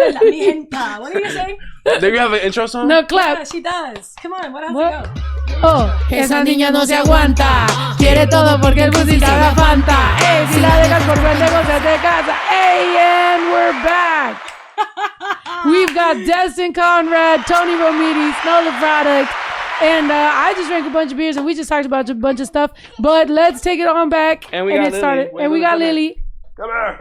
Hola, mi gente. What are you saying? Do you have an intro song? No, clap. Yeah, she does. Come on, what else What? to go? Oh, esa niña no se aguanta. Quiere todo porque el pussy sabe a Fanta. Ey, si la dejas por pendejos de casa. Hey, and we're back. We've got Destin Conrad, Toni Romiti, Smell the Product, and I just drank a bunch of beers and we just talked about a bunch of stuff. But let's take it on back. And we got Lily. Started. And we got Lily. Come here.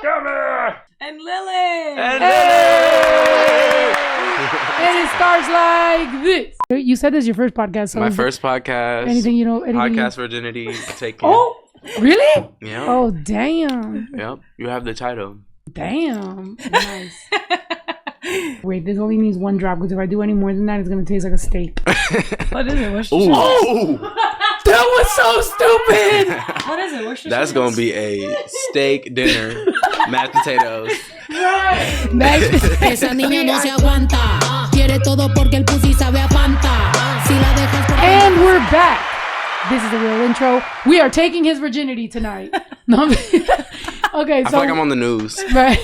Come here. And Lily. And Hey! And it starts like this. You said this is your first podcast. So my first podcast. Anything you know? Podcast virginity taken. Oh, really? Yeah. Oh, damn. Yep. You have the title. Damn. Nice. Wait, this only needs one drop because if I do any more than that, it's going to taste like a steak. What is it? What's Ooh. Oh! That was so stupid! What is it? What's your That's going to be a steak dinner, mashed potatoes. Right. Esa niña no se aguanta. Quiere todo porque el pussy sabe a Fanta. Si la dejas por And we're back. This is the real intro. We are taking his virginity tonight. No, okay, I so feel like I'm on the news. right.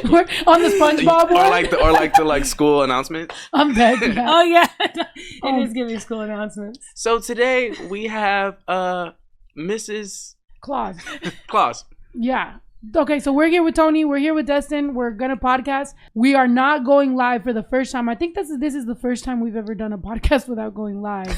We're on the SpongeBob one. or like the school announcement. I'm dead. Yeah. Oh, yeah. It is giving school announcements. So today we have Mrs. Claus. Claus. Yeah. Okay, so we're here with Toni. We're here with Destin. We're gonna podcast. We are not going live for the first time. I think this is the first time we've ever done a podcast without going live.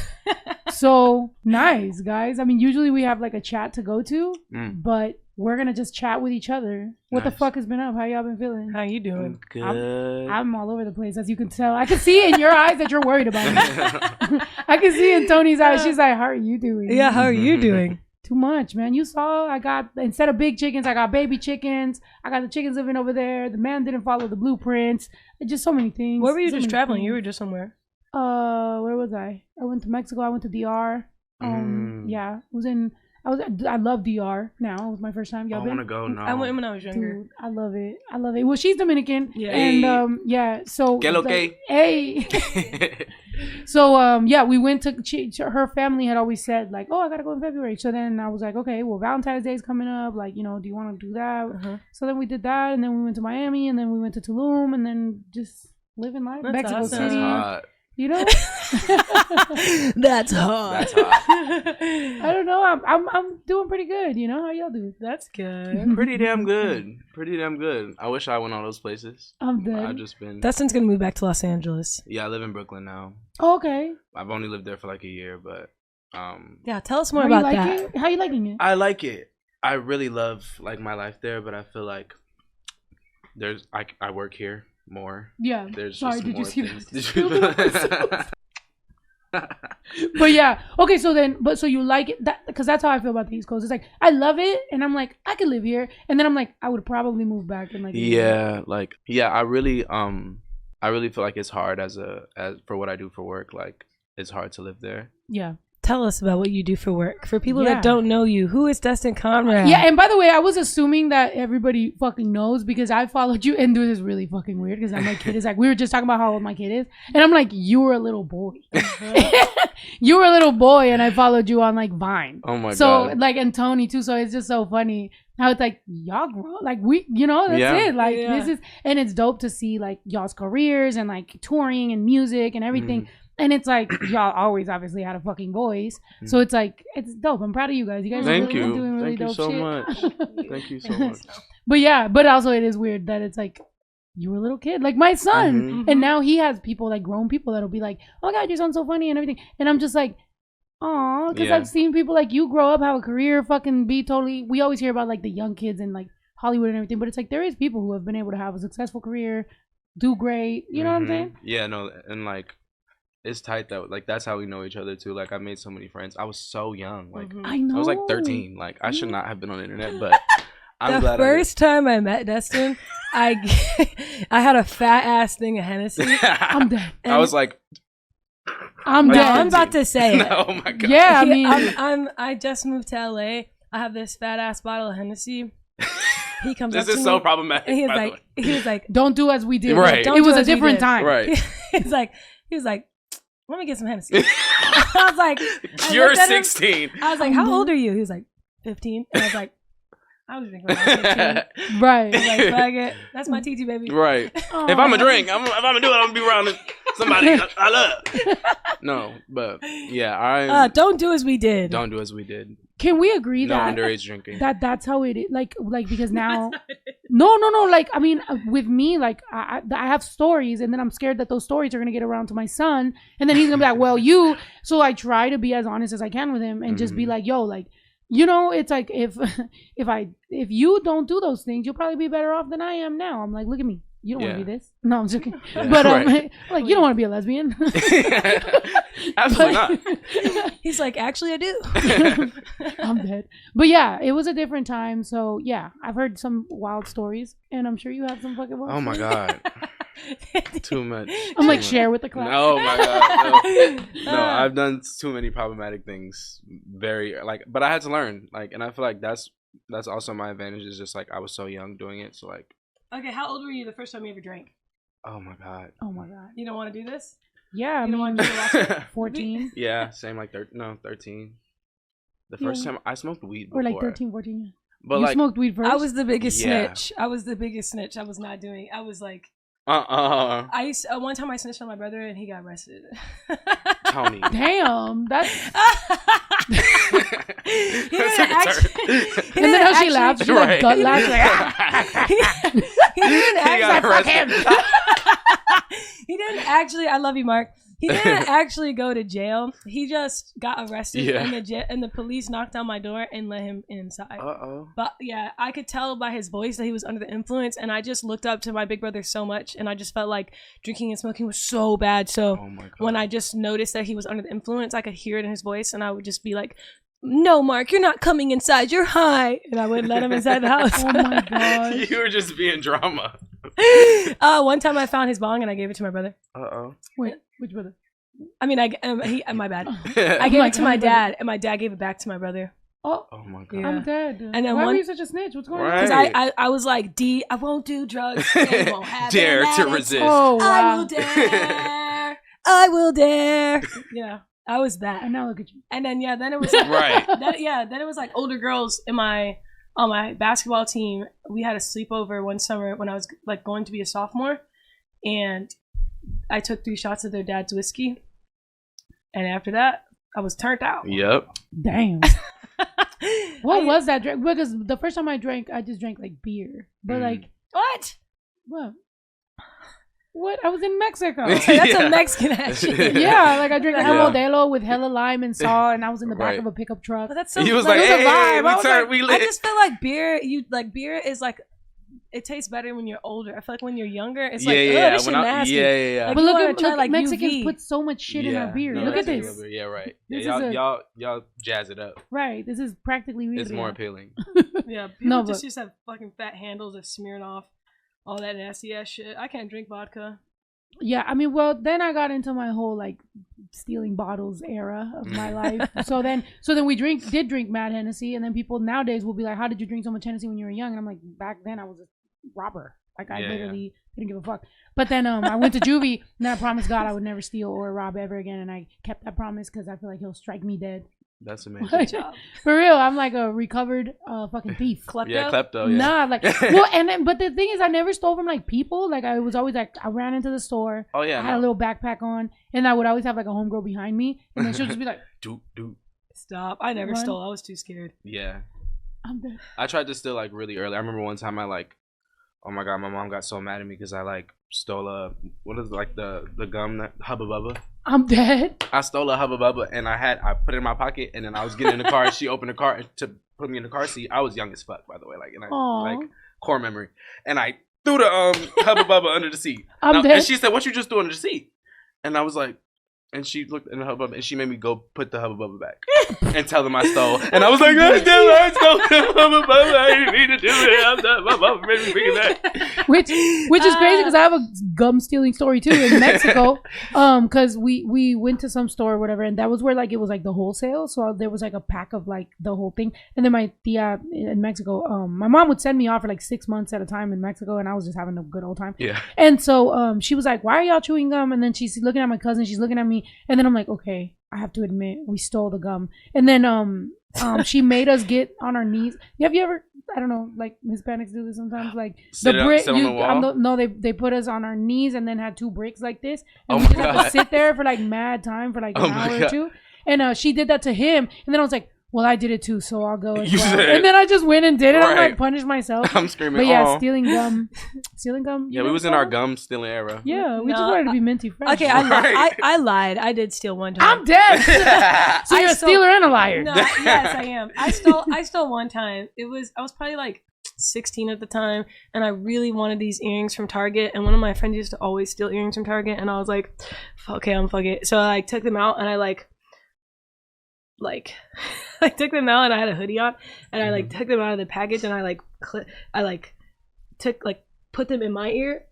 So nice, guys. I mean, usually we have like a chat to go to, but we're gonna just chat with each other. What the fuck has been up? How y'all been feeling? How you doing? Good. I'm all over the place, as you can tell. I can see in your eyes that you're worried about me. I can see in Toni's eyes. She's like, "How are you doing?" Yeah, how are you doing? Too much, man. You saw I got, instead of big chickens, I got baby chickens. I got the chickens living over there. The man didn't follow the blueprints. Just so many things. Where were you So just many traveling? things. You were just somewhere. Where was I? I went to Mexico. I went to DR. Yeah, I love DR now. It was my first time. Y'all I been? want to go now. I went when I was younger. Dude, I love it. I love it. Well, she's Dominican. Yeah. And yeah, so Que lo que? Hey. So yeah, we went to her family had always said like, oh, I gotta go in February. So then I was like, okay, well, Valentine's Day is coming up. Like, you know, do you want to do that? So then we did that, and then we went to Miami, and then we went to Tulum, and then just living life. That's Mexico awesome. That's City. hot. You know. That's hot. That's hot. I don't know. I'm doing pretty good. You know how y'all do? That's good. Pretty damn good. Pretty damn good. I wish I went all those places. I'm dead. I've just been. Dustin's gonna move back to Los Angeles. Yeah, I live in Brooklyn now. Oh, okay. I've only lived there for like a year, but Yeah, tell us more How about you that. like it? How you liking it? I like it. I really love like my life there, but I feel like I work here more. Yeah. There's Sorry, just did more you see things. that? But yeah, okay. So you like it because that's how I feel about the East Coast. It's like I love it, and I'm like I could live here, and then I'm like I would probably move back and like I really feel like it's hard as for what I do for work. Like it's hard to live there. Yeah. Tell us about what you do for work. For people Yeah. that don't know you, who is Destin Conrad? Yeah, and by the way, I was assuming that everybody fucking knows because I followed you, and this is really fucking weird because my kid is like, we were just talking about how old my kid is, and I'm like, you were a little boy. You were a little boy, and I followed you on like Vine. Oh my god. So like, and Toni too. So it's just so funny how it's like y'all grow like we, you know, that's it. Like this is, and it's dope to see like y'all's careers and like touring and music and everything. And it's like y'all always obviously had a fucking voice, so it's like it's dope. I'm proud of you guys. You guys are really doing really dope shit. Thank you so much. But yeah, but also it is weird that it's like you were a little kid, like my son, and now he has people like grown people that'll be like, "Oh my god, your son's so funny" and everything, and I'm just like, "Aw," because I've seen people like you grow up, have a career, fucking be totally. We always hear about like the young kids in like Hollywood and everything, but it's like there is people who have been able to have a successful career, do great. You know what I'm saying? Yeah, no, and like. It's tight that like that's how we know each other too. Like I made so many friends. I was so young. Like I know. I was like 13. Like I should not have been on the internet, but I'm glad. The first time I met Destin, I had a fat ass thing of Hennessy. I'm dead. I was like, I'm like dead. I'm about to say it. Oh my god. Yeah, I mean, I just moved to LA. I have this fat ass bottle of Hennessy. He comes This up to is me, so problematic. and he was like, don't do as we did. Right. It was a different time. Right. he was like, let me get some Hennessy. I was like, You're 16. I was like, how old are you? He was like, 15. And I was like, I was drinking when I was 15. Right. Like, fuck it. That's my TT, baby. Right. Aww. If I'm a drink, if I'm gonna do it, I'm gonna be around somebody I love. No, but yeah, don't do as we did. Don't do as we did. Can we agree No that underage drinking. that's how it is? Like because now, no. Like I mean, with me, like I have stories, and then I'm scared that those stories are gonna get around to my son, and then he's gonna be like, well, you. So I try to be as honest as I can with him, and just be like, yo, like. You know, it's like if you don't do those things, you'll probably be better off than I am now. I'm like, look at me. You don't want to be this. No, I'm joking. Yeah, but right. like, you don't want to be a lesbian. Absolutely not. He's like, actually, I do. I'm dead. But yeah, it was a different time. So yeah, I've heard some wild stories, and I'm sure you have some fucking wild. Oh my god. Too much. I'm like, share with the class. Oh my god. No, I've done too many problematic things. But I had to learn. Like, and I feel like that's also my advantage. Is just like I was so young doing it. So like. Okay, how old were you the first time you ever drank? Oh my god. Oh my god. You don't want to do this? Yeah, you don't want to do it? 14. Yeah, same like 13. The first time I smoked weed before. Or like 13, 14. Yeah. But you like, smoked weed first? I was the biggest snitch. I was not doing. I was like. One time I snitched on my brother and he got arrested. Toni. Damn, that's. And then how she laughed, she like gut laughed, like. He didn't actually. He didn't actually. I love you, Mark. He didn't actually go to jail. He just got arrested, and the police knocked on my door and let him inside. But yeah, I could tell by his voice that he was under the influence, and I just looked up to my big brother so much, and I just felt like drinking and smoking was so bad. So when I just noticed that he was under the influence, I could hear it in his voice, and I would just be like, "No, Mark, you're not coming inside. You're high," and I wouldn't let him inside the house. Oh my god! You were just being drama. One time I found his bong and I gave it to my brother. Wait, which brother? I mean, my bad. I gave it to my dad, and my dad gave it back to my brother. Oh my god! Yeah. I'm dead. And then why were you such a snitch? What's going on? Because I was like, D, I won't do drugs. And won't have dare to resist. Oh wow! I will dare. I will dare. Yeah, I was that. And now look at you. And then then it was like, right. Then it was like older girls on my basketball team. We had a sleepover one summer when I was like going to be a sophomore, and I took 3 shots of their dad's whiskey, and after that, I was turned out. Yep. Damn. What was that drink? Because the first time I drank, I just drank like beer. But like what? What? I was in Mexico. That's a Mexican ass shit. Yeah, like I drank a Modelo with hella lime and salt, and I was in the back of a pickup truck. But that's so. He was like, "Hey, we lit." I just feel like beer. Beer is like. It tastes better when you're older. I feel like when you're younger, it's like, this shit nasty. Yeah. Like, but look, like Mexicans UV. put so much shit in our beer. No, look at this. Yeah, right. Y'all jazz it up. Right. This is practically real. It's more appealing. Yeah. People just used to have fucking fat handles of smearing off all that nasty ass shit. I can't drink vodka. Yeah, I mean, well, then I got into my whole like stealing bottles era of my life. so then we did drink Mad Hennessy, and then people nowadays will be like, "How did you drink so much Hennessy when you were young?" And I'm like, back then I was a robber. Like I literally didn't give a fuck. But then I went to juvie, and then I promised God I would never steal or rob ever again, and I kept that promise because I feel like He'll strike me dead. That's amazing. Good job. For real, I'm like a recovered fucking thief. Klepto? Yeah, klepto. Yeah. Nah, like well, but the thing is, I never stole from like people. Like I was always like, I ran into the store. Oh yeah. I had a little backpack on, and I would always have like a homegirl behind me, and then she'll just be like, "Do." Stop! I never stole. I was too scared. Yeah. I'm dead. I tried to steal like really early. I remember one time oh my god, my mom got so mad at me because I like stole the gum, that Hubba Bubba. I'm dead. I stole a Hubba Bubba and I put it in my pocket, and then I was getting in the car and she opened the car to put me in the car seat. I was young as fuck, by the way, like core memory. And I threw the Hubba Bubba under the seat. I'm dead. And she said, "What you just do under the seat?" And I was like, and she looked in the Hubba Bubba and she made me go put the Hubba Bubba back and tell them I stole. And I was like, I stole the Hubba Bubba. I didn't mean to do it. My mom made me think of that. Which is crazy because I have a gum stealing story too in Mexico. Because we went to some store or whatever, and that was where like it was like the wholesale. So there was like a pack of like the whole thing. And then my tia in Mexico, my mom would send me off for like 6 months at a time in Mexico, and I was just having a good old time. Yeah. And so she was like, "Why are y'all chewing gum?" And then she's looking at my cousin, she's looking at me, and then I'm like, okay, I have to admit we stole the gum. And then she made us get on our knees. Have you ever I don't know, like Hispanics do this sometimes. Like sit on the wall? They put us on our knees and then had 2 bricks like this, and Oh we just my have God. to sit there for like mad time for like an Oh my hour or God. 2. And she did that to him, and then I was like, well, I did it too, so I'll go as You well. said- And then I just went and did it. I'm Right. like, punished myself. I'm screaming. But yeah, "Aw." stealing gum. Yeah, we was in our gum stealing era. Yeah, we just No, wanted to be minty fresh. Okay, I lied. I did steal one time. I'm dead. So I you're a stole- stealer and a liar. No, yes, I am. I stole one time. I was probably like 16 at the time, and I really wanted these earrings from Target. And one of my friends used to always steal earrings from Target, and I was like, okay, I'm fuck it. So I like took them out, and I I took them out, and I had a hoodie on, and I like took them out of the package, and I put them in my ear.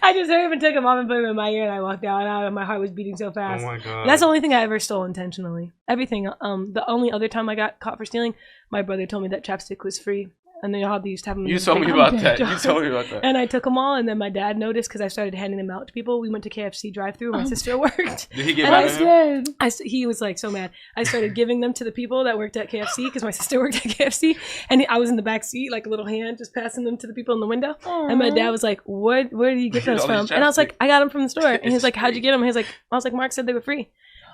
I just hurried up and took them off and put them in my ear, and I walked out, and my heart was beating so fast. Oh my God. That's the only thing I ever stole intentionally. Everything. The only other time I got caught for stealing, my brother told me that chapstick was free, and then how they used to have them. You told me about that. You told me about that. And I took them all, and then my dad noticed because I started handing them out to people. We went to KFC drive-through. My sister worked. Did he get And mad I at him? he was like so mad. I started giving them to the people that worked at KFC because my sister worked at KFC, and I was in the back seat, like a little hand, just passing them to the people in the window. And my dad was like, "Where did you get those All from?" these And I was like, chapsticks. "I got them from the store." And he was like, "How'd you get them?" And I was like, "Mark said they were free."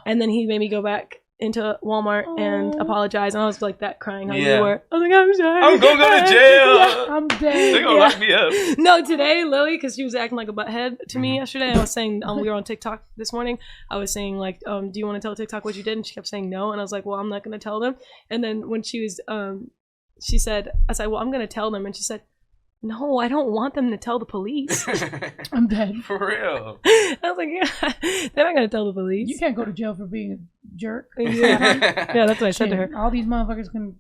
And then he made me go back into Walmart and apologize, and I was like that crying how Yeah. you were. I was like, "I'm sorry. I'm gonna go to jail. Yeah. I'm They dead. gonna lock me up. No, today Lily, because she was acting like a butthead to me yesterday. I was saying we were on TikTok this morning. I was saying like, do you want to tell TikTok what you did? And she kept saying no, and I was like, well, I'm not gonna tell them. And then when she was, she said, I said, well, I'm gonna tell them, and she said, no, I don't want them to tell the police. I'm dead. For real. I was like, yeah, they're not gonna tell the police. You can't go to jail for being a jerk. Yeah, that's what I said to her. All these motherfuckers can.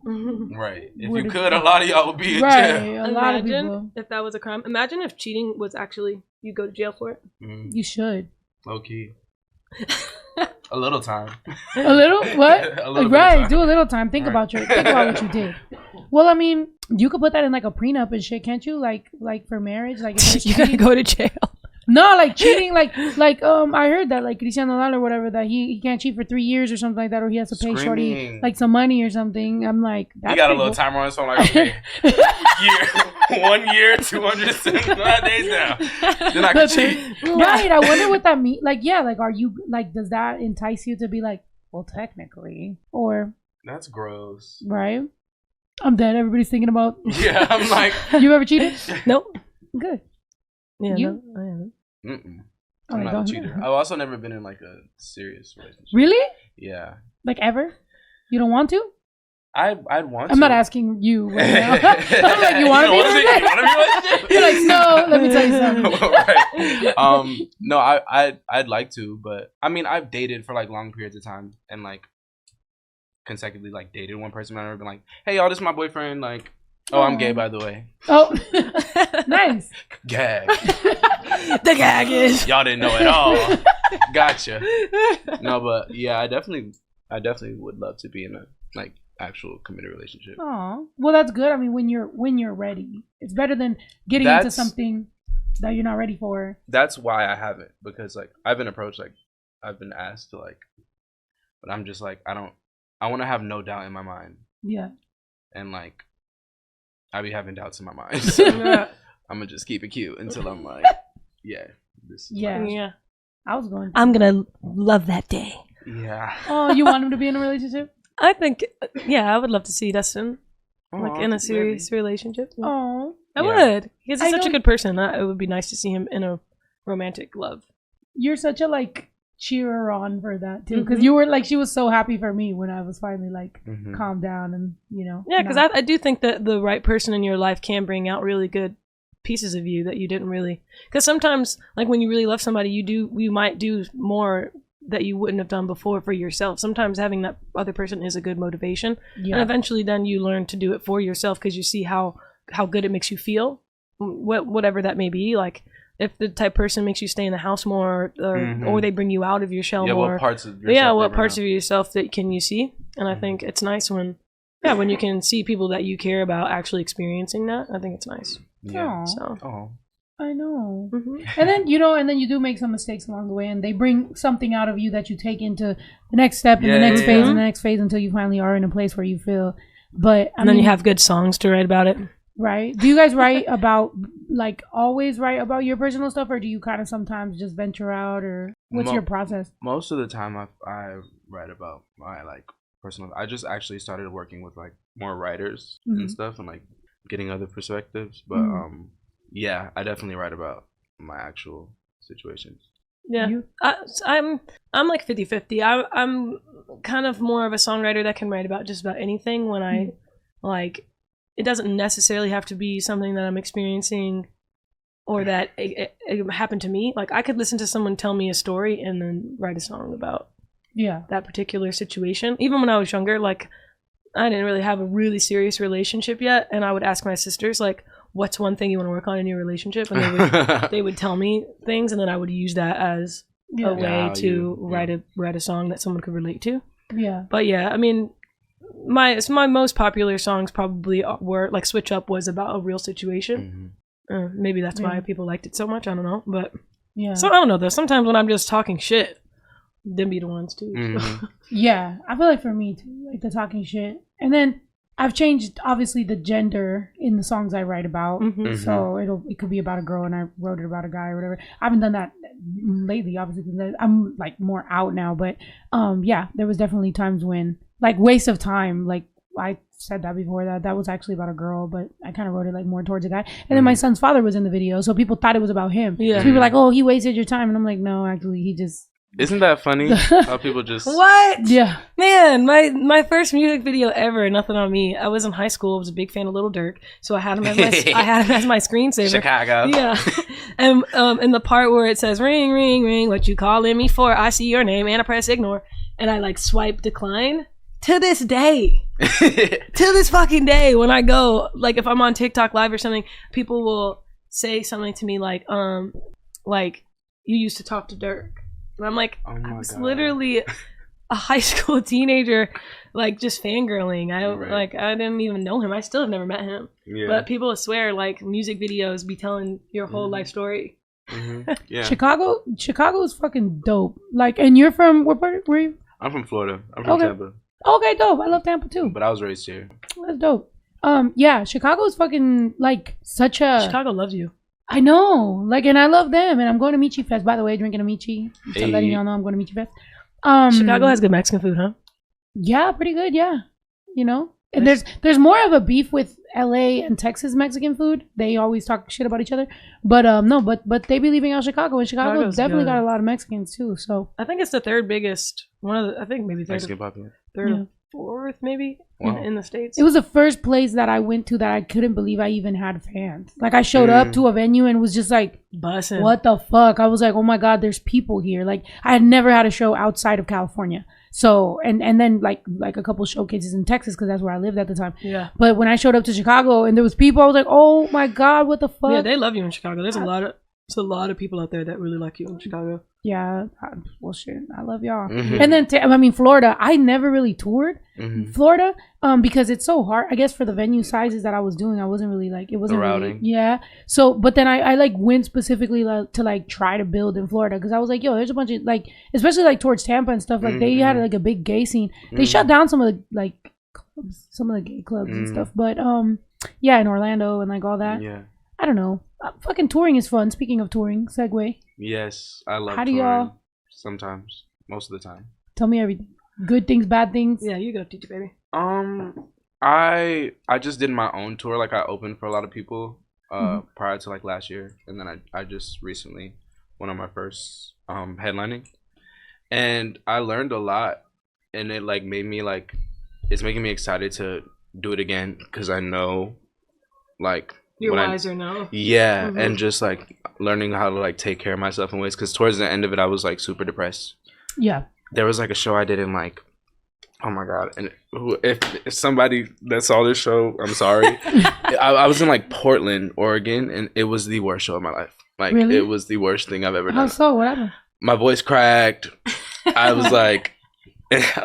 Right. If Would you it- could, a lot of y'all would be in Right. jail. A lot of people. Imagine if that was a crime. Imagine if cheating was actually you go to jail for it. You should. Low key. A little time. A little? What? A little bit of Right. time. Do a little time. Think Right. about what you did. Well, I mean, you could put that in like a prenup and shit, can't you? Like for marriage, like if You gotta cheating. go to jail. No, like cheating, like I heard that like Cristiano Ronaldo or whatever, that he can't cheat for 3 years or something like that, or he has to pay Shorty Screaming. like some money or something. I'm like, that's He got a pretty little timer on his phone, like, okay, 1 year, 279 days now. Then I can cheat. Right. I wonder what that means. Like, yeah, like, are you like, does that entice you to be like, well, technically, or That's gross. right? I'm dead. Everybody's thinking about. Yeah, I'm like, You ever cheated? Nope. Good. Yeah, You? no, I haven't. mm-mm. Oh, I'm I not don't a cheater. know. I've also never been in like a serious relationship. Really? Yeah. Like ever? You don't want to? I'd want to. I'm not asking you right now. I'm like, you want to be in a You relationship? wanna be in a relationship? You're like, no. Let me tell you something. Right. No, I'd like to, but I mean, I've dated for like long periods of time and like consecutively like dated one person. I've never been like, hey, y'all, this is my boyfriend. Like, oh, I'm gay, by the way. Oh, nice. Gag. The gag is. Y'all didn't know at all. Gotcha. No, but yeah, I definitely would love to be in a like actual committed relationship. Oh, well, that's good. I mean, when you're ready, it's better than getting into something that you're not ready for. That's why I haven't, because like I've been approached, like I've been asked to like, but I'm just like, I want to have no doubt in my mind. Yeah. And like, I be having doubts in my mind. So I'm gonna just keep it cute until I'm like, yeah, this is Yeah. mine. Yeah. I was going. I'm gonna love that day. Yeah. Oh, you want him to be in a relationship? I think, yeah, I would love to see Dustin Aw, like in a maybe. serious relationship. Oh, I Yeah. would. Because he's I such a don't- good person. It would be nice to see him in a romantic love. you're such a like cheerer on for that too, because Mhm. you were like, she was so happy for me when I was finally like Mhm. calmed down and Yeah, because I do think that the right person in your life can bring out really good pieces of you that you didn't really. Because sometimes, like when you really love somebody, you might do more that you wouldn't have done before for yourself. Sometimes having that other person is a good motivation, and eventually then you learn to do it for yourself because you see how good it makes you feel, whatever that may be. Like if the type of person makes you stay in the house more, or they bring you out of your shell Yeah, more. what parts of yourself? What parts of yourself that can you see? And I think it's nice when you can see people that you care about actually experiencing that. I think it's nice. Yeah. Aw. So Oh. I know. mhm. And then you do make some mistakes along the way, and they bring something out of you that you take into the next step and the Yeah, next yeah, phase yeah. and the next phase until you finally are in a place where you feel But and then you have good songs to write about it. Right. Do you guys write about, like, always write about your personal stuff, or do you kind of sometimes just venture out, or what's your process? Most of the time I write about my, like, personal. I just actually started working with, like, more writers and stuff, and, like, getting other perspectives. But yeah, I definitely write about my actual situations. Yeah, I'm like 50-50. I'm kind of more of a songwriter that can write about just about anything when I like. It doesn't necessarily have to be something that I'm experiencing or that it happened to me. Like, I could listen to someone tell me a story and then write a song about that particular situation. Even when I was younger, like, I didn't really have a really serious relationship yet, and I would ask my sisters, like, what's one thing you want to work on in your relationship? And they would tell me things, and then I would use that as a way to write a song that someone could relate to. Yeah. But yeah, I mean, my most popular songs probably were, like, Switch Up was about a real situation. Maybe that's why people liked it so much. I don't know. But so I don't know, though. Sometimes when I'm just talking shit, them be the ones too. Yeah, I feel like for me too, like the talking shit. And then I've changed, obviously, the gender in the songs I write about. So it could be about a girl and I wrote it about a guy or whatever. I haven't done that lately, obviously, because I'm, like, more out now. But yeah, there was definitely times when, like, waste of time, like, I said that before, that was actually about a girl, but I kind of wrote it, like, more towards a guy. And then my son's father was in the video, so people thought it was about him. So people were like, oh, he wasted your time. And I'm like, no, actually, he just... Isn't that funny? How people just... What? Yeah. Man, my first music video ever, Nothing on Me. I was in high school. I was a big fan of Little Dirk, so I had him as my screensaver. Chicago. Yeah. And in the part where it says, ring, ring, ring, what you calling me for? I see your name, and I press ignore. And I, like, swipe decline. To this day. To this fucking day, when I go, like, if I'm on TikTok Live or something, people will say something to me like, you used to talk to Dirk. And I'm like, I was literally a high school teenager, like, just fangirling. I didn't even know him. I still have never met him. Yeah. But people swear, like, music videos be telling your whole life story. Yeah. Chicago is fucking dope. Like, and you're from, what part were you? I'm from Florida. I'm from Tampa. Okay, dope. I love Tampa too. But I was raised here. That's dope. Yeah, Chicago is fucking, like, such a... Chicago loves you. I know, like, and I love them, and I'm going to Michi Fest, by the way, drinking a Michi. So letting y'all know I'm going to Michi Fest. Chicago has good Mexican food, huh? Yeah, pretty good, yeah. You know? And there's more of a beef with LA and Texas Mexican food. They always talk shit about each other. But no, but they be leaving out Chicago, and Chicago definitely got a lot of Mexicans too. So I think it's the third biggest maybe third Mexican population. Third or fourth, maybe. Wow. In the States. It was the first place that I went to that I couldn't believe I even had fans. Like, I showed up to a venue and was just like, bussin'. What the fuck? I was like, oh my God, there's people here. Like, I had never had a show outside of California. So, and then like a couple showcases in Texas, because that's where I lived at the time. Yeah. But when I showed up to Chicago and there was people, I was like, oh my God, what the fuck? Yeah, they love you in Chicago. There's a lot of people out there that really like you in Chicago. Yeah, well, shit, I love y'all. And then, Florida, I never really toured Florida because it's so hard. I guess for the venue sizes that I was doing, I wasn't really, like, it wasn't really, yeah. So, but then I like, went specifically to, like, try to build in Florida, because I was like, yo, there's a bunch of, like, especially, like, towards Tampa and stuff, like, they had, like, a big gay scene. They shut down some of the, like, clubs, some of the gay clubs and stuff. But, yeah, in Orlando and, like, all that. Yeah. I don't know. Fucking touring is fun. Speaking of touring, segue. Yes, I love touring. Y'all? Sometimes. Most of the time. Tell me everything. Good things, bad things. Yeah, you go, teacher, baby. I just did my own tour. Like, I opened for a lot of people prior to, like, last year. And then I just recently went on my first headlining. And I learned a lot. And it, like, made me, like, it's making me excited to do it again. Because I know, like... You're wiser now. Yeah, and just, like, learning how to, like, take care of myself in ways. Because towards the end of it, I was, like, super depressed. Yeah. There was, like, a show I did in, like, oh my God. And if somebody that saw this show, I'm sorry. I was in, like, Portland, Oregon, and it was the worst show of my life. Like, really? It was the worst thing I've ever done. How so? What happened? My voice cracked. I was, like...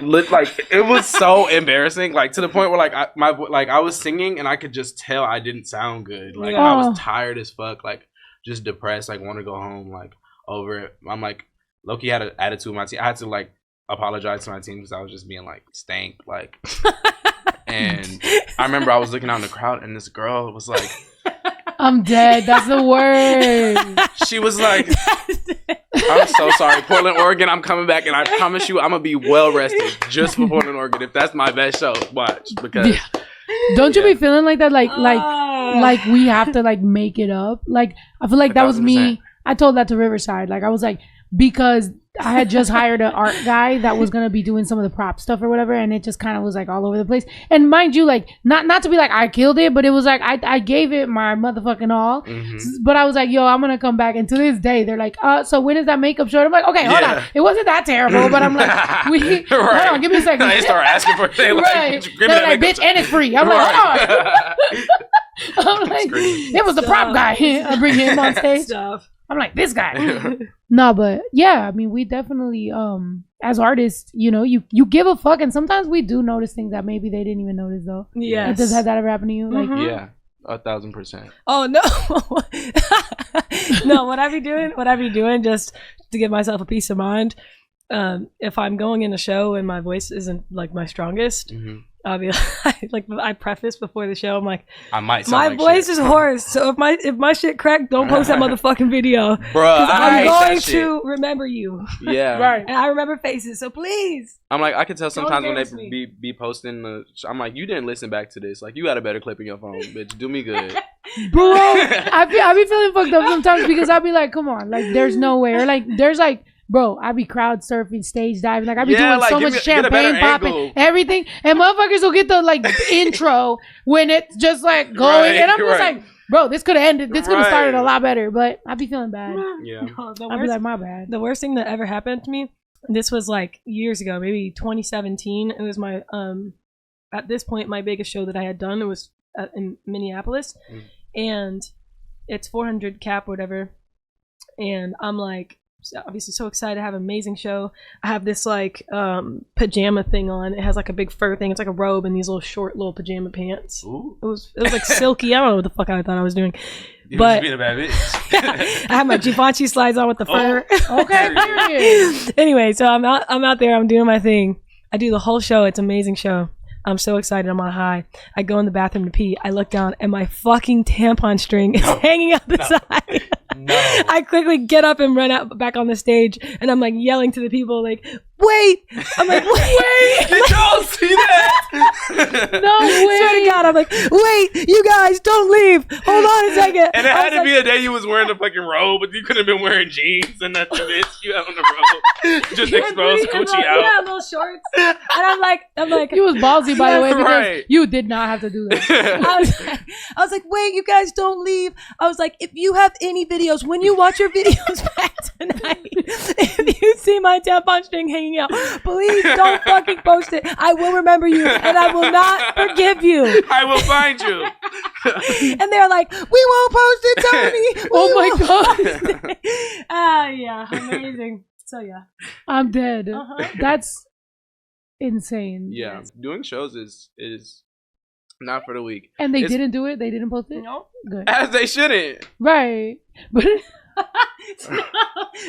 like, it was so embarrassing, like, to the point where, like, I was singing and I could just tell I didn't sound good. Like, I was tired as fuck, like, just depressed, like, want to go home, like, over it. I'm like, low-key had an attitude with my team. I had to, like, apologize to my team because I was just being, like, stank, like, And I remember I was looking out in the crowd, and this girl was like, I'm dead. That's the word. She was like, I'm so sorry, Portland, Oregon, I'm coming back, and I promise you I'm going to be well rested just for Portland, Oregon. If that's my best show, watch. Because don't you be feeling like that? Like we have to like make it up. Like I feel like that was me. I told that to Riverside. Like I was like, because I had just hired an art guy that was gonna be doing some of the prop stuff or whatever, and it just kind of was like all over the place. And mind you, like not to be like I killed it, but it was like I gave it my motherfucking all. Mm-hmm. But I was like, yo, I'm gonna come back. And to this day, they're like, so when is that makeup show? I'm like, okay, hold on, it wasn't that terrible. But I'm like, hold on, give me a second. They start asking for things like, they're like, bitch, and it's free. I'm like, hold on. I'm like, it was the prop guy. I bring him on stage. I'm like, this guy. No, but yeah, I mean, we definitely, as artists, you know, you give a fuck, and sometimes we do notice things that maybe they didn't even notice, though. Yes. Does that ever happen to you? Like, yeah, 1,000%. Oh no, no. What I be doing, just to give myself a peace of mind. If I'm going in a show and my voice isn't like my strongest. Mm-hmm. I'll be like I preface before the show. I'm like, I might. My voice is hoarse, so if my shit cracked, don't post that motherfucking video, bro. I'm going to remember you. Yeah, right. And I remember faces, so please. I'm like, I can tell sometimes when they be posting. I'm like, you didn't listen back to this. Like, you got a better clip in your phone, bitch. Do me good, bro. I be feeling fucked up sometimes because I'll be like, come on, like, there's no way, or like, there's like. Bro, I be crowd surfing, stage diving. Like, I be doing like, so much champagne popping, everything. And motherfuckers will get the, like, intro when it's just, like, going. And I'm just like, bro, this could have ended. This could have started a lot better. But I be feeling bad. Yeah. No, I'd be like, my bad. The worst thing that ever happened to me, this was, like, years ago, maybe 2017. It was my, at this point, my biggest show that I had done. It was in Minneapolis. And it's 400 cap or whatever. And I'm, like, obviously so excited to have an amazing show. I have this like pajama thing on. It has like a big fur thing. It's like a robe and these little short little pajama pants. Ooh. It was like silky. I don't know what the fuck I thought I was doing. But being a bad bitch. I have my Givenchy slides on with the fur. Okay. Anyway, so I'm out there. I'm doing my thing. I do the whole show. It's an amazing show. I'm so excited. I'm on high. I go in the bathroom to pee. I look down and my fucking tampon string is hanging out the side. No. I quickly get up and run out back on the stage, and I'm like yelling to the people, like, "Wait!" I'm like, "Wait!" Did y'all see that? No way! Swear to God, I'm like, "Wait, you guys, don't leave. Hold on a second." And it had to be a day you was wearing a fucking robe, but you could have been wearing jeans and nothing, bitch. You had on the robe, just exposed coochie out. Yeah, little shorts. And I'm like, you was ballsy, by the way, because you did not have to do that. I was like, "Wait, you guys, don't leave." I was like, "If you have any videos, when you watch your videos back tonight, if you see my tampon string hanging out, please don't fucking post it. I will remember you, and I will not forgive you. I will find you." And they're like, "We won't post it, Toni." Oh my God. Yeah, amazing. So yeah, I'm dead. That's insane. Yeah, doing shows is not for the weak. And they didn't do it? They didn't post it? No. Good. As they shouldn't. Right. But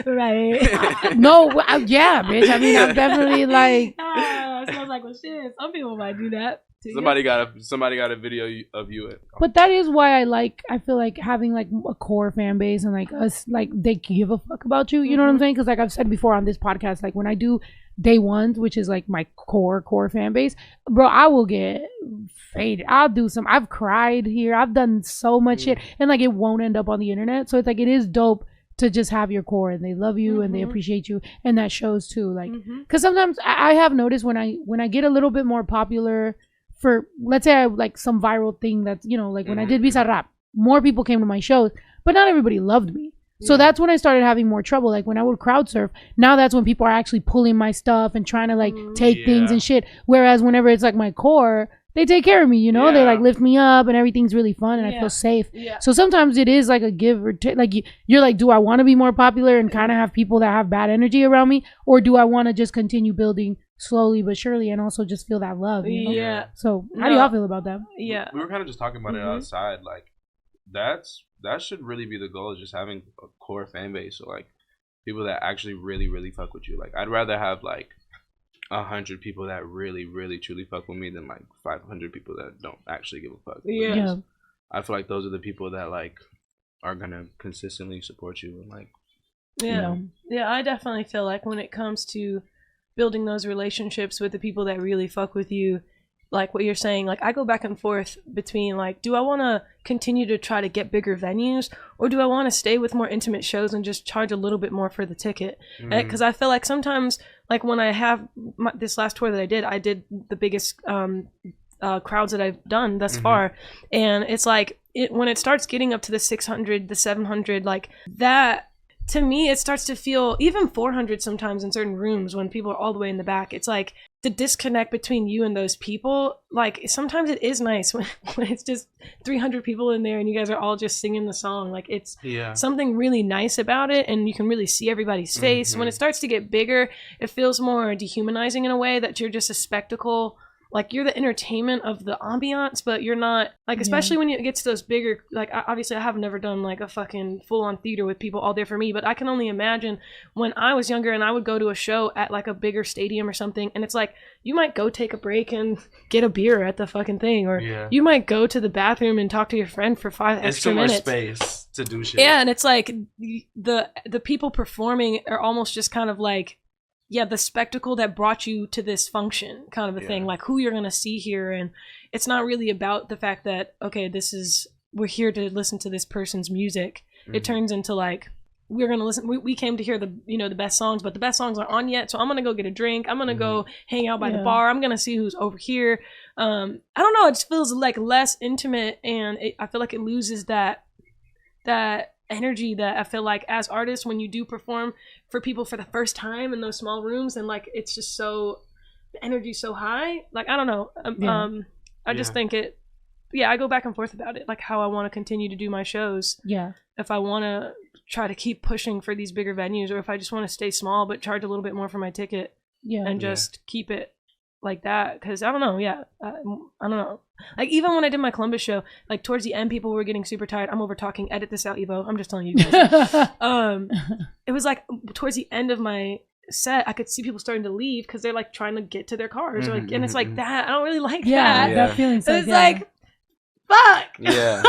right. No, yeah, bitch. I mean, I'm definitely like. It smells like, well, shit. Some people might do that. Somebody got a video of you. But that is why I feel like having like a core fan base and like us, like they give a fuck about you. You know what I'm saying? Because like I've said before on this podcast, like when I do day ones, which is like my core fan base, bro, I will get faded. I've cried here. I've done so much shit, and like it won't end up on the internet. So it's like it is dope to just have your core and they love you and they appreciate you, and that shows too. Like, because sometimes I have noticed when I get a little bit more popular for, let's say I like some viral thing that's, you know, like when I did Visa Rap, more people came to my shows, but not everybody loved me. So that's when I started having more trouble. Like when I would crowd surf, now that's when people are actually pulling my stuff and trying to like take things and shit. Whereas whenever it's like my core, they take care of me, you know? They like lift me up and everything's really fun and I feel safe. Yeah. So sometimes it is like a give or take. Like you're like, do I want to be more popular and kind of have people that have bad energy around me? Or do I want to just continue building slowly but surely and also just feel that love, you know? Yeah. So how do y'all feel about that? Yeah. We were kind of just talking about it outside. Like that should really be the goal, is just having a core fan base. So like people that actually really, really fuck with you. Like I'd rather have like 100 people that really, really, truly fuck with me than like 500 people that don't actually give a fuck. Yeah. I feel like those are the people that like are gonna consistently support you and like. Yeah, I definitely feel like when it comes to building those relationships with the people that really fuck with you, like what you're saying, like I go back and forth between like, do I want to continue to try to get bigger venues, or do I want to stay with more intimate shows and just charge a little bit more for the ticket? Because I feel like sometimes, like when I have this last tour that I did the biggest crowds that I've done thus far, and it's like when it starts getting up to the 600, the 700, like that. To me, it starts to feel even 400 sometimes in certain rooms when people are all the way in the back. It's like the disconnect between you and those people. Like sometimes it is nice when it's just 300 people in there and you guys are all just singing the song. Like it's something really nice about it, and you can really see everybody's face. When it starts to get bigger, it feels more dehumanizing in a way that you're just a spectacle. Like you're the entertainment of the ambiance, but you're not like, especially when it gets to those bigger, like obviously I have never done like a fucking full on theater with people all there for me, but I can only imagine when I was younger and I would go to a show at like a bigger stadium or something, and it's like you might go take a break and get a beer at the fucking thing, or you might go to the bathroom and talk to your friend for 5 extra minutes. It's too much space to do shit. Yeah, and it's like the people performing are almost just kind of like, the spectacle that brought you to this function kind of a thing, like who you're going to see here. And it's not really about the fact that, okay, we're here to listen to this person's music. It turns into like, we're going to listen. We came to hear the best songs, but the best songs aren't on yet. So I'm going to go get a drink. I'm going to go hang out by the bar. I'm going to see who's over here. I don't know. It just feels like less intimate, and I feel like it loses that energy that I feel like as artists, when you do perform for people for the first time in those small rooms, and like it's just the energy's so high. Like I don't know. I just think I go back and forth about it, like how I want to continue to do my shows. If I want to try to keep pushing for these bigger venues, or if I just want to stay small but charge a little bit more for my ticket, and just keep it like that. Because I don't know. I don't know. Like even when I did my Columbus show, like towards the end, people were getting super tired. I'm over talking. Edit this out, Evo. I'm just telling you guys. It was like towards the end of my set, I could see people starting to leave because they're like trying to get to their cars, or like, and it's like that. I don't really like that. That feeling. So it's like, fuck. Yeah.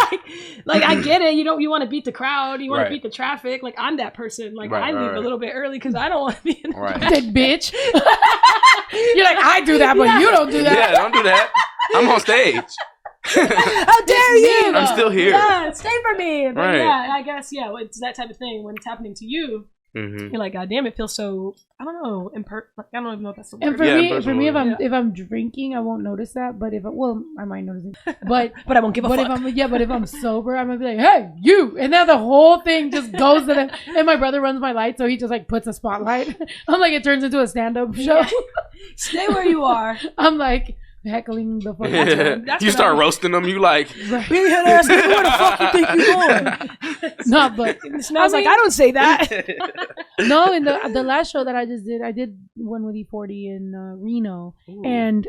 like I get it. You want to beat the crowd. You want to beat the traffic. Like I'm that person. Like I leave a little bit early because I don't want to be in that bitch. You're like, I do that, but you don't do that. Yeah, don't do that. I'm on stage. How dare you? I'm still here. Yeah, stay for me. But I guess it's that type of thing when it's happening to you. You're like, God damn, it feels so. I don't know. Like, I don't even know if that's the word. And for me, if I'm drinking, I won't notice that. But I might notice it. But I won't give a fuck. But if I'm sober, I'm gonna be like, hey, you, and then the whole thing just goes to them. And my brother runs my light, so he just like puts a spotlight. I'm like, it turns into a stand-up show. Stay where you are. I'm like heckling the fuck. You start roasting them. You like, where the fuck you think you going? No, but I was like, I don't say that. No, in the last show that I just did, I did one with E40 in Reno. Ooh. And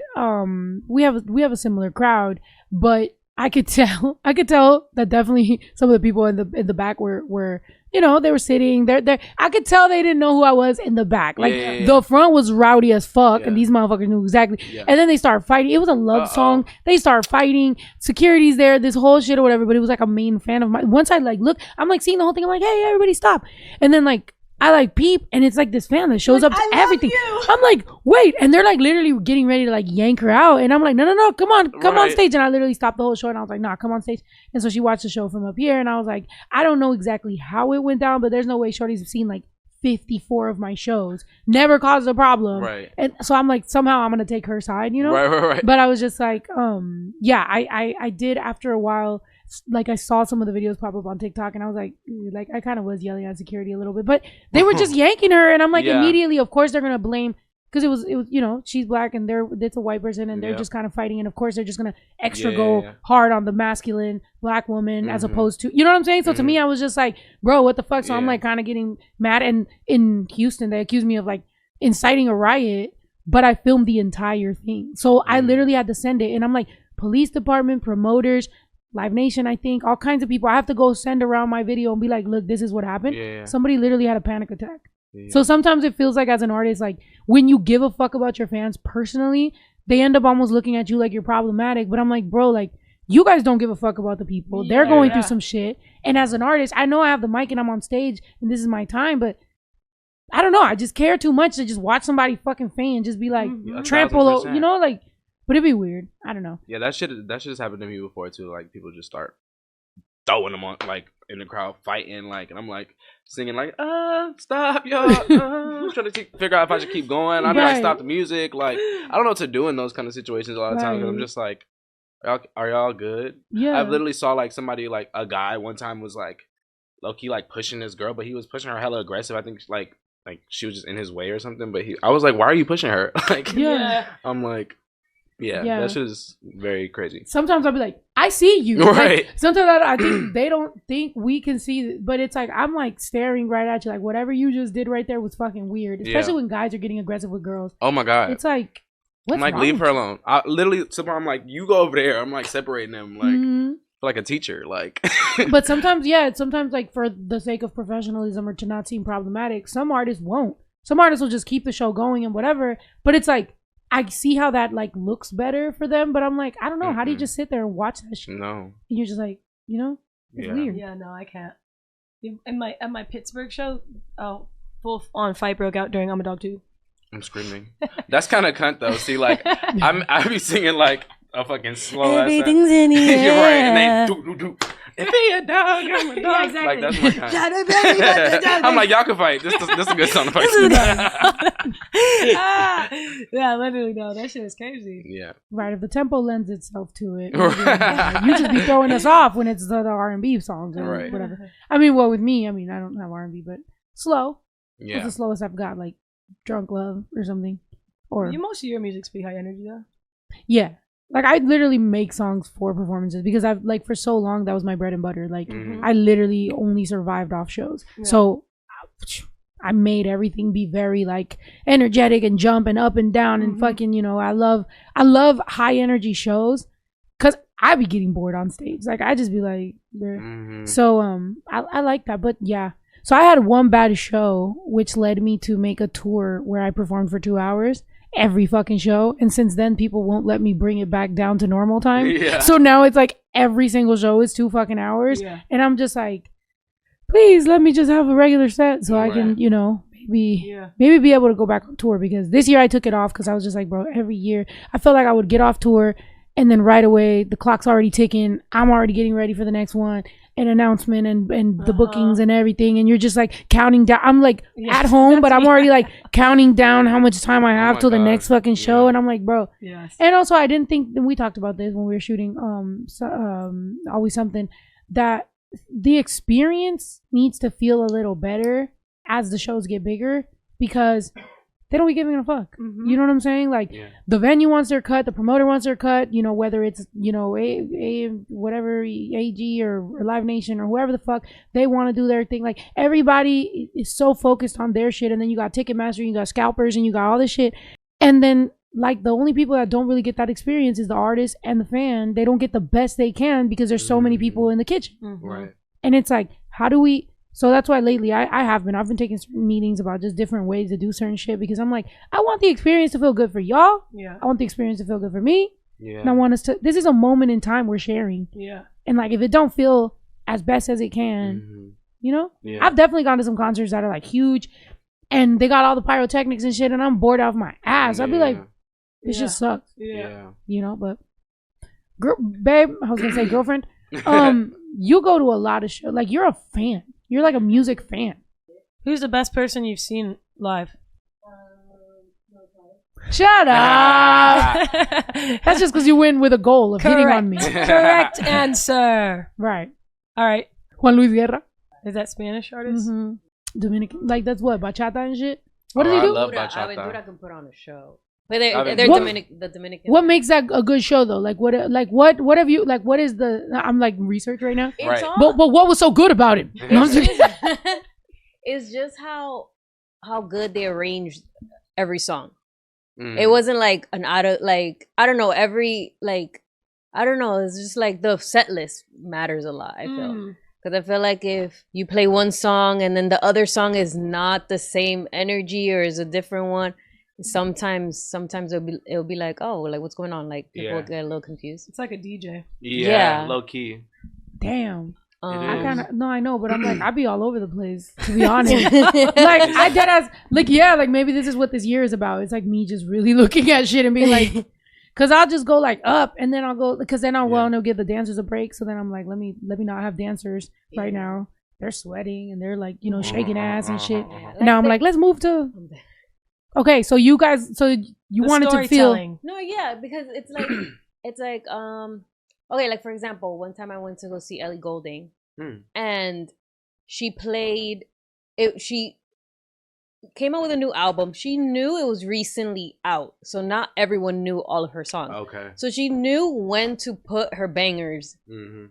we have a similar crowd, but I could tell that definitely some of the people in the back were they were sitting there. I could tell they didn't know who I was in the back. Like the front was rowdy as fuck, and these motherfuckers knew exactly. And then they started fighting. It was a love song. They started fighting. Security's there, this whole shit or whatever. But it was like a main fan of mine. Once I like look, I'm like seeing the whole thing. I'm like, hey, everybody stop. And then like I like peep, and it's like this fan that shows up to everything. I'm like, wait, and they're like literally getting ready to like yank her out, and I'm like, no, come on stage. And I literally stopped the whole show, and I was like, nah, come on stage. And so she watched the show from up here, and I was like, I don't know exactly how it went down, but there's no way shorty's seen like 54 of my shows, never caused a problem, right? And so I'm like, somehow I'm gonna take her side, right. But I was just like, I did after a while. Like I saw some of the videos pop up on TikTok, and I was like I kind of was yelling at security a little bit, but they were just yanking her, and I'm like, immediately, of course they're gonna blame, because it was she's black and it's a white person, and they're just kind of fighting, and of course they're just gonna go hard on the masculine black woman as opposed to, you know what I'm saying? So to me, I was just like, bro, what the fuck? So I'm like kind of getting mad, and in Houston they accused me of like inciting a riot, but I filmed the entire thing, so I literally had to send it, and I'm like, police department, promoters, Live Nation, I think, all kinds of people. I have to go send around my video and be like, look, this is what happened. Somebody literally had a panic attack. Yeah. So sometimes it feels like as an artist, like when you give a fuck about your fans personally, they end up almost looking at you like you're problematic. But I'm like, bro, like you guys don't give a fuck about the people. They're going through some shit. And as an artist, I know I have the mic and I'm on stage and this is my time, but I don't know. I just care too much to just watch somebody fucking faint and just be like, trample, you know, like, but it'd be weird. I don't know. Yeah, that shit has happened to me before too. Like people just start throwing them on, like in the crowd fighting, like, and I'm like singing like, stop y'all, trying to figure out if I should keep going. I'd be like, stop the music. Like I don't know what to do in those kind of situations a lot of times. And I'm just like, are y'all good? Yeah. I've literally saw like somebody, like a guy one time was like low key like pushing this girl, but he was pushing her hella aggressive. I think like she was just in his way or something. But I was like, why are you pushing her? Like, I'm like. Yeah, that shit is very crazy. Sometimes I'll be like, I see you. Right. Like, sometimes I think they don't think we can see, but it's like, I'm like staring right at you. Like, whatever you just did right there was fucking weird. Especially when guys are getting aggressive with girls. Oh my God. It's like, what's I'm like, wrong leave her alone. I literally, sometimes I'm like, you go over there. I'm like separating them. Like, like a teacher. Like. But sometimes, sometimes like for the sake of professionalism or to not seem problematic, some artists won't. Some artists will just keep the show going and whatever. But it's like, I see how that like looks better for them, but I'm like, I don't know. How do you just sit there and watch that shit? No. And you're just like, you know, it's weird. Yeah, no, I can't. At my Pittsburgh show, full on fight broke out during I'm a Dog Too. I'm screaming. That's kind of cunt though. See, like I be singing like a fucking slow. Everything's in the air. You're right, and they do. If he a dog, I'm a dog. Yeah, exactly. Like that's my kind. I'm like, y'all can fight. This is a good song to fight. Yeah, literally, no, that shit is crazy. Yeah. Right, if the tempo lends itself to it, you just be throwing us off when it's the R&B songs or whatever. I mean, well, with me, I mean, I don't have R&B, but slow. Yeah. What's the slowest I've got? Like Drunk Love or something. Or most of your music's pretty high energy, though. Yeah. Like, I literally make songs for performances because I've, like, for so long, that was my bread and butter. Like, I literally only survived off shows. Yeah. So, I made everything be very, like, energetic and jump and up and down and fucking, you know, I love high energy shows because I be getting bored on stage. Like, I just be like, so, I like that. But, yeah. So, I had one bad show, which led me to make a tour where I performed for 2 hours. Every fucking show, and since then people won't let me bring it back down to normal time. So now it's like every single show is 2 fucking hours, and I'm just like, please let me just have a regular set so I can, you know, maybe be able to go back on tour, because this year I took it off because I was just like, bro, every year I felt like I would get off tour and then right away the clock's already ticking, I'm already getting ready for the next one, an announcement and the bookings and everything, and you're just like counting down. I'm like at home, but I'm already like counting down how much time I have till the next fucking show, and I'm like, bro. And also I didn't think, and we talked about this when we were shooting Always Something, that the experience needs to feel a little better as the shows get bigger, because they don't be giving a fuck. You know what I'm saying? Like, the venue wants their cut, the promoter wants their cut, you know, whether it's, you know, whatever, AG or Live Nation or whoever the fuck, they want to do their thing. Like, everybody is so focused on their shit, and then you got Ticketmaster, you got scalpers, and you got all this shit. And then, like, the only people that don't really get that experience is the artist and the fan. They don't get the best they can because there's so many people in the kitchen. Right. And it's like, how do we... So that's why lately I've been taking certain meetings about just different ways to do certain shit, because I'm like, I want the experience to feel good for y'all. Yeah. I want the experience to feel good for me. Yeah. And I want us to, this is a moment in time we're sharing. Yeah. And like, if it don't feel as best as it can, you know? Yeah. I've definitely gone to some concerts that are like huge and they got all the pyrotechnics and shit, and I'm bored off my ass. I'd be like, this just sucks. Yeah. You know, but babe, I was gonna say girlfriend, you go to a lot of shows. Like, you're a fan. You're like a music fan. Who's the best person you've seen live? Shut up. That's just because you win with a goal of hitting on me. Correct answer. Right. All right. Juan Luis Guerra. Is that Spanish artist? Dominican. Like, that's what? Bachata and shit? What does he do? I love bachata. Aventura can put on a show. But they're the Dominican. What makes that a good show though? Like, what have you, like, what is the, I'm like research right now. Right. But what was so good about it? You know what I'm saying? It's just how good they arranged every song. It wasn't like an out of, like, I don't know, I don't know, it's just like the set list matters a lot, I feel. Because I feel like if you play one song and then the other song is not the same energy or is a different one, sometimes it'll be like, oh, like what's going on? Like people get a little confused. It's like a DJ. Yeah. Low key. Damn. I kind of I know, but I'm like I be all over the place, to be honest. Like I dead ass like like maybe this is what this year is about. It's like me just really looking at shit and being like, because I'll just go like up and then I'll go because then I'll want to give the dancers a break. So then I'm like, let me not have dancers right now. They're sweating and they're like shaking ass and shit. And now I'm like, let's move to. Okay, so you guys, you wanted to feel no, because it's like okay, like for example, one time I went to go see Ellie Goulding, and she played it. She came out with a new album. She knew it was recently out, so not everyone knew all of her songs. Okay, so she knew when to put her bangers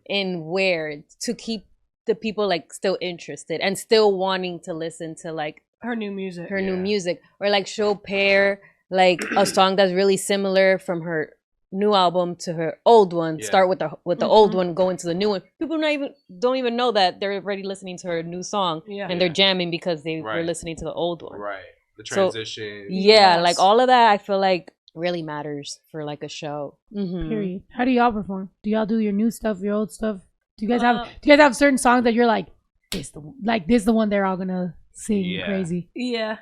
in where to keep the people like still interested and still wanting to listen to like her new music, new music, or like she'll pair like a song that's really similar from her new album to her old one. Start with the old one, go into the new one. People don't even know that they're already listening to her new song, and they're jamming because they were listening to the old one. Right, the transition. So, like all of that, I feel like really matters for like a show. Period. How do y'all perform? Do y'all do your new stuff, your old stuff? Do you guys have certain songs that you're like, this the one they're all gonna sing crazy? Yeah,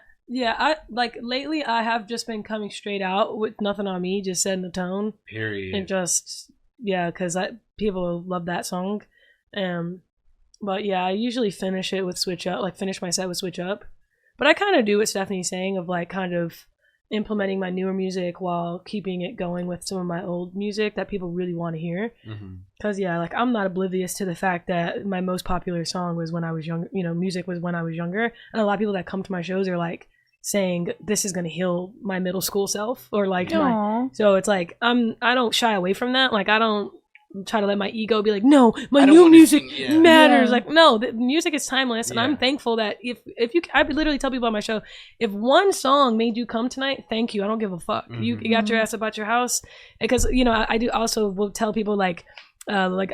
I like lately I have just been coming straight out with nothing on me, just setting the tone. Period. And just because people love that song. But yeah, I usually finish it with switch up, like finish my set with switch up. But I kind of do what Stephanie's saying of like kind of implementing my newer music while keeping it going with some of my old music that people really want to hear. Because like I'm not oblivious to the fact that my most popular song was when I was younger. Music was when I was younger, and a lot of people that come to my shows are like saying this is going to heal my middle school self or like so it's like I don't shy away from that. Like I don't try to let my ego be like, no, my new music matters. Like no, the music is timeless, and I'm thankful that if you I literally tell people on my show, if one song made you come tonight, thank you. I don't give a fuck. You got your ass about your house, because I do also will tell people like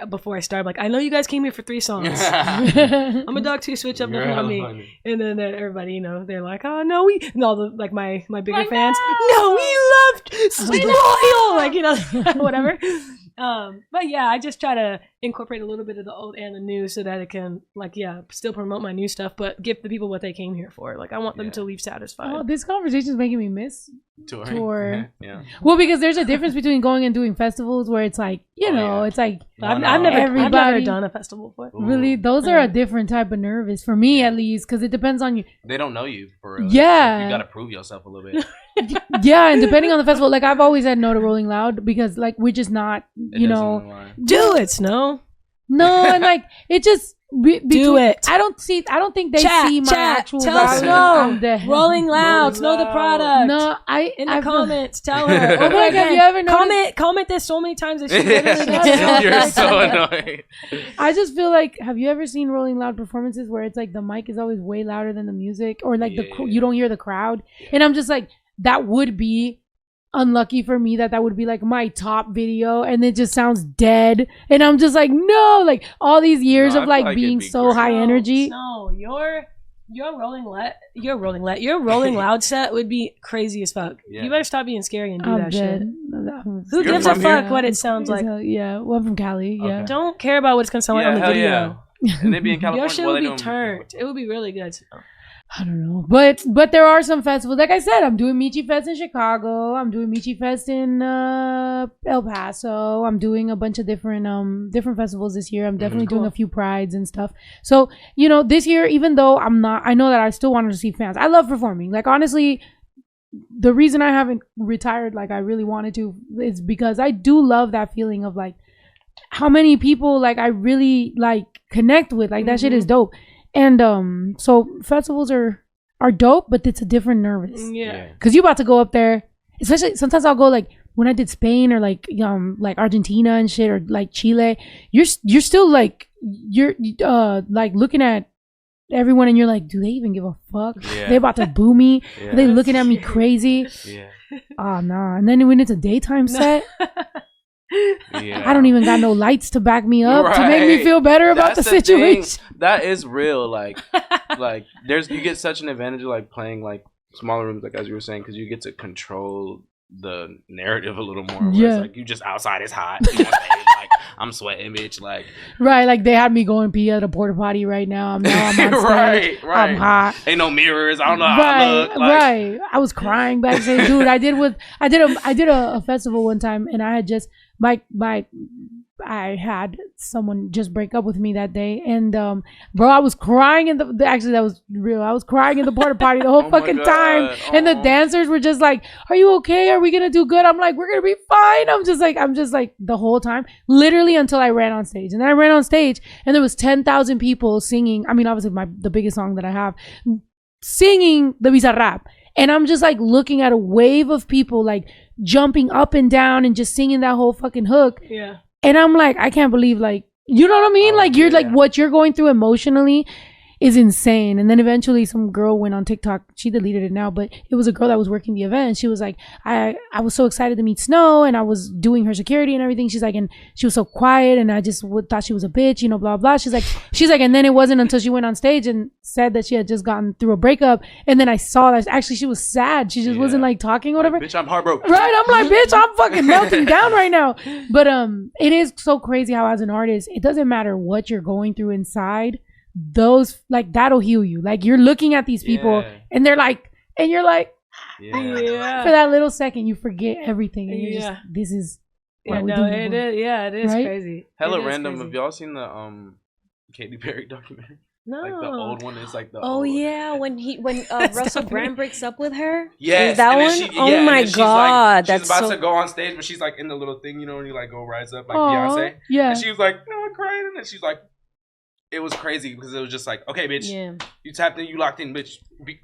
before I start, like I know you guys came here for 3 songs. I'm a dog too. Switch up nothing on me. Funny. And then everybody, they're like, oh no, all the like my bigger fans. No, we loved Loyal, like whatever. But yeah, I just try to incorporate a little bit of the old and the new so that it can still promote my new stuff, but give the people what they came here for. Like I want them to leave satisfied. Oh, this conversation is making me miss tour. Yeah. Well, because there's a difference between going and doing festivals where it's like it's like I've never done a festival before. Really, those are a different type of nervous for me at least, because it depends on you. They don't know you for real. Yeah, you got to prove yourself a little bit. Yeah, and depending on the festival, like I've always said no to Rolling Loud because like we're just not, do it, Snow. No, and like it just do it. I don't think they see my actual tell value. Snow Rolling Loud, Snow the product. No, in the comments tell her. Oh my God, have you ever noticed? Comment this so many times that she literally does. You're so annoying. I just feel like, have you ever seen Rolling Loud performances where it's like the mic is always way louder than the music, or like you don't hear the crowd, and I'm just like, that would be unlucky for me. That would be like my top video, and it just sounds dead, and I'm just like, no, like all these years of like being so high energy. No, your Rolling Loud set would be crazy as fuck. You better stop being scary and do that shit. Who gives a fuck what it sounds like? Well, I'm from Cali. Yeah, don't care about what it's gonna sound like on the video. And they be in California. Your shit would be turned. It would be really good. I don't know, but there are some festivals. Like I said, I'm doing Michi Fest in Chicago. I'm doing Michi Fest in El Paso. I'm doing a bunch of different festivals this year. I'm definitely doing a few prides and stuff. So this year, even though I know that I still wanted to see fans. I love performing. Like honestly, the reason I haven't retired like I really wanted to is because I do love that feeling of like how many people like I really like connect with. Like that shit is dope. And so festivals are dope, but it's a different nervous. Yeah. Because you about to go up there, especially sometimes I'll go like when I did Spain or like Argentina and shit, or like Chile. You're still like you're like looking at everyone and you're like, do they even give a fuck? Yeah. They about to boo me? Are they looking at me crazy? Yeah. Oh no. And then when it's a daytime set, I don't even got no lights to back me up to make me feel better about the situation. That is real. Like you get such an advantage of like playing like smaller rooms, like as you were saying, because you get to control the narrative a little more. Whereas, like you just outside is hot. You know, like I'm sweating, bitch. Like right, like they had me going pee at a porta potty right now. I'm on stage. right. I'm hot. Ain't no mirrors. I don't know how I look. Like, right. I was crying backstage, dude. I did a festival one time, and I had just I had someone just break up with me that day, and bro, I was crying in the actually that was real. I was crying in the porta potty the whole fucking time, and the dancers were just like, "Are you okay? Are we gonna do good?" I'm like, "We're gonna be fine." I'm just like the whole time, literally until I ran on stage, and then I ran on stage, and there was 10,000 people singing. I mean, obviously the biggest song that I have, singing the Bizarrap, and I'm just like looking at a wave of people like jumping up and down and just singing that whole fucking hook. Yeah. And I'm like, I can't believe, like, you know what I mean? Like, you're like, what you're going through emotionally is insane. And then eventually some girl went on TikTok. She deleted it now, but it was a girl that was working the event. And she was like, I was so excited to meet Snow, and I was doing her security and everything. She's like, and she was so quiet, and I just thought she was a bitch, you know, blah, blah. She's like, and then it wasn't until she went on stage and said that she had just gotten through a breakup. And then I saw that actually she was sad. She just wasn't like talking or whatever. Like, bitch, I'm heartbroken. Right. I'm like, bitch, I'm fucking melting down right now. But it is so crazy how as an artist, it doesn't matter what you're going through inside. Those like that'll heal you. Like you're looking at these people and they're like, and you're like, for that little second you forget everything, and you're just, this is what we're doing. It is right? crazy. Hella random. Crazy. Have y'all seen the Katy Perry documentary? No. Like the old one is like the when Russell Brand breaks up with her. Yes, is that one? My god, she's about to go on stage, but she's like in the little thing, you know, when you like go rise up like Beyonce. Yeah, and she was like, no, I'm crying, and she's like. It was crazy because it was just like, okay, bitch, you tapped in, you locked in, bitch,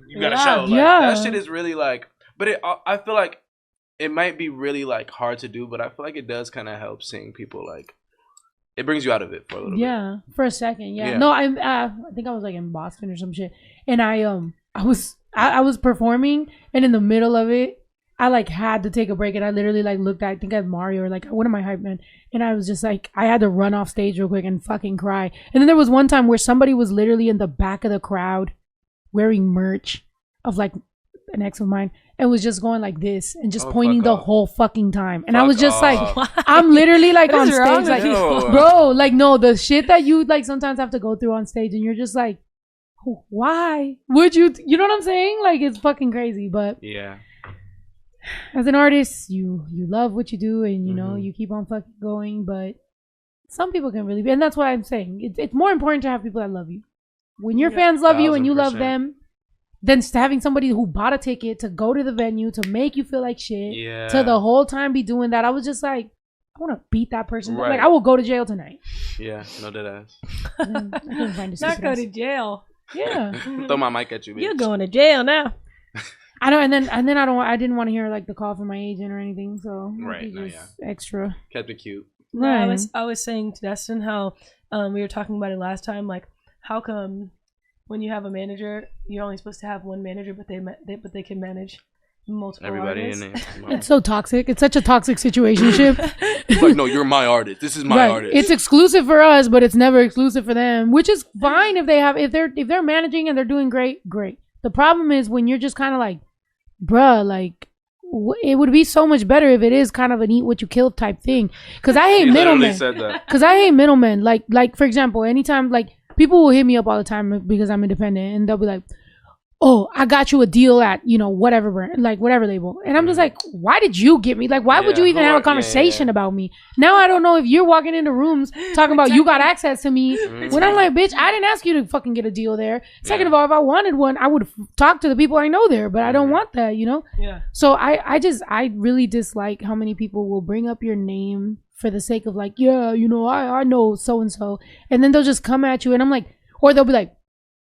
you got to show. Like, that shit is really like, but I feel like it might be really like hard to do, but I feel like it does kind of help seeing people like, it brings you out of it for a little bit. Yeah, for a second. Yeah. No, I think I was like in Boston or some shit, and I was performing, and in the middle of it, I like had to take a break, and I literally like looked at, I think at Mario or like one of my hype men, and I was just like, I had to run off stage real quick and fucking cry. And then there was one time where somebody was literally in the back of the crowd wearing merch of like an ex of mine and was just going like this and just pointing the whole fucking time. And I was just like, I'm literally like on stage like, bro, like no, the shit that you like sometimes have to go through on stage, and you're just like, why would you know what I'm saying? Like it's fucking crazy. But yeah, as an artist, you love what you do, and you know you keep on fucking going. But some people can really be, and that's what I'm saying. It's more important to have people that love you. When your fans love you and you love them, than having somebody who bought a ticket to go to the venue to make you feel like shit. Yeah. To the whole time be doing that. I was just like, I want to beat that person. Right. Like I will go to jail tonight. Yeah, no dead ass. I couldn't find not go to jail. Yeah. Throw my mic at you, bitch. You're going to jail now. I don't, and then I didn't want to hear like the call from my agent or anything, so extra. Kept it cute. Right. I was saying to Destin how we were talking about it last time, like how come when you have a manager you're only supposed to have one manager, but they can manage multiple everybody artists. In there. It's so toxic. It's such a toxic situationship. It's like, no, you're my artist. This is my artist. It's exclusive for us, but it's never exclusive for them, which is fine if they're managing and they're doing great. The problem is when you're just kind of like, bruh, like it would be so much better if it is kind of an eat what you kill type thing. Because I hate middlemen. Because I hate middlemen. Like for example, anytime like people will hit me up all the time because I'm independent, and they'll be like, oh, I got you a deal at, you know, whatever brand, like whatever label. And I'm just like, why did you get me? Like, why would you even have a conversation about me? Now I don't know if you're walking into rooms talking about you got access to me. When I'm like, bitch, I didn't ask you to fucking get a deal there. Second of all, if I wanted one, I would talk to the people I know there, but I don't want that, you know? Yeah. So I really dislike how many people will bring up your name for the sake of like, yeah, you know, I know so-and-so. And then they'll just come at you and I'm like, or they'll be like,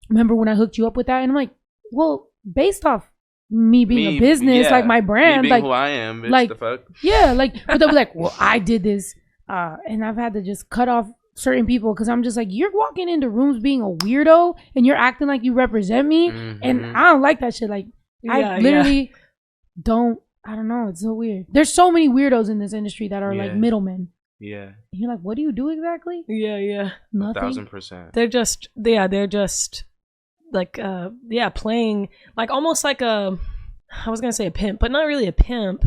remember when I hooked you up with that? And I'm like, well, based off me being a business, like my brand, me being like who I am, bitch, like the fuck? Yeah, like but they'll be like, well, I did this, and I've had to just cut off certain people because I'm just like, you're walking into rooms being a weirdo and you're acting like you represent me, and I don't like that shit. Like I literally don't. I don't know. It's so weird. There's so many weirdos in this industry that are like middlemen. Yeah. You're like, what do you do exactly? Yeah. Nothing. 1,000%. They're just like playing like almost like I was gonna say a pimp, but not really a pimp.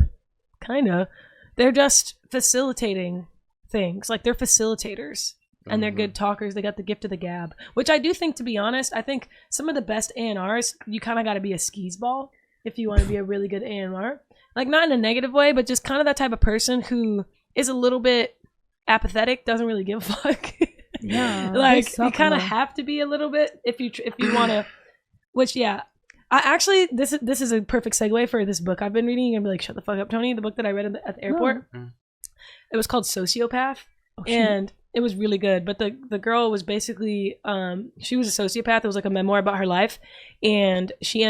Kinda. They're just facilitating things. Like they're facilitators. And they're good talkers. They got the gift of the gab, which I do think, to be honest, I think some of the best A&Rs, you kind of got to be a skis ball if you want to be a really good A&R. Like, not in a negative way, but just kind of that type of person who is a little bit apathetic, doesn't really give a fuck. Yeah. Like, you kind of have to be a little bit if you want to, which, yeah. I actually, this is a perfect segue for this book I've been reading. You're going to be like, shut the fuck up, Tony. The book that I read at the airport. It was called Sociopath. And it was really good, but the girl was basically she was a sociopath. It was like a memoir about her life, and she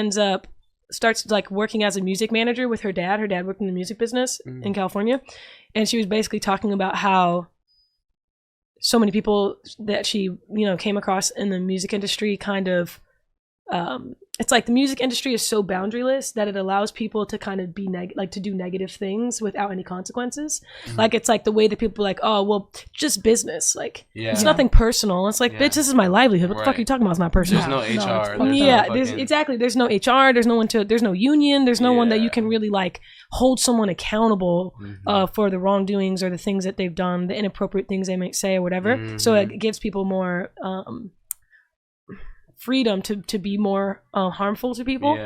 starts like working as a music manager with her dad. Her dad worked in the music business in California, and she was basically talking about how so many people that she came across in the music industry kind of it's like the music industry is so boundaryless that it allows people to kind of be to do negative things without any consequences. Like it's like the way that people are like, oh well, just business. Like it's nothing personal. It's like, bitch, this is my livelihood. What the fuck are you talking about? It's not personal. There's no HR. There's no HR. There's no one there's no union. There's no one that you can really like hold someone accountable for the wrongdoings or the things that they've done, the inappropriate things they might say or whatever. So it gives people more freedom to be more harmful to people.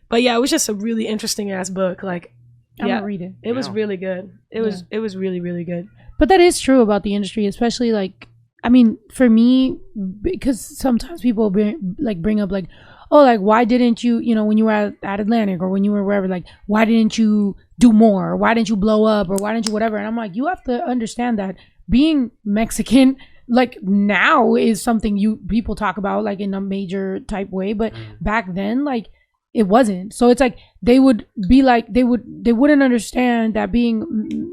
But yeah, it was just a really interesting ass book. Like, I'm gonna read it. It was really good. It was really, really good. But that is true about the industry, especially like, I mean, for me, because sometimes people bring up like, oh, like, why didn't you, when you were at Atlantic or when you were wherever, like, why didn't you do more? Or why didn't you blow up? Or why didn't you whatever? And I'm like, you have to understand that being Mexican, like, now is something people talk about like in a major type way, but back then, like, it wasn't. So it's like they would be like they wouldn't understand that being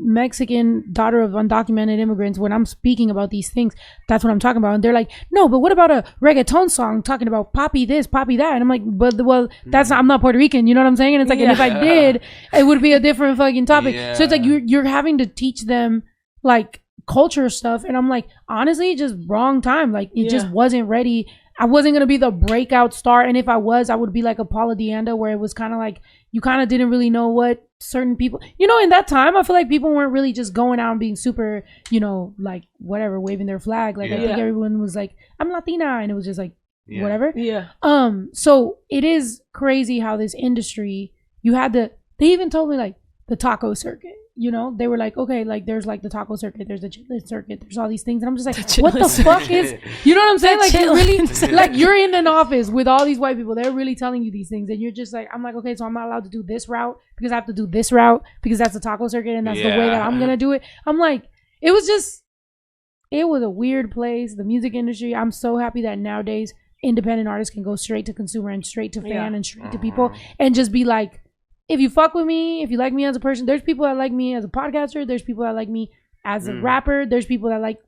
Mexican, daughter of undocumented immigrants, when I'm speaking about these things, that's what I'm talking about. And they're like, no, but what about a reggaeton song talking about poppy this, poppy that? And I'm like, well, that's not, I'm not Puerto Rican, you know what I'm saying? And it's like, and if I did, it would be a different fucking topic. So it's like you're having to teach them like culture stuff, and I'm like, honestly, just wrong time. Like, it just wasn't ready. I wasn't gonna be the breakout star, and if I was, I would be like a Paula Deanda, where it was kind of like you kind of didn't really know what certain people, in that time, I feel like people weren't really just going out and being super, like whatever, waving their flag. Like I think everyone was like, I'm Latina, and it was just like whatever. So it is crazy how this industry, they even told me like the taco circuit. They were like, okay, like there's like the taco circuit, there's the chitlin circuit, there's all these things, and I'm just like, what the fuck is, you know what I'm saying? Like, you're really, like, you're in an office with all these white people, they're really telling you these things, and you're just like, I'm like, okay, so I'm not allowed to do this route because I have to do this route because that's the taco circuit and that's the way that I'm gonna do it. I'm like, it was a weird place, the music industry. I'm so happy that nowadays independent artists can go straight to consumer and straight to fan and straight to people and just be like, if you fuck with me, if you like me as a person, there's people that like me as a podcaster. There's people that like me as a rapper. There's people that like,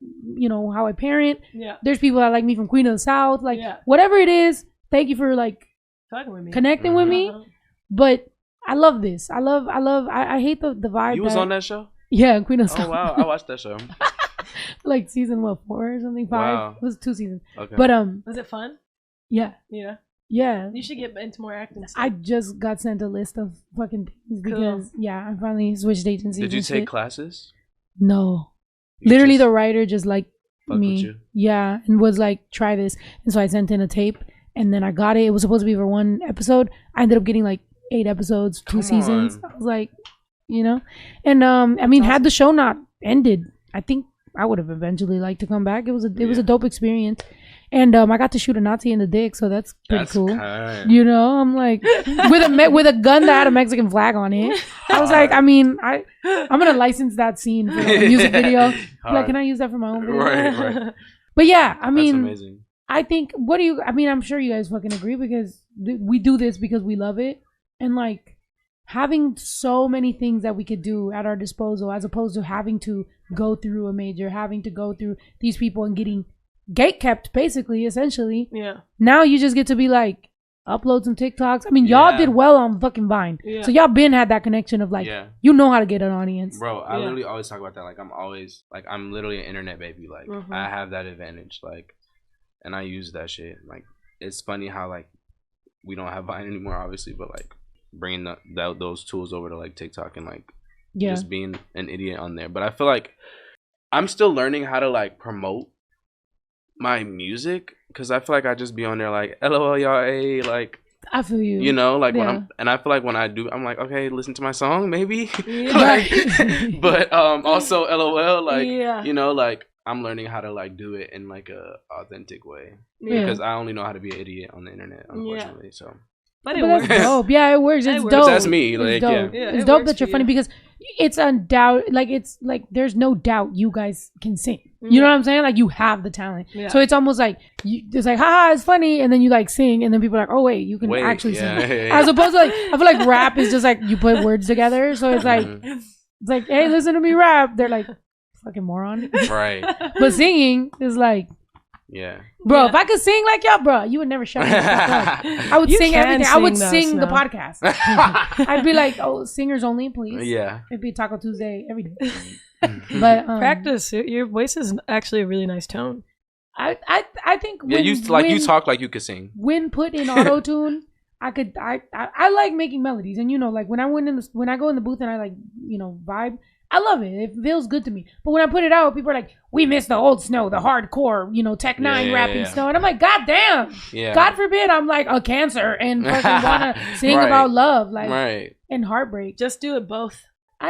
how I parent. There's people that like me from Queen of the South. Like, whatever it is, thank you for like talking with me, connecting with me. But I love this. I hate the vibe. You was on that show? Yeah, Queen of the South. Oh, wow. I watched that show. Like season 4 or something? 5? Wow. It was 2 seasons. Okay. But was it fun? Yeah. Yeah. You should get into more acting stuff. I just got sent a list of fucking things because I finally switched agencies. Did you take classes? No. Literally the writer just like me. With you. Yeah. And was like, try this. And so I sent in a tape and then I got it. It was supposed to be for 1 episode. I ended up getting like 8 episodes, 2 seasons. I was like, And I mean, had the show not ended, I think I would have eventually liked to come back. It was a dope experience. And I got to shoot a Nazi in the dick, so that's pretty cool. Kind. I'm like, with a gun that had a Mexican flag on it. I was like, I mean, I'm gonna license that scene for a music video. Like, can I use that for my own video? Right. But yeah, I mean, that's amazing. I think, I'm sure you guys fucking agree because we do this because we love it, and like having so many things that we could do at our disposal, as opposed to having to go through a major, having to go through these people and getting gate kept, basically, essentially. Yeah. Now you just get to be like, upload some TikToks. I mean, y'all did well on fucking Vine. Yeah. So y'all been had that connection of like, you know how to get an audience. Bro, I literally always talk about that. Like, I'm literally an internet baby. Like, I have that advantage. Like, and I use that shit. Like, it's funny how, like, we don't have Vine anymore, obviously, but, like, bringing those tools over to, like, TikTok and, like, just being an idiot on there. But I feel like I'm still learning how to, like, promote my music, because I feel like I just be on there like LOL y'all, hey, like I feel you, you know, like when I feel like when I do, I'm like, okay, listen to my song maybe. Like, but also LOL, like you know, like I'm learning how to like do it in like a authentic way, because I only know how to be an idiot on the internet, unfortunately. So but it works. That's dope. Yeah, it works. It's dope. That's me. Like, it's dope. It's dope that you're funny, because it's undoubted. Like, it's like there's no doubt you guys can sing. You know what I'm saying? Like, you have the talent. Yeah. So it's almost like it's like, haha, it's funny, and then you like sing, and then people are like, oh wait, you can actually sing. As opposed to like, I feel like rap is just like you put words together. So it's like it's like, hey, listen to me rap. They're like, fucking moron. Right. But singing is like. Bro, if I could sing like y'all, bro, you would never shut me the fuck up. I would sing everything. I would sing the podcast. I'd be like, oh, singers only, please. Yeah. It'd be Taco Tuesday every day. But practice. Your voice is actually a really nice tone. I think you talk like you could sing. When put in auto tune, I like making melodies, and you know, like when I go in the booth and I like, you know, vibe. I love it. It feels good to me. But when I put it out, people are like, we miss the old Snow, the hardcore, you know, Tech 9 rapping Snow. And I'm like, God damn. Yeah. God forbid I'm like a cancer and fucking want to sing about love, like, and heartbreak. Just do it both.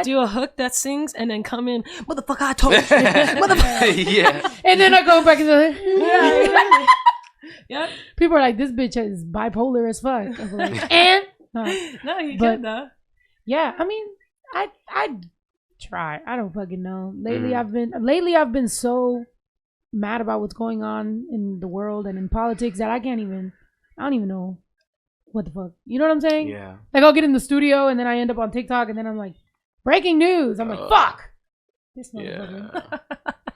Do a hook that sings and then come in, motherfucker, I told you. Motherfucker. And then I go back into the... Yeah. People are like, this bitch is bipolar as fuck. I'm like, and? No, you can't though. Yeah, I mean, I try. I don't fucking know. Lately I've been so mad about what's going on in the world and in politics that I don't even know what the fuck. You know what I'm saying? Yeah. Like, I'll get in the studio and then I end up on TikTok and then I'm like, breaking news. I'm like, fuck. This motherfucker.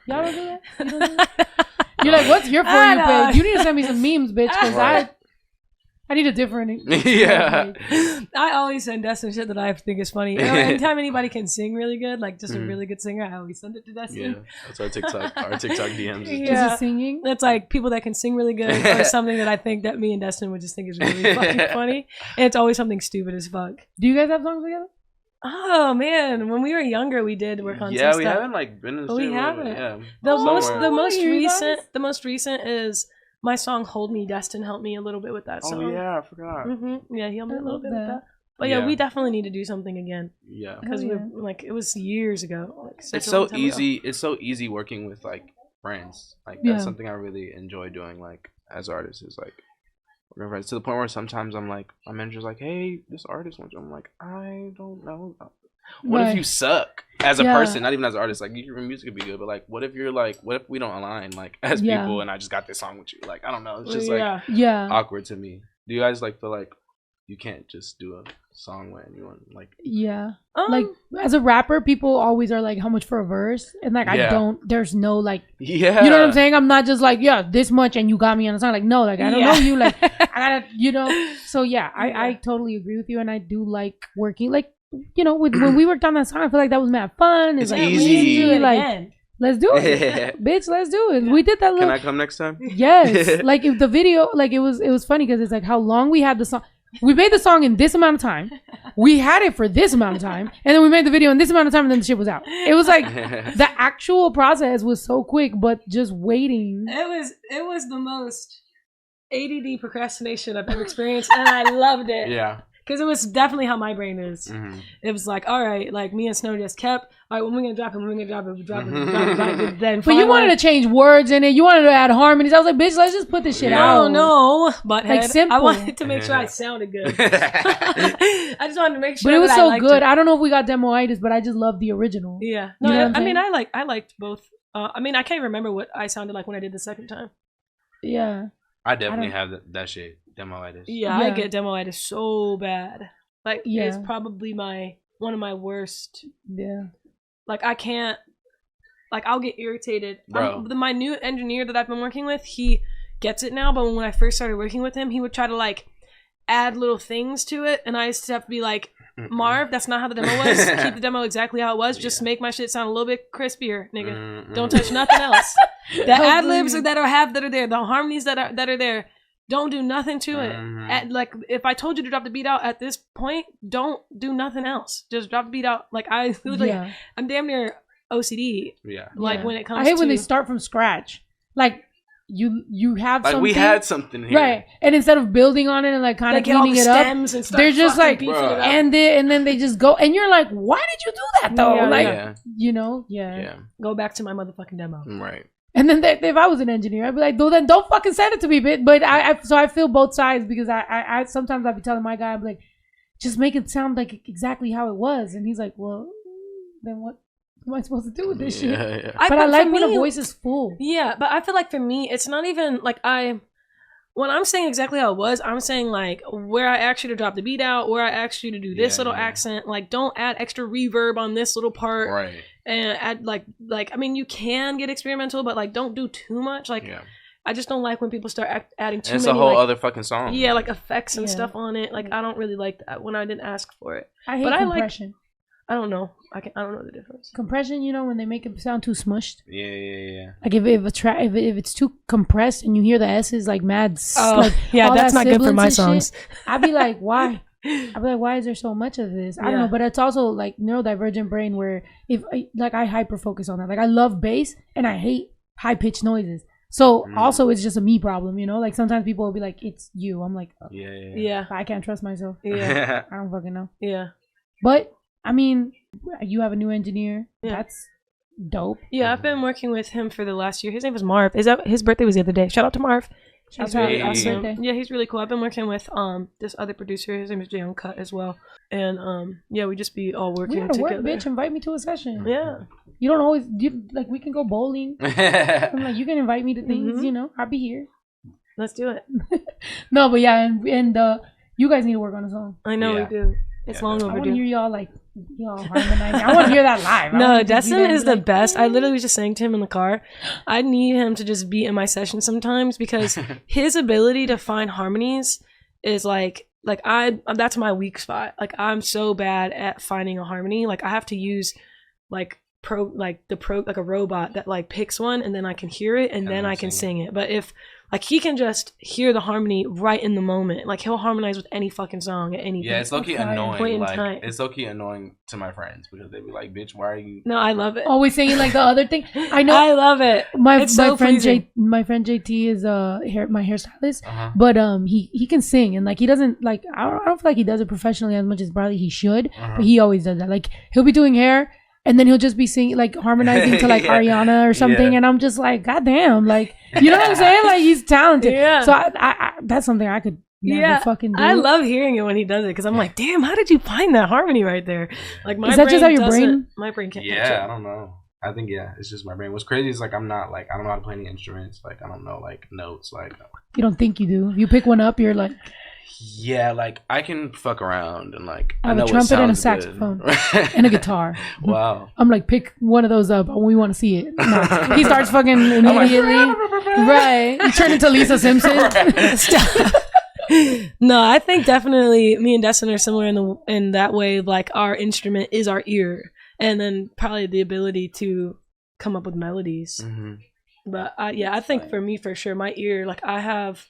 Y'all don't do that? You don't do that? You're like, what's your For You page? You need to send me some memes, bitch, because I need a different. Yeah. I always send Destin shit that I think is funny. Anytime anybody can sing really good, like just a really good singer, I always send it to Destin. Yeah, that's our TikTok DMs. Yeah. Is it singing? It's like people that can sing really good, or something that I think that me and Destin would just think is really fucking funny. And it's always something stupid as fuck. Do you guys have songs together? Oh man, when we were younger, we did work on some stuff. Yeah, we haven't like been in the studio. We haven't. Yeah. The most recent is my song "Hold Me." Destin helped me a little bit with that song. Oh yeah, I forgot. Yeah, he helped me a little bit with that. But yeah, we definitely need to do something again. Yeah, because we're like, it was years ago. Like, it's so easy. It's so easy working with like friends. Like that's something I really enjoy doing. Like as artists, is like working with friends to the point where sometimes I'm like, my manager's like, "Hey, this artist wants you." I'm like, I don't know. What if you suck as a person, not even as an artist? Like, your music could be good, but like, what if we don't align like as people, and I just got this song with you? Like, I don't know. It's just like awkward to me. Do you guys like feel like you can't just do a song with anyone? Like, like as a rapper, people always are like, how much for a verse? And like, I don't. There's no like, you know what I'm saying? I'm not just like, this much, and you got me on a song. Like, no, like I don't know you. Like, I gotta, you know. So I totally agree with you, and I do like working like. You know, when we worked on that song, I feel like that was mad fun. It's like, easy. Let's do it, bitch. Let's do it. We did that. Can I come next time? Yes. Like if the video, like it was funny because it's like how long we had the song. We made the song in this amount of time. We had it for this amount of time, and then we made the video in this amount of time, and then the shit was out. It was like the actual process was so quick, but just waiting. It was the most ADD procrastination I've ever experienced, and I loved it. Yeah. Because it was definitely how my brain is. It was like, all right, like me and Snow just kept, all right, when we're going to drop it, then but you wanted to change words in it. You wanted to add harmonies. I was like, bitch, let's just put this shit out. Oh, no. But like simple. I wanted to make sure I sounded good. I just wanted to make sure but it was so good. It. I don't know if we got demo-itis, but I just love the original. Yeah. No, you know I mean, I liked both. I mean, I can't remember what I sounded like when I did the second time. Yeah. I definitely have that shit. Demo-itis. Yeah, I get demo-itis so bad. Like, it's probably one of my worst. Yeah. Like, I can't. Like, I'll get irritated. My new engineer that I've been working with, he gets it now. But when I first started working with him, he would try to like add little things to it, and I used to have to be like, Marv, that's not how the demo was. Keep the demo exactly how it was. Just make my shit sound a little bit crispier, nigga. Don't touch nothing else. The ad libs that are there, the harmonies that are there, don't do nothing to it. Like if I told you to drop the beat out at this point, don't do nothing else. Just drop the beat out. Like I'm damn near OCD. Yeah. Like when it comes, I hate when they start from scratch. Like. You have like something. We had something here. Right. And instead of building on it and like kind of cleaning it up, they're just like and then they just go and you're like, why did you do that though? You know, go back to my motherfucking demo. Right. And then if I was an engineer, I'd be like, then don't fucking send it to me, bitch. But I feel both sides because I sometimes I'd be telling my guy, I'd be like, just make it sound like exactly how it was. And he's like, well, then what am I supposed to do with this shit? Yeah. But I like when a voice is full. Yeah, but I feel like for me, it's not even like when I'm saying exactly how it was, I'm saying like where I asked you to drop the beat out, where I asked you to do this little accent, like don't add extra reverb on this little part. Right. And add like I mean, you can get experimental, but like don't do too much. Like I just don't like when people start adding too many. It's a whole other fucking song. Yeah, like effects and stuff on it. Like I don't really like that when I didn't ask for it. I hate compression. I don't know. I don't know the difference. Compression, you know, when they make it sound too smushed. Yeah. Like if it's too compressed and you hear the S's like mad. Like, that's not good for my songs. I'd be like, why? I'd be like, why is there so much of this? I don't know, but it's also like neurodivergent brain where I hyper focus on that. Like I love bass and I hate high pitched noises. So also it's just a me problem, you know. Like sometimes people will be like, it's you. I'm like, yeah. I can't trust myself. Yeah, I don't fucking know. Yeah, but. I mean, you have a new engineer. Yeah. That's dope. Yeah, I've been working with him for the last year. His name was Marv. His birthday was the other day. Shout out to Marv. He's really awesome. Yeah, he's really cool. I've been working with this other producer. His name is Jay Uncut as well. And we just be all working together. Work, bitch. Invite me to a session. Yeah. You don't always like we can go bowling. I'm like, you can invite me to things. You know, I'll be here. Let's do it. No, but yeah, and you guys need to work on a song. I know we do. It's long overdue. I want to hear y'all harmonizing. I want to hear that live. No, Destin is the best. I literally was just saying to him in the car, I need him to just be in my session sometimes because his ability to find harmonies is that's my weak spot. Like I'm so bad at finding a harmony. Like I have to use like a robot that like picks one and then I can hear it and then I can sing it. But if like he can just hear the harmony right in the moment, like he'll harmonize with any fucking song at any it's low-key annoying. Like it's low-key annoying to my friends because they be like, "Bitch, why are you?" No, I love it. Always singing like the other thing. I know. I love it. My friend JT is my hairstylist, but he can sing and like he doesn't like I don't feel like he does it professionally as much as probably he should, but he always does that. Like he'll be doing hair. And then he'll just be singing, like harmonizing to like Ariana or something, and I'm just like, God damn, like you know what I'm saying? Like he's talented. Yeah. So I that's something I could never fucking do. I love hearing it when he does it because I'm like, damn, how did you find that harmony right there? Like my is that just how your brain? My brain can't. Yeah, I don't know. I think it's just my brain. What's crazy is like I don't know how to play any instruments. Like I don't know like notes. Like you don't think you do. If you pick one up, you're like. Yeah, like I can fuck around and like I have a trumpet and a saxophone and a guitar. Wow. I'm like, pick one of those up. We want to see it. No. He starts fucking immediately. Right. You turn into Lisa Simpson. No, I think definitely me and Destin are similar in that way. Like our instrument is our ear, and then probably the ability to come up with melodies. But I think for me for sure, my ear, like I have.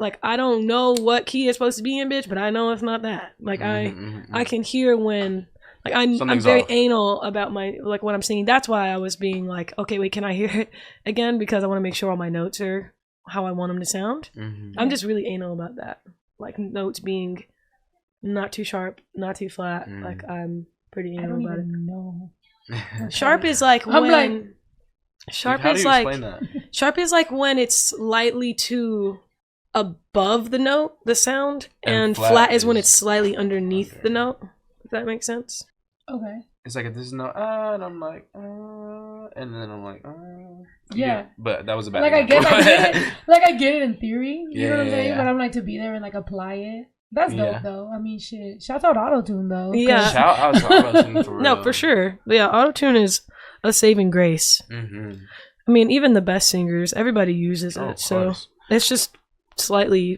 Like, I don't know what key it's supposed to be in, bitch, but I know it's not that. Like, I can hear when, like, I'm very anal about like, when I'm singing. That's why I was being like, okay, wait, can I hear it again? Because I want to make sure all my notes are how I want them to sound. I'm just really anal about that. Like, notes being not too sharp, not too flat. Like, I'm pretty anal about it. No. Sharp is like when... Sharp is like when it's slightly too... above the note, the sound, and flat is when it's slightly underneath the note. If that makes sense. Okay. It's like if this is no and I'm like and then I'm like yeah. But that was a bad like I get it. Like I get it in theory. You know what I'm saying? But I'm like to be there and like apply it. That's dope though. I mean shit. Shout out Auto-Tune though. Yeah. Shout out to Auto-Tune for real. No, for sure. Yeah, Auto-Tune is a saving grace. I mean, even the best singers, everybody uses it. So it's just slightly,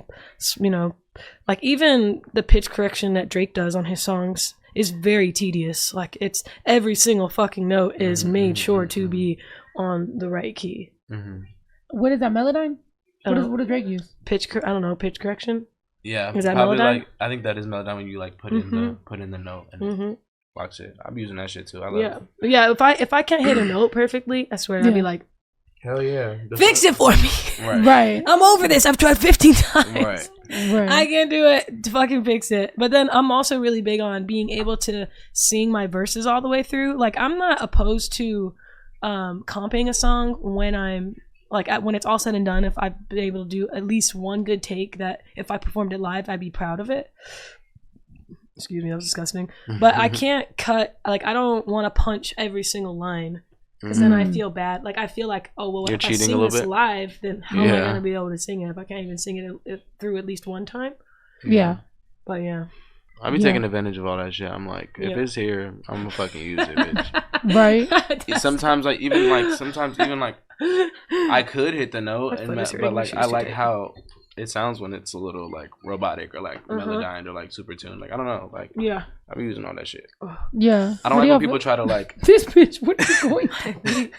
like even the pitch correction that Drake does on his songs is very tedious. Like it's every single fucking note is made sure to be on the right key. What is that, Melodyne? What does Drake use? Pitch correction. Yeah, is that probably Melodyne? Like I think that is Melodyne when you like put in the note and watch it. I'm using that shit too. I love it. Yeah. If I can't hit a note perfectly, I swear I'd be like, hell yeah, fix it for me. Right. I'm over this. I've tried 15 times. Right. I can't do it to fucking fix it. But then I'm also really big on being able to sing my verses all the way through. Like I'm not opposed to comping a song when I'm like when it's all said and done. If I've been able to do at least one good take that if I performed it live, I'd be proud of it. Excuse me, that was disgusting. But I can't cut. Like I don't want to punch every single line. Because then I feel bad. Like I feel like, oh well, if I sing this live, then how am I gonna be able to sing it if I can't even sing it through at least one time? Yeah. But yeah. I be taking advantage of all that shit. I'm like, if it's here, I'm gonna fucking use it, bitch. Right. Sometimes I could hit the note, but like I like how it sounds when it's a little like robotic or like Melodyne or like super tuned. Like I don't know, like I be using all that shit. Yeah. I don't like when people try to like this bitch. What is going on?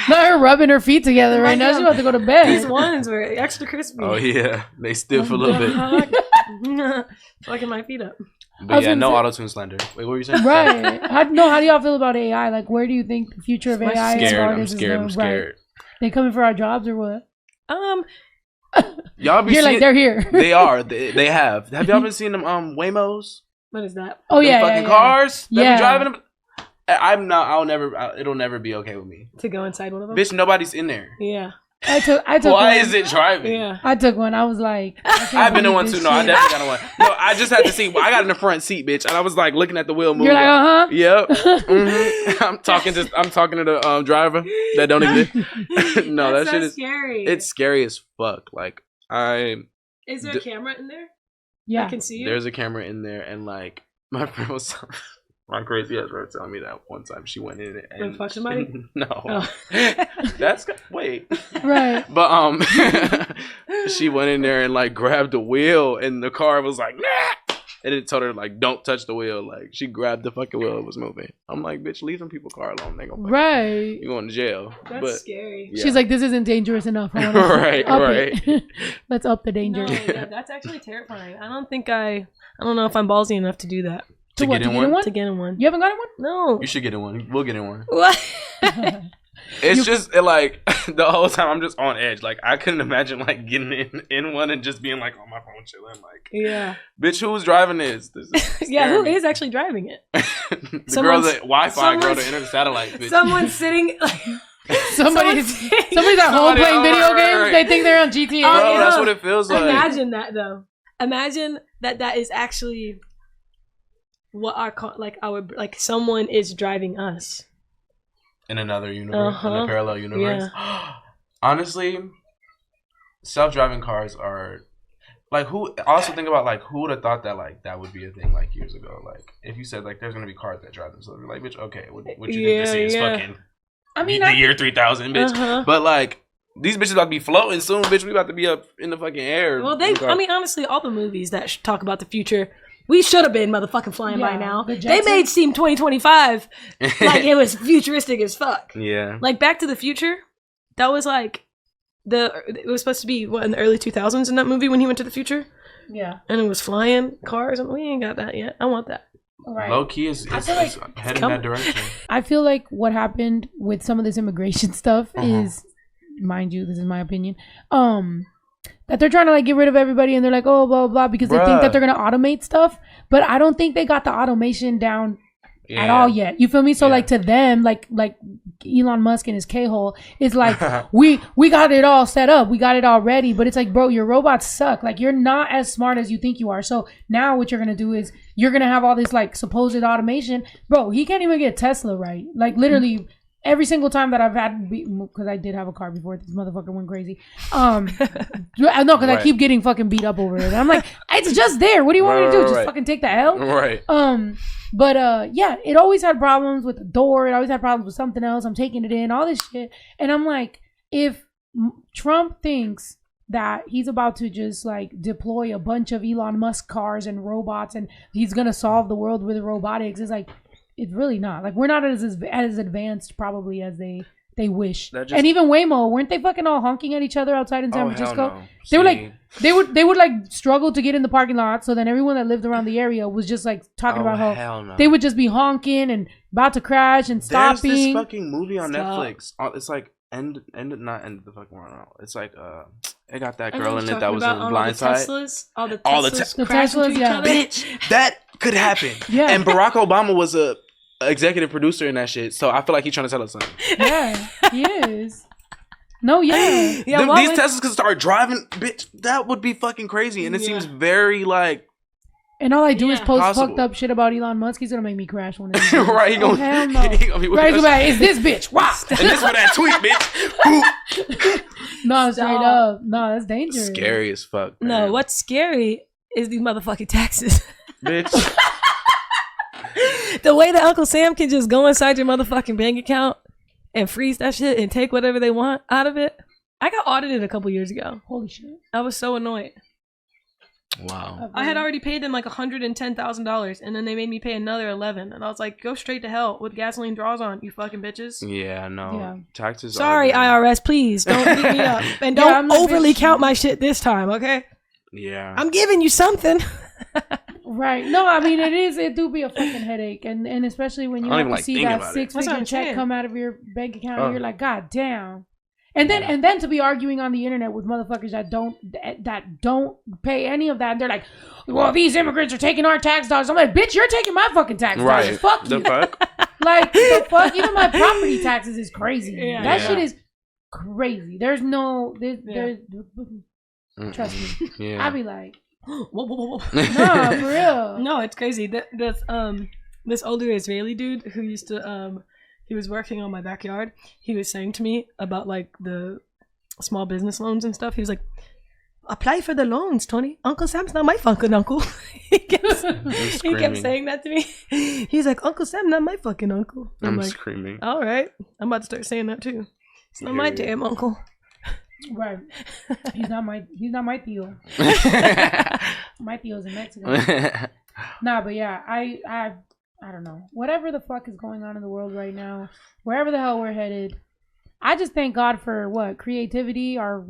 not her rubbing her feet together right now. She's about to go to bed. These ones were extra crispy. Oh yeah, they stiff a little bit. Fucking my feet up. But yeah, no auto-tune slander. Wait, what were you saying? Right. How do y'all feel about AI? Like, where do you think the future of AI is? I'm scared. Right. They coming for our jobs or what? Y'all be You're like, they're here. They are. They have. Have y'all been seeing them Waymos? What is that? Oh yeah, fucking cars. That be driving them. I'm not. It'll never be okay with me to go inside one of them. Bitch, nobody's in there. Yeah. I took Why one. is it driving? Yeah. I took one. I was like, I've been in one too. No, I definitely got one. No, I just had to see. I got in the front seat, bitch, and I was like looking at the wheel moving. You're like, Yep. I'm talking to the driver that don't exist. No, that shit is scary. It's scary as fuck. Like Is there a camera in there? Yeah. I can see you. There's a camera in there, and like my friend was. My crazy ass was telling me that one time she went in and fuck somebody. No, oh. wait, right. But she went in there and like grabbed the wheel, and the car was like, nah! And it told her like, don't touch the wheel. Like she grabbed the fucking wheel, it was moving. I'm like, bitch, leave them people car alone. They gonna right. You going to jail? That's scary. Yeah. She's like, this isn't dangerous enough. Right. Let's up the danger. No, yeah, that's actually terrifying. I don't know if I'm ballsy enough to do that. To get in one? To get in one. You haven't got in one? No. You should get in one. We'll get in one. What? It's just like the whole time I'm just on edge. Like I couldn't imagine like getting in one and just being like on my phone chilling. Like, yeah, bitch, who's driving this? Yeah, who is actually driving it? The Wi-Fi girl to enter the satellite. Bitch. Someone's sitting like. Somebody's at home playing video games. They think they're on GTA. Bro, that's what it feels like. Imagine that though. Imagine that is actually what our someone is driving us in another universe, in a parallel universe. Yeah. Honestly, self-driving cars are like who. Also think about like who would have thought that like that would be a thing like years ago. Like if you said like there's gonna be cars that drive themselves, like bitch, okay, what you think this is? Fucking, I mean, the year 3000, bitch. But like. These bitches about to be floating soon, bitch. We about to be up in the fucking air. Well, honestly, all the movies that talk about the future, we should have been motherfucking flying by now. They made seem 2025 like it was futuristic as fuck. Yeah. Like Back to the Future, that was like it was supposed to be in the early 2000s in that movie when he went to the future. Yeah. And it was flying cars, and we ain't got that yet. I want that. Right. Low key is heading that direction. I feel like what happened with some of this immigration stuff is. Mind you, this is my opinion. That they're trying to like get rid of everybody, and they're like, oh, blah blah, because they think that they're gonna automate stuff. But I don't think they got the automation down at all yet. You feel me? So like to them, like Elon Musk and his K-hole is like, we got it all set up, we got it all ready. But it's like, bro, your robots suck. Like you're not as smart as you think you are. So now what you're gonna do is you're gonna have all this like supposed automation. Bro, he can't even get Tesla right. Like literally. Every single time that I've had, because I did have a car before, this motherfucker went crazy. No, because I keep getting fucking beat up over it. And I'm like, it's just there. What do you want me to do? Just fucking take the L? Right. But yeah, it always had problems with the door. It always had problems with something else. I'm taking it in, all this shit. And I'm like, if Trump thinks that he's about to just like deploy a bunch of Elon Musk cars and robots and he's gonna solve the world with robotics. It's like, it's really not. Like, we're not as advanced probably as they wish. And even Waymo, weren't they fucking all honking at each other outside in San Francisco? No. They were like, they would like struggle to get in the parking lot. So then everyone that lived around the area was just like talking about how they would just be honking and about to crash and stopping. There's this fucking movie on Netflix. It's like not end the fucking world. It's like it got that girl in it that was in Blind Side. All the Teslas, yeah. Bitch, that could happen. Yeah. And Barack Obama was a executive producer in that shit, so I feel like he's trying to tell us something. Yeah, he is. No, yeah. These Teslas could start driving, bitch. That would be fucking crazy, and it seems very like. And all I do is post fucked up shit about Elon Musk. He's gonna make me crash one of these days. Right? He gonna be right. It's this bitch. Wow. And this for that tweet, bitch. No, straight up. No, that's dangerous. Scary as fuck. Man. No, what's scary is these motherfucking taxes, bitch. The way that Uncle Sam can just go inside your motherfucking bank account and freeze that shit and take whatever they want out of it. I got audited a couple years ago. Holy shit. I was so annoyed. Wow. I had already paid them like $110,000 and then they made me pay another $11,000 and I was like, go straight to hell with gasoline draws on, you fucking bitches. Yeah, no. Yeah. Taxes. Sorry, IRS, please don't beat me up and don't overly count my shit this time, okay? Yeah. I'm giving you something. Right. No, I mean it do be a fucking headache, and especially when you have to see that 6-figure check come out of your bank account, and you're like, God damn. And then to be arguing on the internet with motherfuckers that don't pay any of that, and they're like, well, these immigrants are taking our tax dollars. I'm like, bitch, you're taking my fucking tax dollars. Fuck you. Like, the fuck? Even my property taxes is crazy. Yeah. That shit is crazy. There's trust me. Yeah. I'd be like, whoa. No, for real. No, it's crazy. This older Israeli dude who used to he was working on my backyard. He was saying to me about like the small business loans and stuff. He was like, apply for the loans, Toni. Uncle Sam's not my fucking uncle. he kept saying that to me. He's like, Uncle Sam, not my fucking uncle. I'm like, screaming. All right. I'm about to start saying that too. It's not my damn uncle. Right. He's not my Theo. My Theo's in Mexico. Nah, but yeah, I don't know. Whatever the fuck is going on in the world right now, wherever the hell we're headed, I just thank God for creativity, our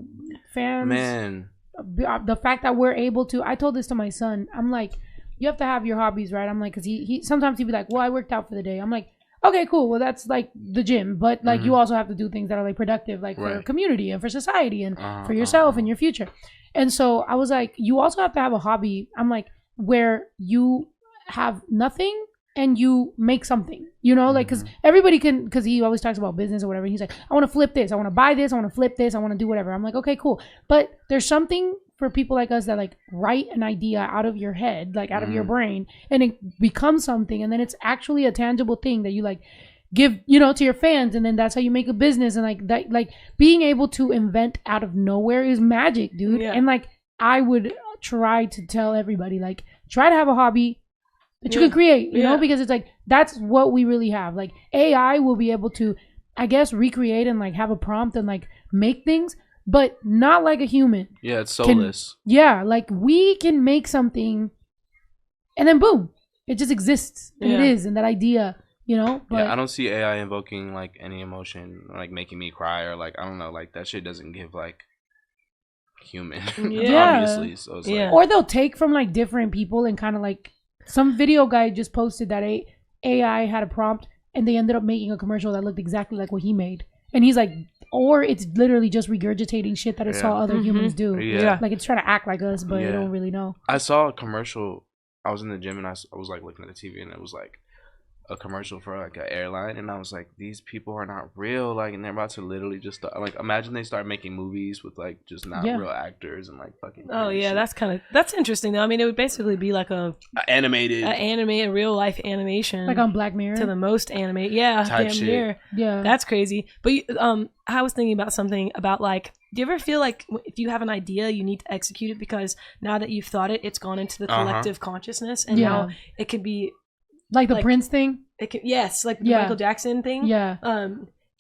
fans. Man. The fact that we're able to, I told this to my son. I'm like, you have to have your hobbies, right? I'm like, cause he sometimes he'd be like, well, I worked out for the day. I'm like, okay, cool. Well, that's like the gym, but like you also have to do things that are like productive, like for community and for society and for yourself and your future. And so I was like, you also have to have a hobby. I'm like, where you have nothing and you make something, you know, like, cause everybody can, cause he always talks about business or whatever. He's like, I want to flip this. I want to buy this. I want to flip this. I want to do whatever. I'm like, okay, cool. But there's something for people like us that like write an idea out of your head, like out of your brain, and it becomes something. And then it's actually a tangible thing that you like give, you know, to your fans. And then that's how you make a business. And like that, like being able to invent out of nowhere is magic, dude. Yeah. And like, I would try to tell everybody, like, try to have a hobby that you can create, you know, because it's like, that's what we really have. Like AI will be able to, I guess, recreate and like have a prompt and like make things, but not like a human. Yeah, it's soulless. Like we can make something and then boom, it just exists. And it is, and that idea, you know. But I don't see AI invoking like any emotion, like making me cry or like, I don't know, like that shit doesn't give like human, obviously. So it's like, or they'll take from like different people and kind of like, some video guy just posted that AI had a prompt and they ended up making a commercial that looked exactly like what he made. And he's like, or it's literally just regurgitating shit that it saw other humans do. Yeah. Like it's trying to act like us, but it don't really know. I saw a commercial. I was in the gym and I was like looking at the TV and it was like a commercial for like an airline. And I was like, these people are not real. Like, and they're about to literally just start, like, imagine they start making movies with like just not real actors and like fucking. Oh yeah, shit. That's interesting though. I mean, it would basically be like a animated real life animation, like on Black Mirror, to the most animated, damn near. Yeah, that's crazy. But I was thinking about something about like, do you ever feel like if you have an idea, you need to execute it because now that you've thought it, it's gone into the collective consciousness, and now it could be. Like the Prince thing? It can, yes, like the Michael Jackson thing. Yeah.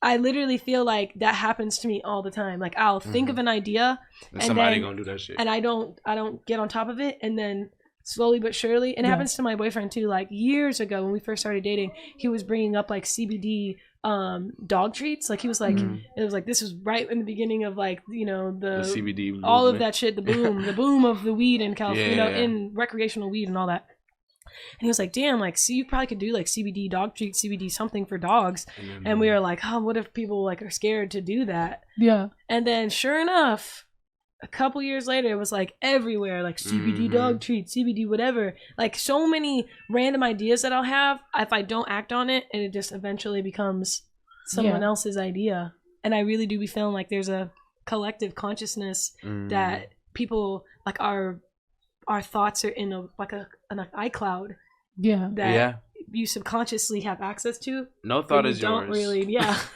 I literally feel like that happens to me all the time. Like I'll think of an idea and somebody gonna do that shit. And I don't get on top of it, and then slowly but surely, and it happens to my boyfriend too. Like years ago when we first started dating, he was bringing up like CBD dog treats. Like he was like, it was like, this was right in the beginning of like, you know, the CBD all movement. Of that shit, the boom of the weed in California, you know, in recreational weed and all that. And he was like, damn, like, see, you probably could do like CBD dog treat, CBD something for dogs. And we were like, oh, what if people like are scared to do that? Yeah. And then sure enough, a couple years later, it was like everywhere, like CBD dog treat, CBD whatever. Like so many random ideas that I'll have, if I don't act on it, and it just eventually becomes someone else's idea. And I really do be feeling like there's a collective consciousness that people like our thoughts are in an iCloud. Yeah. That you subconsciously have access to. No thought is yours.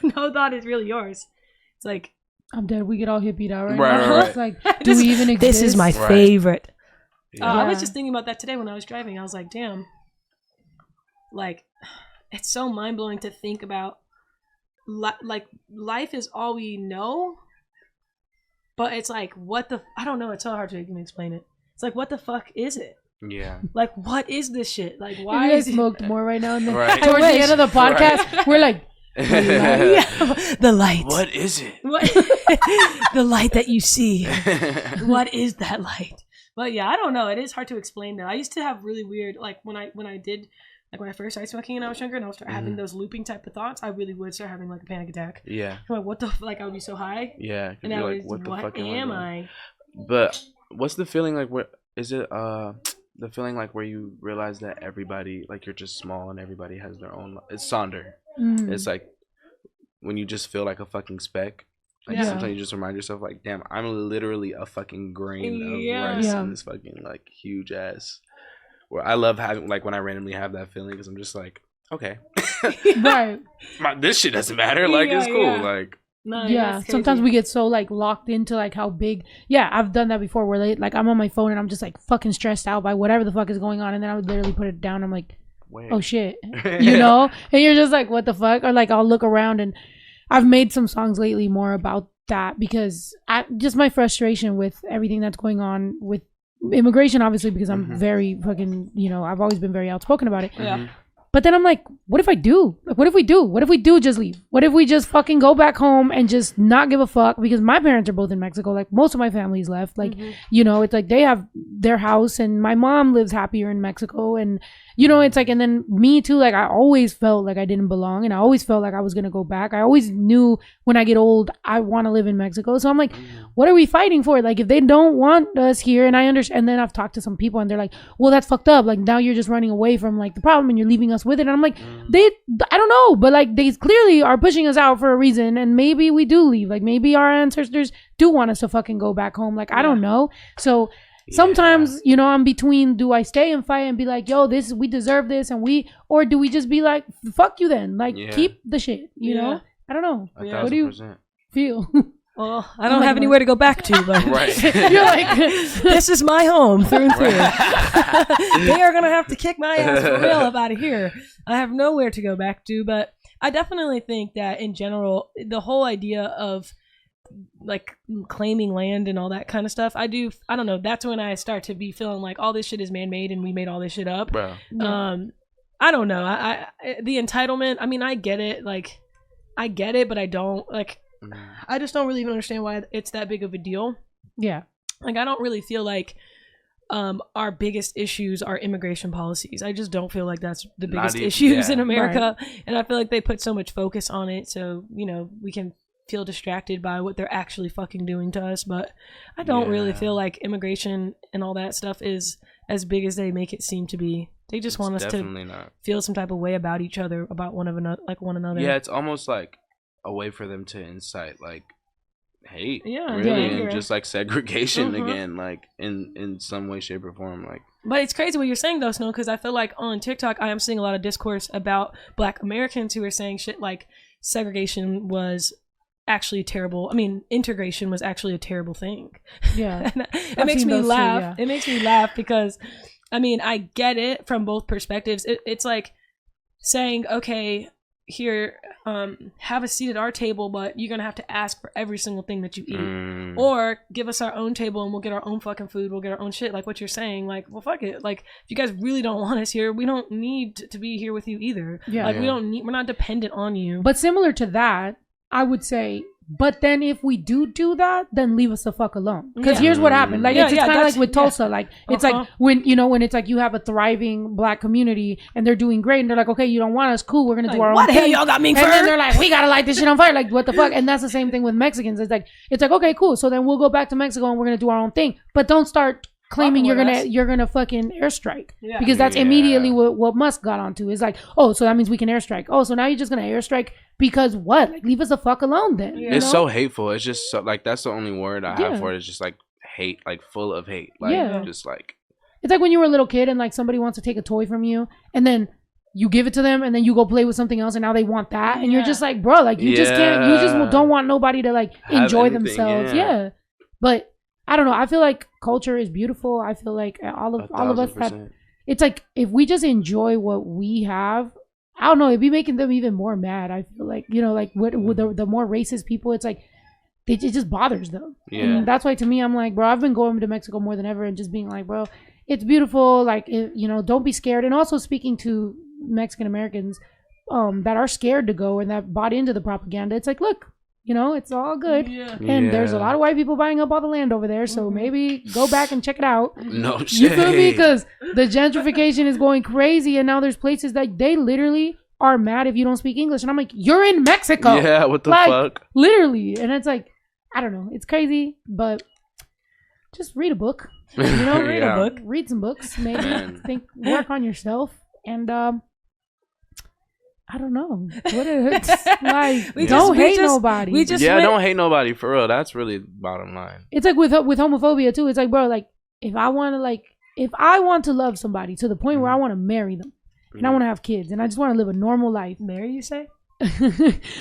No thought is really yours. It's like, I'm dead. We get all hippied out right now. Right. It's like, do we even exist? This is my favorite. I was just thinking about that today when I was driving. I was like, damn. Like, it's so mind-blowing to think about. Like, life is all we know. But it's like, I don't know. It's so hard to even explain it. It's like, what the fuck is it? Yeah. Like, what is this shit? Like, why is smoked more right now? And then towards the end of the podcast, we're like, the light. What is it? The light that you see. What is that light? But yeah, I don't know. It is hard to explain though. I used to have really weird, like when I first started smoking and I was younger and I would start having those looping type of thoughts, I really would start having like a panic attack. Yeah. Like what the like I would be so high. Yeah. And I was like, what the fuck am I? But what's the feeling like? What is it? The feeling like where you realize that everybody, like you're just small and everybody has their own. It's Sonder. It's like when you just feel like a fucking speck. Like sometimes you just remind yourself, like, damn, I'm literally a fucking grain of rice in this fucking like huge ass. Where I love having like when I randomly have that feeling because I'm just like, okay, right, this shit doesn't matter. Like it's cool. Like. No, sometimes we get so like locked into like how big. I've done that before where like I'm on my phone and I'm just like fucking stressed out by whatever the fuck is going on, and then I would literally put it down. I'm like, oh shit, you know, and you're just like, what the fuck? Or like I'll look around, and I've made some songs lately more about that because just my frustration with everything that's going on with immigration, obviously, because I'm very fucking, you know, I've always been very outspoken about it. But then I'm like, what if I do? Like, what if we do? What if we do just leave? What if we just fucking go back home and just not give a fuck? Because my parents are both in Mexico. Like, most of my family's left. Like, you know, it's like they have their house and my mom lives happier in Mexico. And, you know, it's like, and then me too, like, I always felt like I didn't belong. And I always felt like I was going to go back. I always knew when I get old, I want to live in Mexico. So I'm like, what are we fighting for? Like, if they don't want us here, and I understand, and then I've talked to some people and they're like, well, that's fucked up. Like, now you're just running away from like the problem and you're leaving us with it. And I'm like, I don't know, but like they clearly are pushing us out for a reason, and maybe we do leave. Like maybe our ancestors do want us to fucking go back home. Like I don't know. So sometimes, you know, I'm between, do I stay and fight and be like, yo, we deserve this, or do we just be like, fuck you then? Like keep the shit, you know? I don't know. What do you feel? Well, I don't have anywhere to go back to, but you're like, this is my home through and through. They are going to have to kick my ass for real up out of here. I have nowhere to go back to, but I definitely think that in general, the whole idea of like claiming land and all that kind of stuff, I don't know, that's when I start to be feeling like all this shit is man-made and we made all this shit up. Bro. I don't know. I the entitlement, I mean, I get it. Like, I get it, but I don't. Like, I just don't really even understand why it's that big of a deal. Yeah. Like, I don't really feel like our biggest issues are immigration policies. I just don't feel like that's the biggest issues in America. Right. And I feel like they put so much focus on it. So, you know, we can feel distracted by what they're actually fucking doing to us. But I don't really feel like immigration and all that stuff is as big as they make it seem to be. They just want us to feel some type of way about each other, about one another. Yeah, it's almost like a way for them to incite like hate, really, and just like segregation again, like in some way, shape, or form. Like, but it's crazy what you're saying though, Snow, because I feel like on TikTok I am seeing a lot of discourse about Black Americans who are saying shit like segregation was actually terrible. I mean, integration was actually a terrible thing. Yeah, it makes me laugh. Too, It makes me laugh because, I mean, I get it from both perspectives. It's like saying, okay, here, have a seat at our table, but you're gonna have to ask for every single thing that you eat, or give us our own table and we'll get our own fucking food, we'll get our own shit, like what you're saying. Like, well, fuck it, like if you guys really don't want us here, we don't need to be here with you either. We're not dependent on you. But similar to that, I would say, but then if we do that, then leave us the fuck alone. Because here's what happened. Like, it's kind of like with Tulsa. Like, it's like when it's like you have a thriving black community and they're doing great and they're like, okay, you don't want us, cool, we're going to do our own thing. What the hell y'all got me for? And then they're like, we got to light this shit on fire. Like, what the fuck? And that's the same thing with Mexicans. It's like, okay, cool. So then we'll go back to Mexico and we're going to do our own thing. But don't start claiming you're gonna fucking airstrike, because that's immediately what Musk got onto. Is like, oh, so that means we can airstrike. Oh, so now you're just gonna airstrike because what? Like, leave us the fuck alone then. It's so hateful. It's just so, like, that's the only word I have for it. It's just like hate, like full of hate. Like just like, it's like when you were a little kid and like somebody wants to take a toy from you and then you give it to them and then you go play with something else and now they want that and you're just like, bro, like you just can't. You just don't want nobody to like enjoy themselves. But I don't know. I feel like culture is beautiful. I feel like all of us have. It's like if we just enjoy what we have, I don't know. It'd be making them even more mad. I feel like, like with the more racist people, it's like it just bothers them. Yeah. And that's why to me, I'm like, bro, I've been going to Mexico more than ever and just being like, bro, it's beautiful. Like, don't be scared. And also speaking to Mexican Americans that are scared to go and that bought into the propaganda. It's like, look. It's all good. And there's a lot of white people buying up all the land over there. So maybe go back and check it out. No shit. You feel me? Because the gentrification is going crazy. And now there's places that they literally are mad if you don't speak English. And I'm like, you're in Mexico. Yeah, what the fuck? Literally. And it's like, I don't know. It's crazy. But just read a book. Read a book. Read some books. Maybe work on yourself. And I don't know. Don't hate nobody. Don't hate nobody for real. That's really bottom line. It's like with homophobia too. It's like, bro, like if I want to love somebody to the point where I want to marry them and I want to have kids and I just want to live a normal life. Marry, you say?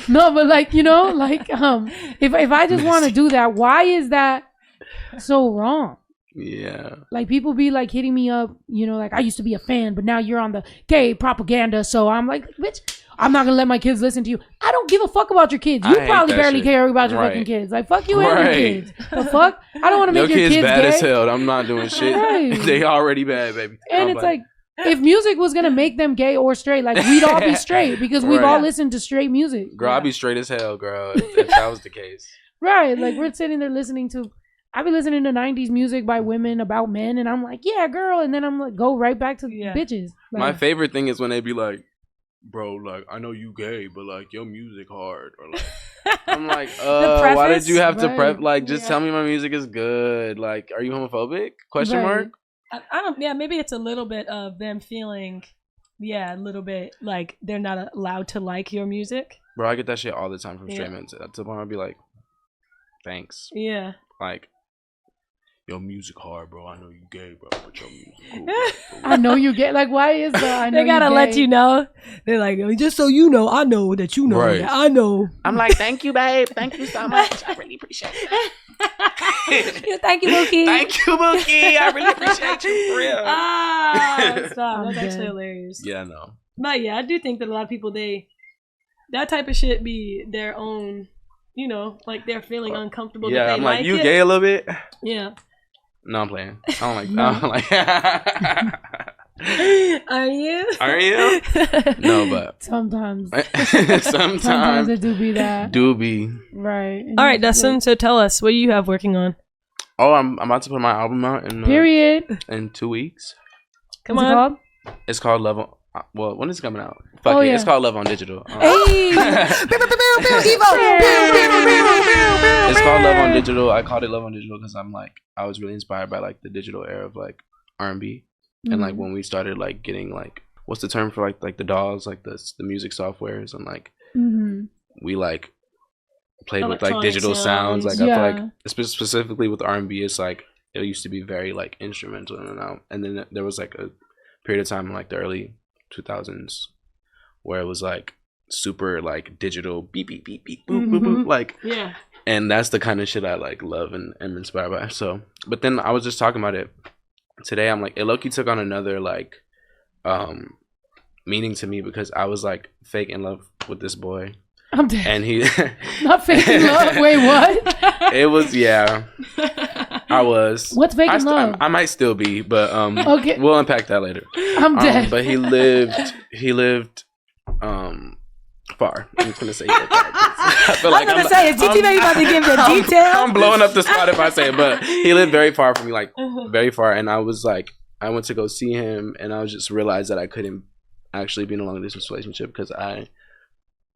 No, but like, if I just want to do that, why is that so wrong? Yeah. Like people be like hitting me up, like I used to be a fan, but now you're on the gay propaganda. So I'm like, bitch, I'm not gonna let my kids listen to you. I don't give a fuck about your kids. You probably barely care about your fucking kids. Like fuck you and your kids. The fuck? I don't want to make your kids bad gay. as hell. I'm not doing shit. They already bad, baby. And it's like if music was gonna make them gay or straight, like we'd all be straight because we've all listened to straight music. Girl, I'd be straight as hell, girl, if that was the case. Right. Like we're sitting there listening to I be listening to 90s music by women about men, and I'm like, yeah, girl. And then I'm like, go right back to bitches. Like, my favorite thing is when they be like, bro, like, I know you gay, but like, your music hard. Or like, I'm like, why did you have to prep? Like, just tell me my music is good. Like, are you homophobic? Question mark? I don't, maybe it's a little bit of them feeling, a little bit like they're not allowed to like your music. Bro, I get that shit all the time from straight men. To the point I'd be like, thanks. Yeah. Like, your music hard, bro. I know you gay, bro, but your music cool. I know you gay. Like, why is that? I know they gotta let you know. They're like, just so you know, I know that you know. Right. That I know. I'm like, thank you, babe. Thank you so much. I really appreciate it. Thank you, Mookie. Thank you, Mookie. I really appreciate you for real. Stop. That's actually hilarious. Yeah, I know. But yeah, I do think that a lot of people, that type of shit be their own, like they're feeling uncomfortable. Yeah, that they I'm like, you gay a little bit? Yeah. No, I'm playing. I don't like. I don't like. Are you? Are you? No, but sometimes. Sometimes it do be that. Do be. Right. All right, Dustin. So tell us, what do you have working on? Oh, I'm about to put my album out in in 2 weeks. Come on. It's called Love on. Well, when is it coming out? Fuck it. Yeah. It's called Love on Digital. Hey. It's called Love on Digital. I called it Love on Digital because I was really inspired by like the digital era of like R&B, and like when we started like getting like, what's the term for like the DAWs, like the music softwares, and like we like played with like digital sounds. Like I feel like specifically with R&B, it's like it used to be very like instrumental and then there was like a period of time in like the early 2000s where it was like super like digital beep beep beep beep boop boop boop, like and that's the kind of shit I like love and am inspired by. So but then I was just talking about it today. I'm like, it low-key took on another like meaning to me because I was like fake in love with this boy. I'm dead. And he not faking love. Wait, what? It was I was. What's faking love? I might still be, but okay. We'll unpack that later. I'm dead. But he lived far. I'm just gonna say that. I feel like is TT maybe about to give the detail? I'm blowing up the spot if I say it, but he lived very far from me, like very far. And I was like, I went to go see him, and I just realized that I couldn't actually be in a long distance relationship because I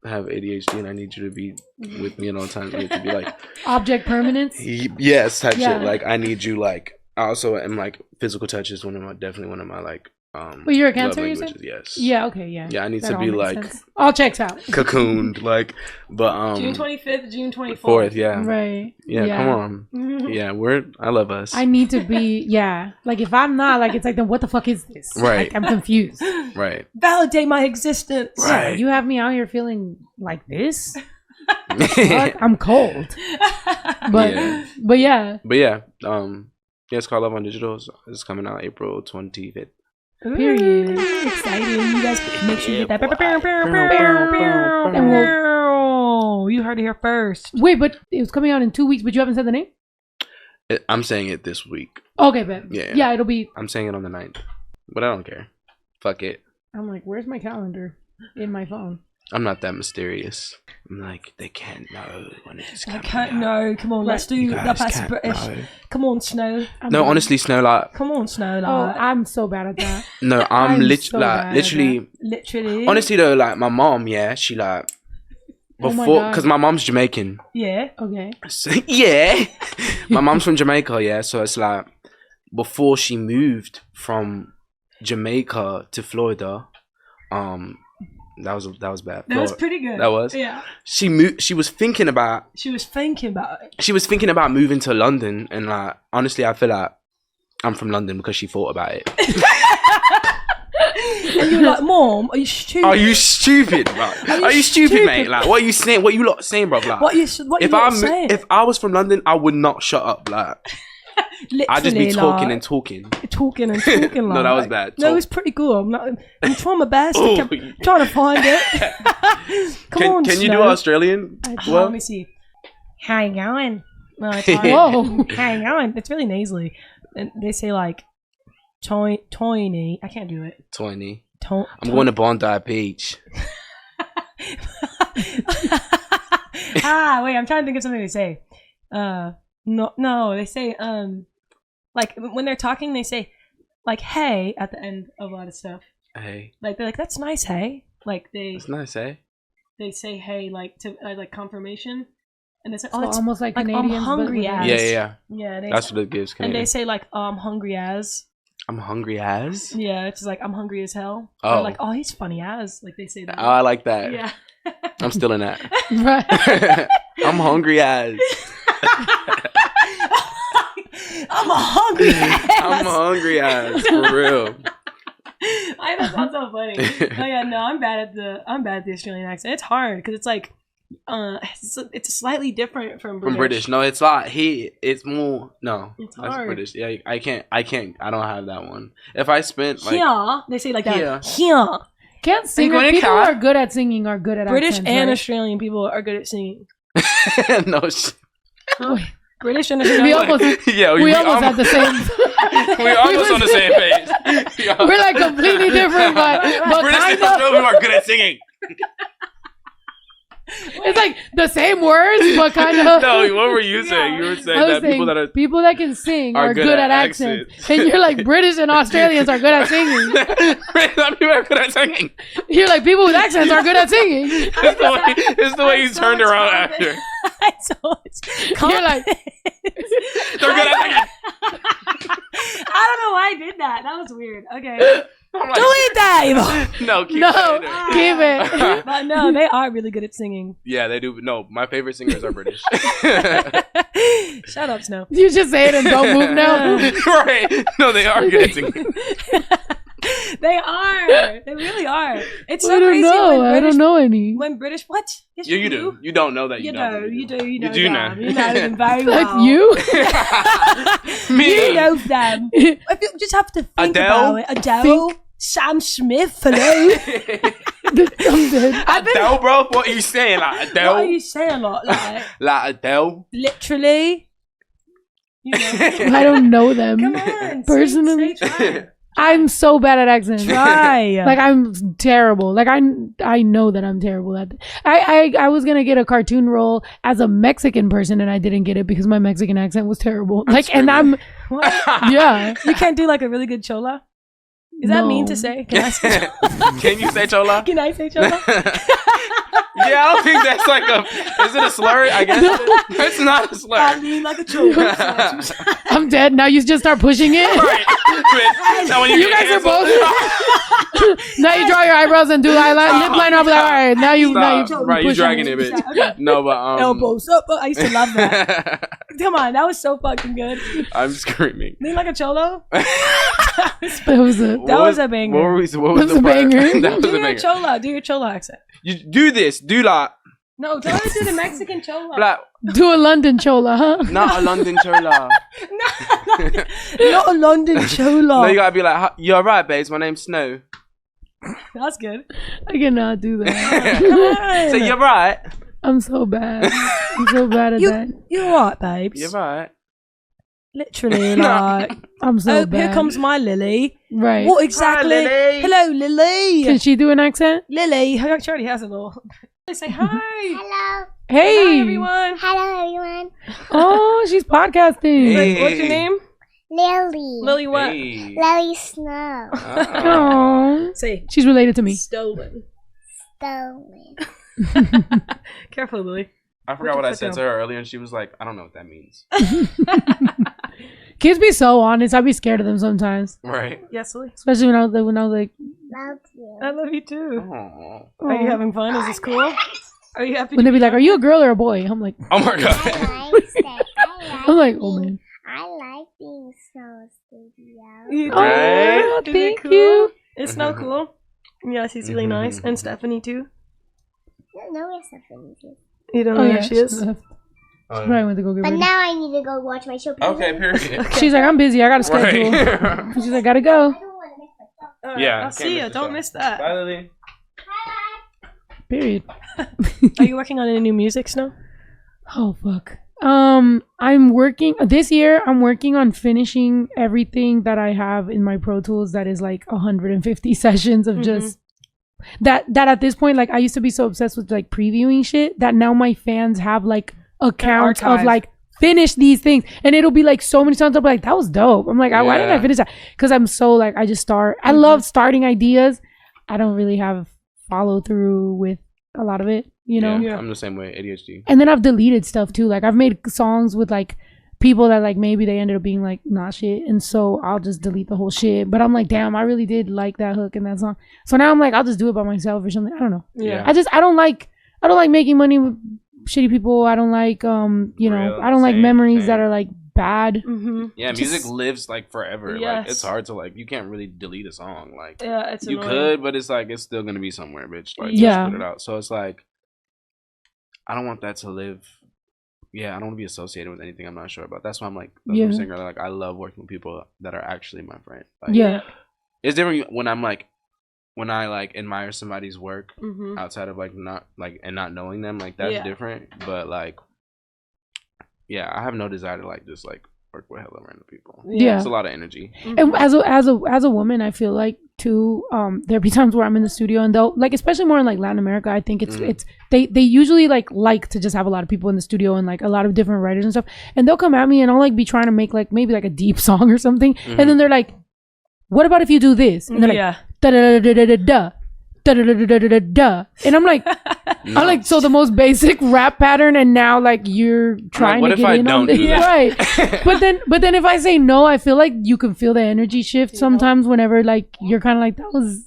have ADHD and I need you to be with me at all times. We have to be like object permanence. Yes, type shit. Like I need you. Like I also am like physical touch is definitely one of my like. Well, you're a Cancer, you said? Yes. Yeah. Okay. Yeah. Yeah, I need to be like sense. All checks out. Cocooned, like, but June 25th, June 24th. 4th, yeah. Right. Yeah. Come on. Yeah, I love us. I need to be. Yeah. Like if I'm not, like it's like then what the fuck is this? Right. Like, I'm confused. Right. Validate my existence. Right. Yeah, you have me out here feeling like this. I'm cold. But yeah. It's called Love on Digital. It's coming out April 25th. Period. Exciting. You guys make sure you get that. You heard it here first. Wait, but it was coming out in 2 weeks, but you haven't said the name? I'm saying it this week. Okay, but yeah, it'll be. I'm saying it on the 9th, but I don't care. Fuck it. I'm like, where's my calendar in my phone? I'm not that mysterious. I'm like, they can't know when it's coming. I can't know. Come on, let's do that. That's British. Know. Come on, Snow. Honestly, Snow, like. Come on, Snow. Like. Oh, I'm so bad at that. No, I'm literally. Honestly, though, like my mom, she like. Before, because my mom's Jamaican. Yeah. Okay. So, yeah. My mom's from Jamaica, yeah. So it's like before she moved from Jamaica to Florida, that was bad. That was pretty good. That was. Yeah. She was thinking about it. She was thinking about moving to London, and like honestly, I feel like I'm from London because she thought about it. And you're like, Mom, are you stupid? Are you stupid, bro? Are you stupid, mate? Like, what are you saying? What you lot saying, bro? Like, what you saying? If I was from London, I would not shut up. Like, I'd just be talking and talking. Talking and talking. Like. No, that was bad. No, it was pretty good. I'm trying my best. I'm trying to find it. Can you do Australian? Well, let me see. How you going? No, whoa. How you going? It's really nasally. And they say like, Toni. I can't do it. Toni. I'm going to Bondi Beach. Wait, I'm trying to think of something to say. No, they say like when they're talking, they say like hey at the end of a lot of stuff. Hey. Like they're like that's nice, hey. Like that's nice, hey. They say hey like to like confirmation, and they say so almost like Canadians. I'm hungry as. Yeah. That's what it gives. Canadian. And they say like I'm hungry as. I'm hungry as? Yeah, it's just like I'm hungry as hell. Oh. Or like, oh, he's funny as. Like they say that. Oh, I like that. Yeah. I'm still in that. Right. I'm hungry as. I'm a hungry ass. I'm a hungry ass, for real. I know, that sounds so funny. Oh yeah, no, I'm bad at the Australian accent. It's hard because it's like it's slightly different from British. From British. No, it's like it's more it's hard. British. Yeah, I can't I don't have that one. If I spent like here, they say like that. Here. Can't sing. People are good at singing are good at British accents, and right? Australian people are good at singing. No shit. British and Australian. We almost had the same. We're almost on the same page. We're like completely different, but British and Australian people are good at singing. It's like the same words, but kind of. No, what were you saying? You were saying that people that can sing are good at accents. And you're like British and Australians are good at singing. People are good at singing. You're like people with accents are good at singing. It's the way you turned around after. You're like they're good at singing. I don't know why I did that. That was weird. Okay. Delete that! No, keep it. But no, they are really good at singing. Yeah, they do. No, my favorite singers are British. Shut up, Snow. You just say it and don't move now. Right. No, they are good at singing. They are. They really are. It's so crazy. I don't know any. When British, what? Yes, you do. You don't know that. You know. You do. You know. You do them. now. You know them very well. Like you? Me. You know them. If you just have to think about it. Adele. Sam Smith, hello. I'm dead. Adele, bro? What are you saying? Like Adele? What are you saying? Like Adele? Literally. You know. I don't know them. Come on. Personally. Try. I'm so bad at accents. Try. Like I'm terrible. Like I know that I'm terrible at it. I was gonna get a cartoon role as a Mexican person and I didn't get it because my Mexican accent was terrible. Like and I'm What? yeah. You can't do like a really good chola? Is that mean to say? Can I say chola? Can you say chola? Can I say chola? Yeah, I don't think that's like is it a slur? I guess it's not a slur. I mean like a chola. I'm dead. Now you just start pushing it. Right. Now when You guys are both. Now you draw your eyebrows and do lip line up. Like, all right, now you right, you dragging it, bitch. Okay. No, but elbows up. I used to love that. Come on, that was so fucking good. I'm screaming. Mean like a cholo? That was a a banger. What was That was a banger. That was Do a your banger. chola. Do your chola accent. You do this. Do like No, don't do the Mexican chola. do a London chola, huh? not a London chola. Not a London chola. No, you gotta be like, you're right, babes. My name's Snow. That's good. I cannot do that. So you're right. I'm so bad. I'm so bad at that. You're right, babes. You're right. Literally, like. I'm so bad. Here comes my Lily. Right. What exactly? Hi, Lily. Hello, Lily. Can she do an accent? Lily. She already has a little. They say hi. Hello. Hey. Hi, everyone. Hello, everyone. Oh, she's podcasting. Hey. What's your name? Lily. Lily what? Hey. Lily Snow. Oh, Say. she's related to me. Stolen. Stolen. Careful, Lily. I forgot what I said to her earlier, and she was like, I don't know what that means. Kids be so honest. I'd be scared of them sometimes, Right. Yes, Lily. especially when I was like, Love you. I love you too. Aww. Are you having fun? Is this cool? Are you happy? when they be like, "Are you a girl or a boy?" I'm like, Oh my I god. like that. I'm like, oh man. I like being so studio. You do? Right? Oh, Is it thank cool? you. It's not cool. Yes, he's really nice. And Stephanie too. No, it's something. You don't know where she is? She probably went to go get But ready. now I need to go watch my show. Okay, period. She's like, I'm busy. I got a schedule. Right. She's like, gotta go. I don't want to miss my show. All right, Yeah, I'll can't see you. miss the Don't show. miss that. Bye, Lily. Period. Are you working on any new music, Snow? Oh fuck. I'm working this year. I'm working on finishing everything that I have in my Pro Tools. That is like 150 sessions of just that at this point, like I used to be so obsessed with like previewing shit that now my fans have like accounts of archive. like finish these things, and it'll be like so many songs. I'm like, that was dope. I'm like, why didn't I finish that? Because I'm so like I just start. I love starting ideas. I don't really have follow through with a lot of it, you know. Yeah, I'm the same way. ADHD. And then I've deleted stuff too. Like I've made songs with like people that like maybe they ended up being like not shit, and so I'll just delete the whole shit. But I'm like, damn, I really did like that hook in that song. So now I'm like, I'll just do it by myself or something. I don't know. Yeah. I don't like making money with shitty people. I don't like Real, I don't like same, memories same. that are like bad. Mm-hmm. Yeah, music lives like forever. Like Yes. it's hard to like you can't really delete a song. Like Yeah, it's you annoying. could, but it's like it's still gonna be somewhere, bitch. Like Yeah. just put it out. So it's like I don't want that to live. Yeah, I don't want to be associated with anything I'm not sure about. That's why I'm like Yeah. I'm saying earlier, like I love working with people that are actually my friend. Like, Yeah. it's different when I'm like when I like admire somebody's work Mm-hmm. outside of like not like and not knowing them. Like that's Yeah. different. But like yeah, I have no desire to like just like work with hella random people. Yeah. It's a lot of energy. And as a woman, I feel like too, there'll be times where I'm in the studio and they'll like, especially more in like Latin America, I think it's they usually like to just have a lot of people in the studio and like a lot of different writers and stuff, and they'll come at me and I'll like be trying to make like maybe like a deep song or something, and then they're like, what about if you do this? And they're like, Yeah. da da da da da da da da da da da da da, and I'm like, I'm like, so the most basic rap pattern, and now like you're trying what to if get I in on don't this, do that? right? but then if I say no, I feel like you can feel the energy shift sometimes whenever like you're kind of like, that was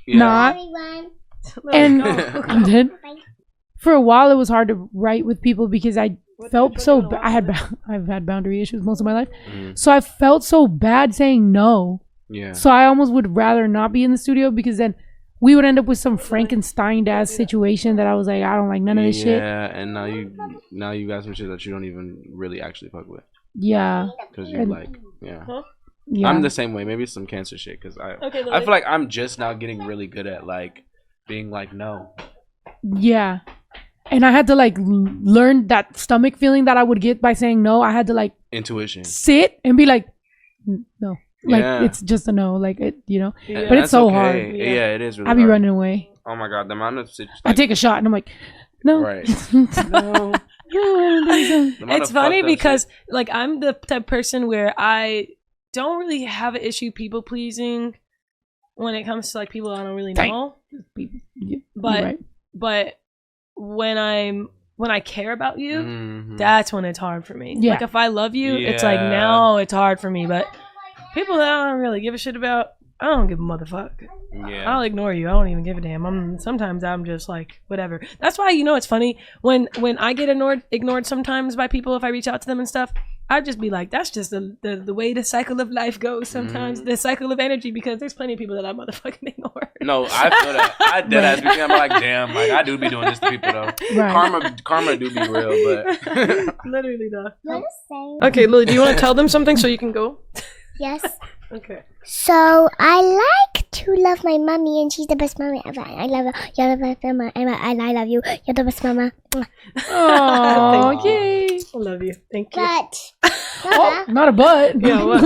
not, Everyone. and I'm dead. For a while it was hard to write with people because I felt so I've had boundary issues most of my life, so I felt so bad saying no. Yeah. So I almost would rather not be in the studio, because then we would end up with some Frankenstein ass situation that I was like, I don't like none of this shit. Yeah, and now you got some shit that you don't even really actually fuck with Yeah. because you like Huh? Yeah. I'm the same way. Maybe it's some cancer shit because I feel like I'm just now getting really good at like being like no. Yeah. And I had to like learn that stomach feeling that I would get by saying no. I had to like intuition sit and be like no. Like it's just a no. Like it, you know. Yeah. But it's so okay. hard. Yeah, it is really I be hard. running away. Oh my god, the amount of I take a shot and I'm like, no. Right. No. It's funny because like I'm the type of person where I don't really have an issue people pleasing when it comes to like people I don't really know. But when I care about you, that's when it's hard for me. Like if I love you, it's like now it's hard for me. But people that I don't really give a shit about, I don't give a motherfucker. I'll ignore you. I don't even give a damn. Sometimes I'm just like whatever. That's why it's funny when I get ignored sometimes by people if I reach out to them and stuff. I'd just be like, that's just the way the cycle of life goes sometimes, the cycle of energy, because there's plenty of people that I motherfucking ignore. No, I feel that. I dead ass because I'm like, damn, like I do be doing this to people though. Right. Karma do be real, but literally though. Okay, Lily, do you want to tell them something so you can go? Yes. Okay. So I like to love my mommy, and she's the best mommy ever. I love her. You're the best mama, and I love you. You're the best mama. Oh, yay! I love you. Thank you. But not a butt. Yeah, what?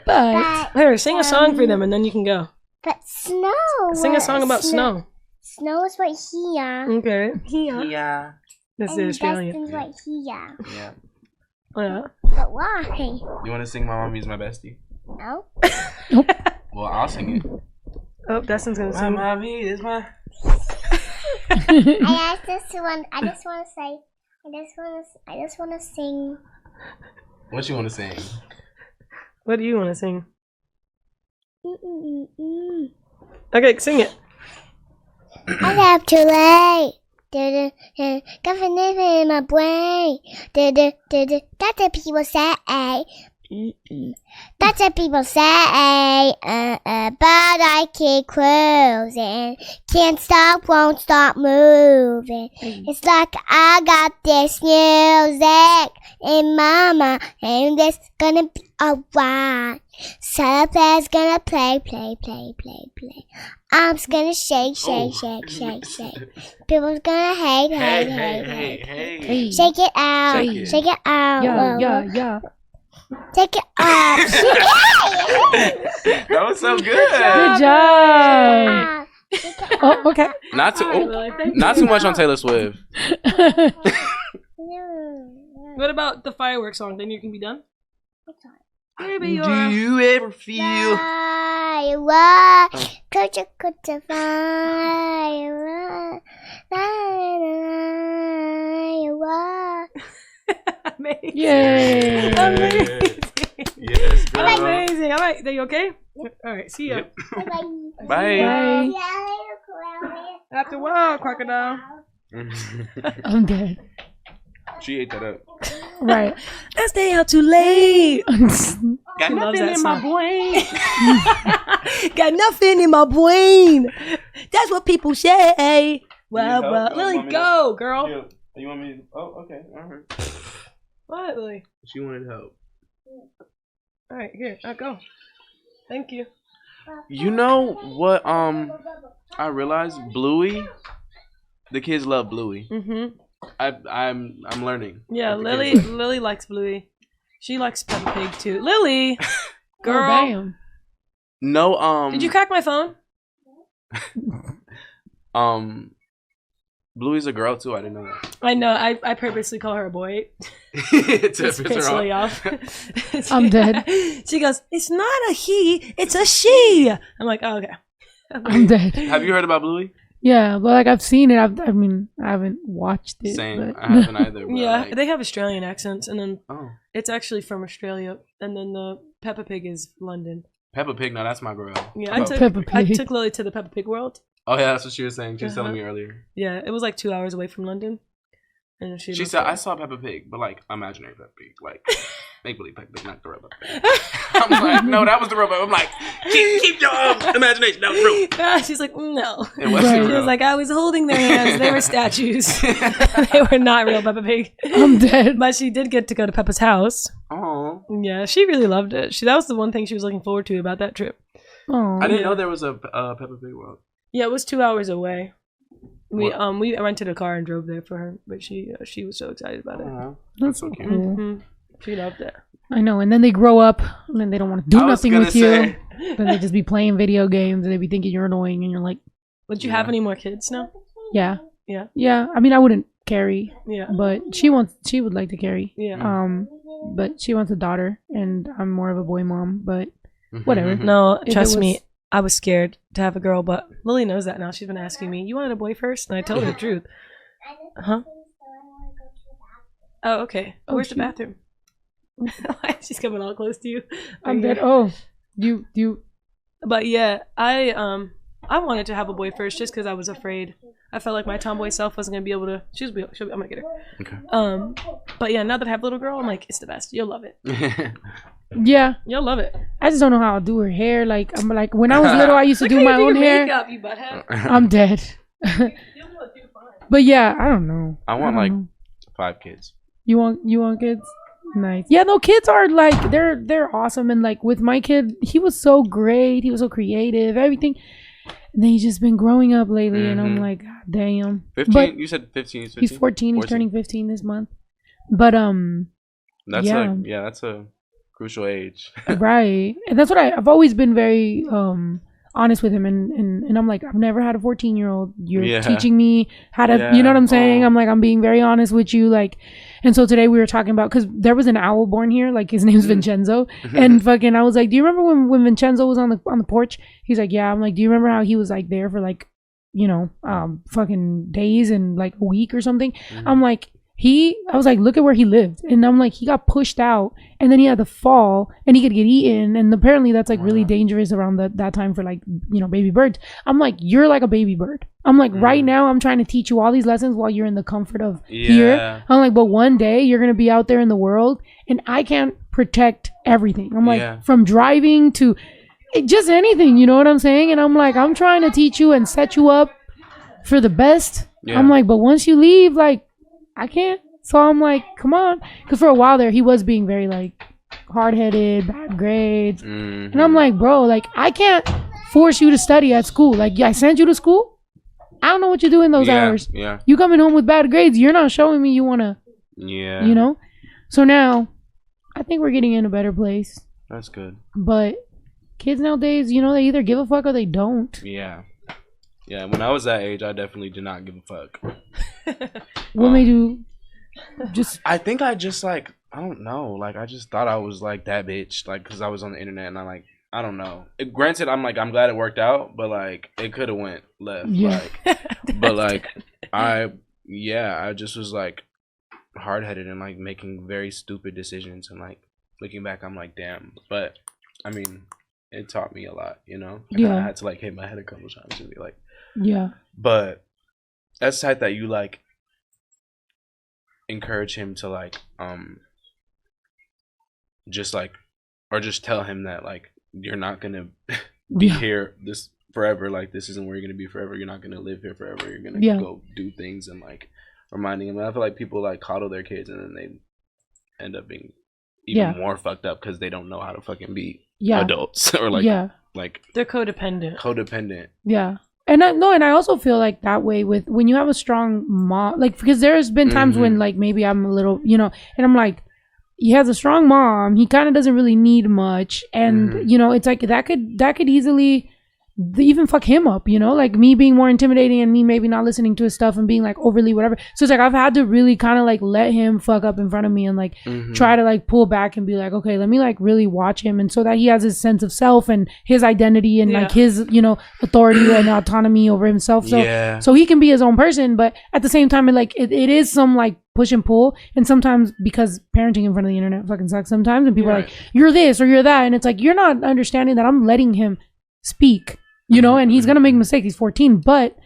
But here, sing a song for them, and then you can go. But snow. Sing a song about snow. Snow is right here. Okay. Yeah. This is Australia. Destin's right here. Yeah. Yeah. But why? You want to sing "My Mommy's My Bestie"? No. Well, I'll sing it. Oh, Destin's gonna sing. My mommy is my. I just want to sing. What you want to sing? What do you want to sing? Okay, sing it. I love to lay. Got anything in my brain. That's what people say. That's what people say. But I keep cruising. Can't stop, won't stop moving. It's like I got this music in my mind, and it's gonna be alright. So player's gonna play. I'm just gonna shake. People's gonna hate. Shake it out. Shake it out. Yeah. Take it off. That was so good. Good job. Oh, okay. Not too much on Taylor Swift. What about the fireworks song? Then you can be done. Do you ever feel? Could you fire? Amazing. Yay. Amazing. Yes, girl. Amazing. All right, are you okay? All right, see ya. Yep. Bye. Bye. After a while, crocodile. I'm dead. She ate that up. Right. I stay out too late. Got She loves nothing that in my song. brain. Got nothing in my brain. That's what people say. Well, Lily, go, girl. Yeah. You want me to? Oh, okay. All right. What, Lily? She wanted help. All right, here, I'll go. Thank you. You know what? I realized Bluey. The kids love Bluey. Mhm. I'm learning. Yeah, Lily likes Bluey. She likes Peppa Pig too. Lily, girl. Oh, bam. No. Did you crack my phone? Bluey's a girl too. I didn't know that. I know. I purposely call her a boy. To piss Piss her Lily off. I'm dead. She goes, "It's not a he, it's a she." I'm like, oh, okay. I'm dead. Have you heard about Bluey? Yeah, but like I've seen it. I haven't watched it. Same. But... I haven't either. But Yeah, like... they have Australian accents, and then Oh. it's actually from Australia, and then the Peppa Pig is London. Peppa Pig. No, that's my girl. Yeah, Peppa I Pig. took Lily to the Peppa Pig world. Oh yeah, that's what she was saying. She was telling me earlier. Yeah, it was like 2 hours away from London, And she said, "I saw Peppa Pig, but like imaginary Peppa Pig, like make believe Peppa Pig, not the real Peppa Pig." I'm like, "No, that was the real Peppa." I'm like, "Keep your imagination. That was real." She's like, "No." It wasn't real. She was like, "I was holding their hands. They were statues. They were not real Peppa Pig." I'm dead. But she did get to go to Peppa's house. Oh. Yeah, she really loved it. That was the one thing she was looking forward to about that trip. Oh. I didn't know there was a Peppa Pig world. Yeah, it was 2 hours away. We rented a car and drove there for her, but she was so excited about it. That's so cool. Mm-hmm. She loved it. I know, and then they grow up, and then they don't want to do nothing with you. Then they just be playing video games, and they be thinking you're annoying, and you're like, would you have any more kids now? Yeah. Yeah. Yeah. I mean, I wouldn't carry. Yeah. But she would like to carry. Yeah. But she wants a daughter, and I'm more of a boy mom, but whatever. No, trust me. I was scared to have a girl, but Lily knows that now. She's been asking me, "You wanted a boy first?" And I told her the truth. Huh? Oh, okay. Where's the bathroom? She's coming all close to you. I'm dead. Oh, you. But yeah, I wanted to have a boy first just because I was afraid. I felt like my tomboy self wasn't gonna be able to. I'm gonna get her. Okay. But yeah, now that I have a little girl, I'm like, it's the best. You'll love it. Yeah, you'll love it. I just don't know how to do her hair. Like I'm like when I was little, I used to do my own hair. Makeup, you butthead. I'm dead. But yeah, I don't know. I want 5 kids. You want kids? Nice. Yeah, no, kids are like they're awesome, and like with my kid, he was so great. He was so creative, everything. And then he's just been growing up lately, and I'm like, God damn. 15? But you said 15. He's 14. He's turning 15 this month. But that's that's a crucial age. Right, and that's what I've always been very honest with him, and I'm like, I've never had a 14-year-old. You're teaching me how to, you know what I'm saying? I'm like, I'm being very honest with you, like. And so today we were talking about, because there was an owl born here, like his name's Vincenzo, and fucking I was like, do you remember when Vincenzo was on the porch? He's like, yeah. I'm like, do you remember how he was like there for like, fucking days and like a week or something? I'm like, I was like, look at where he lived, and I'm like, he got pushed out, and then he had to fall, and he could get eaten, and apparently that's like really dangerous around that time for like baby birds. I'm like, you're like a baby bird. I'm like, right now I'm trying to teach you all these lessons while you're in the comfort of here. I'm like, but one day you're gonna be out there in the world, and I can't protect everything. I'm like, from driving to just anything, you know what I'm saying? And I'm like, I'm trying to teach you and set you up for the best. I'm like, but once you leave, like, I can't. So I'm like, come on. Because for a while there, he was being very like hard-headed, bad grades. And I'm like, bro, like, I can't force you to study at school. Like, I sent you to school. I don't know what you do in those hours. Yeah. You coming home with bad grades. You're not showing me you want to. Yeah. You know? So now, I think we're getting in a better place. That's good. But kids nowadays, they either give a fuck or they don't. Yeah. Yeah, when I was that age, I definitely did not give a fuck. What made you just... I think I just, like, I don't know. Like, I just thought I was, like, that bitch. Like, because I was on the internet, and I don't know. Granted, I'm glad it worked out, but, like, it could have went left. Yeah. Like, but, like, I just was, like, hard-headed and, like, making very stupid decisions. And, like, looking back, I'm like, damn. But, I mean, it taught me a lot, I had to, like, hit my head a couple times and be like... Yeah. But that's the type that you, like, encourage him to, like, just, like, or just tell him that, like, you're not gonna be here this forever. Like, this isn't where you're gonna be forever. You're not gonna live here forever. You're gonna go do things, and, like, reminding him. And I feel like people, like, coddle their kids, and then they end up being even more fucked up because they don't know how to fucking be adults or, like, like they're codependent. Yeah. And I also feel like that way with when you have a strong mom, like, because there's been times when, like, maybe I'm a little, and I'm like, he has a strong mom. He kind of doesn't really need much. And, it's like that could easily even fuck him up, like me being more intimidating and me maybe not listening to his stuff and being like overly whatever. So it's like I've had to really kind of like let him fuck up in front of me and like try to like pull back and be like, okay, let me like really watch him, and so that he has his sense of self and his identity and like his authority and autonomy over himself, so he can be his own person. But at the same time, it is some like push and pull, and sometimes because parenting in front of the internet fucking sucks sometimes, and people are like, you're this or you're that, and it's like, you're not understanding that I'm letting him speak, and he's gonna make mistakes. He's 14, but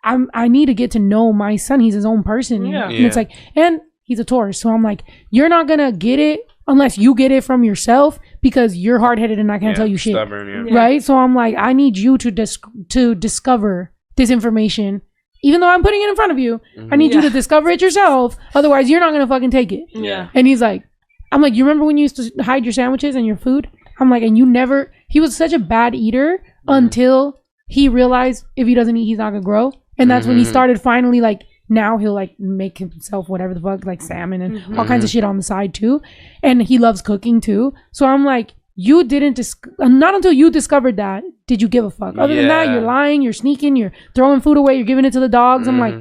I need to get to know my son. He's his own person. Yeah. And it's like, and he's a Taurus. So I'm like, you're not going to get it unless you get it from yourself because you're hard-headed and I can't tell you shit. Stubborn, Right? So I'm like, I need you to discover this information. Even though I'm putting it in front of you, I need you to discover it yourself. Otherwise, you're not going to fucking take it. Yeah. And he's like, I'm like, you remember when you used to hide your sandwiches and your food? I'm like, and you never, he was such a bad eater until he realized if he doesn't eat, he's not going to grow. And that's when he started finally like, now he'll like make himself whatever the fuck, like salmon and all kinds of shit on the side too. And he loves cooking too. So I'm like, you didn't, not until you discovered that did you give a fuck. Other than that, you're lying, you're sneaking, you're throwing food away, you're giving it to the dogs. I'm like,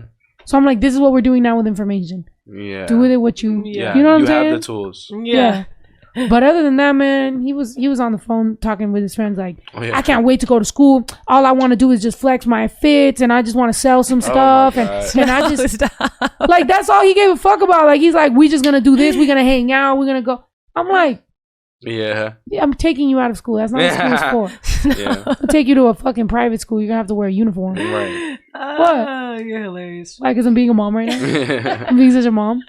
so I'm like, this is what we're doing now with information. Yeah. Do with it what you, you know what I'm saying? You have the tools. Yeah. But other than that, man, he was on the phone talking with his friends like, I can't wait to go to school. All I want to do is just flex my fits and I just want to sell some stuff. And I just, like, that's all he gave a fuck about. Like, he's like, we just going to do this. We're going to hang out. We're going to go. I'm like, I'm taking you out of school. That's not what school's for. I'll take you to a fucking private school. You're going to have to wear a uniform. Right. What? You're hilarious. Like, because I'm being a mom right now? I'm being such a mom?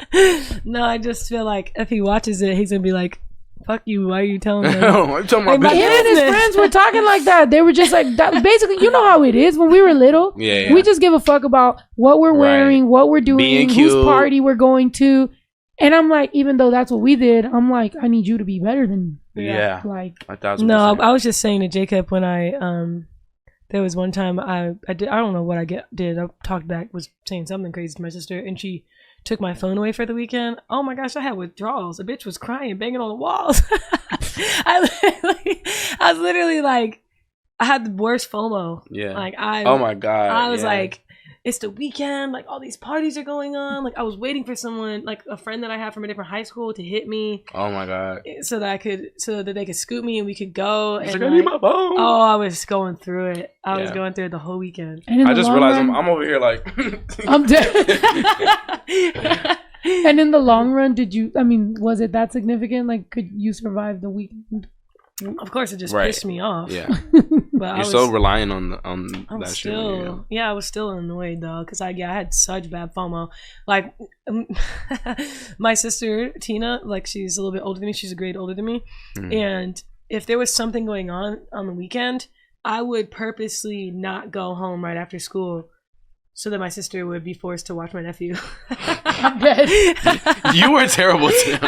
No, I just feel like if he watches it, he's going to be like, fuck you, why are you telling me? I'm talking about him and his friends were talking like that. They were just like, that. Basically, you know how it is when we were little. We just give a fuck about what we're wearing, what we're doing, whose party we're going to. And I'm like, even though that's what we did, I'm like, I need you to be better than me. Like, 1,000%. No, I was just saying to Jacob when I there was one time I don't know what I did. I talked back, was saying something crazy to my sister, and she took my phone away for the weekend. Oh my gosh, I had withdrawals. The bitch was crying, banging on the walls. I was literally like, I had the worst FOMO. Yeah. Like oh my God. I was like, it's the weekend. Like all these parties are going on. Like I was waiting for someone, like a friend that I had from a different high school, to hit me. Oh my God. So that they could scoop me and we could go. And I need my phone. Oh, I was going through it. I was going through it the whole weekend. I just realized I'm over here like I'm dead. And in the long run, was it that significant? Like, could you survive the weekend? Of course, it just pissed me off. Yeah, but you're so reliant on that shit. Yeah, I was still annoyed though, because I had such bad FOMO. Like, my sister Tina, like she's a little bit older than me. She's a grade older than me, and if there was something going on the weekend, I would purposely not go home right after school, so that my sister would be forced to watch my nephew. I'm dead. You were terrible, Tim.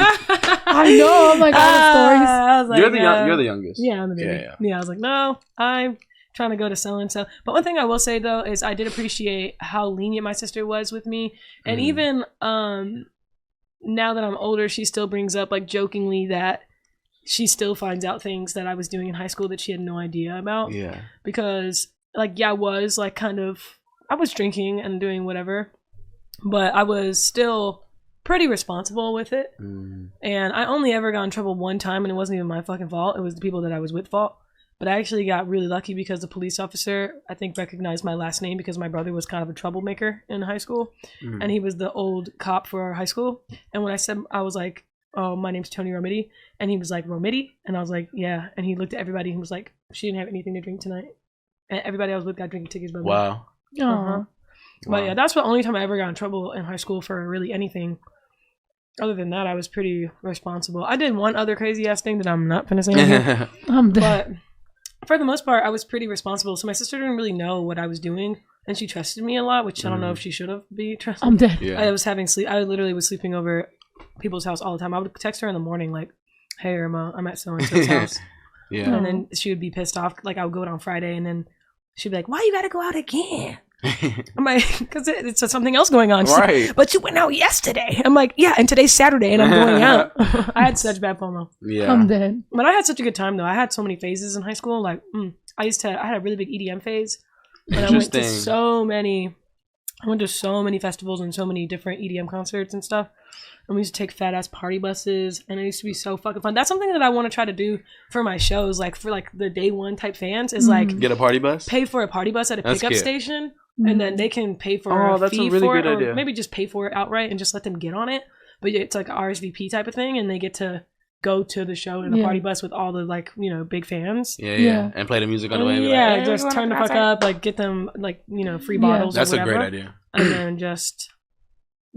I know. I'm like, all the stories. I was like, you're the youngest. Yeah, I'm the baby. Yeah, I was like, no, I'm trying to go to so-and-so. But one thing I will say, though, is I did appreciate how lenient my sister was with me. And even now that I'm older, she still brings up, like, jokingly that she still finds out things that I was doing in high school that she had no idea about. Yeah. Because, like, I was, like, I was drinking and doing whatever, but I was still pretty responsible with it. And I only ever got in trouble one time, and it wasn't even my fucking fault. It was the people that I was with fault. But I actually got really lucky because the police officer, I think, recognized my last name because my brother was kind of a troublemaker in high school. And he was the old cop for our high school. And when I said, I was like, oh, my name's Toni Romiti. And he was like, Romiti? And I was like, yeah. And he looked at everybody and was like, she didn't have anything to drink tonight. And everybody I was with got drinking tickets by me. Wow. But yeah, that's the only time I ever got in trouble in high school for really anything. Other than that, I was pretty responsible. I did one other crazy ass thing that I'm not gonna say anything. But for the most part, I was pretty responsible. So my sister didn't really know what I was doing, and she trusted me a lot, which I don't know if she should have been trusted. I'm dead. I literally was sleeping over people's house all the time. I would text her in the morning like, "Hey Irma, I'm at so and so's house." And then she would be pissed off. Like I would go out on Friday, and then she'd be like, "Why you gotta go out again?" I'm like, because it's something else going on. Right. Like, but you went out yesterday. I'm like, yeah, and today's Saturday and I'm going out. I had such bad FOMO. Yeah. I'm dead. But I had such a good time though. I had so many phases in high school. Like, I had a really big EDM phase. And I went to so many festivals and so many different EDM concerts and stuff. And we used to take fat ass party buses, and it used to be so fucking fun. That's something that I want to try to do for my shows, like for like the day one type fans, is like get a party bus, pay for a party bus at a pickup station, and then they can pay for a fee really for it, idea. or maybe just pay for it outright and just let them get on it. But it's like an RSVP type of thing, and they get to go to the show in a party bus with all the like, you know, big fans. Yeah. And play the music on the way. Yeah, like, hey, just turn the fuck up, like get them like, you know, free bottles. That's or whatever, a great idea. And then just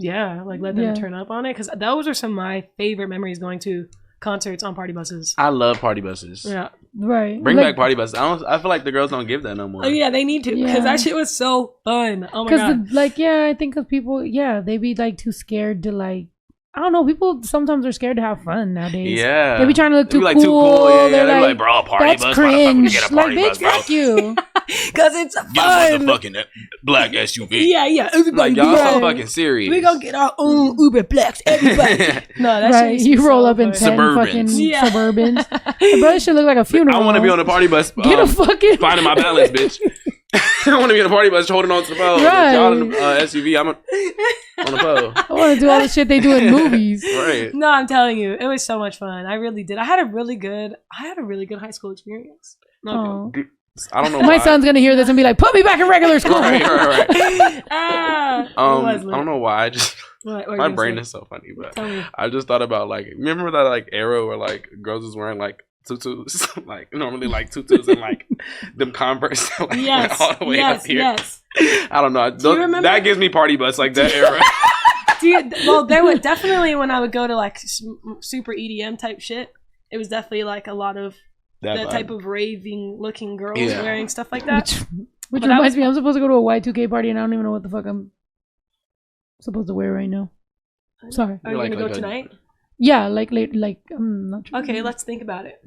like let them turn up on it, because those are some of my favorite memories, going to concerts on party buses. I love party buses. Yeah, right. Bring back party buses. I feel like the girls don't give that no more. Oh yeah, they need to, because that shit was so fun. Oh my god. I think of people. Yeah, they be like too scared to like. I don't know. People sometimes are scared to have fun nowadays. Yeah, they be trying to look too like, cool. Too cool. Yeah, They're like, bro, party that's bus. Cringe. Get a party like, bus, bitch, bro. fuck you. Because it's fun. Get a motherfucking black SUV. Yeah. Everybody, like y'all so fucking serious. We gonna get our own Uber Blacks. Everybody. No, that's right. You roll up in 10 fucking Suburbans. Your brother should look like a funeral. I want to be on a party bus. Get a fucking finding my balance, bitch. I want to be on a party bus holding on to the pole. Right. Y'all in SUV. I'm on the pole. I want to do all the shit they do in movies. Right. No, I'm telling you, it was so much fun. I really did. I had a really good high school experience. No, I don't know. My son's gonna hear this and be like, "Put me back in regular school." Right. I don't know why. I just my brain is so funny, but I just thought about like, remember that like era where like girls was wearing like tutus, like normally like tutus and like them Converse, like, went all the way up here. Yes. I don't know. Do you remember? That gives me party bus, like that era. Well, there was definitely when I would go to like super EDM type shit. It was definitely like a lot of that type of raving looking girls wearing stuff like that. Which reminds me, I'm supposed to go to a Y2K party and I don't even know what the fuck I'm supposed to wear right now. Sorry. Are you gonna go tonight? Yeah, like late, like I'm not sure. Okay, let's think about it.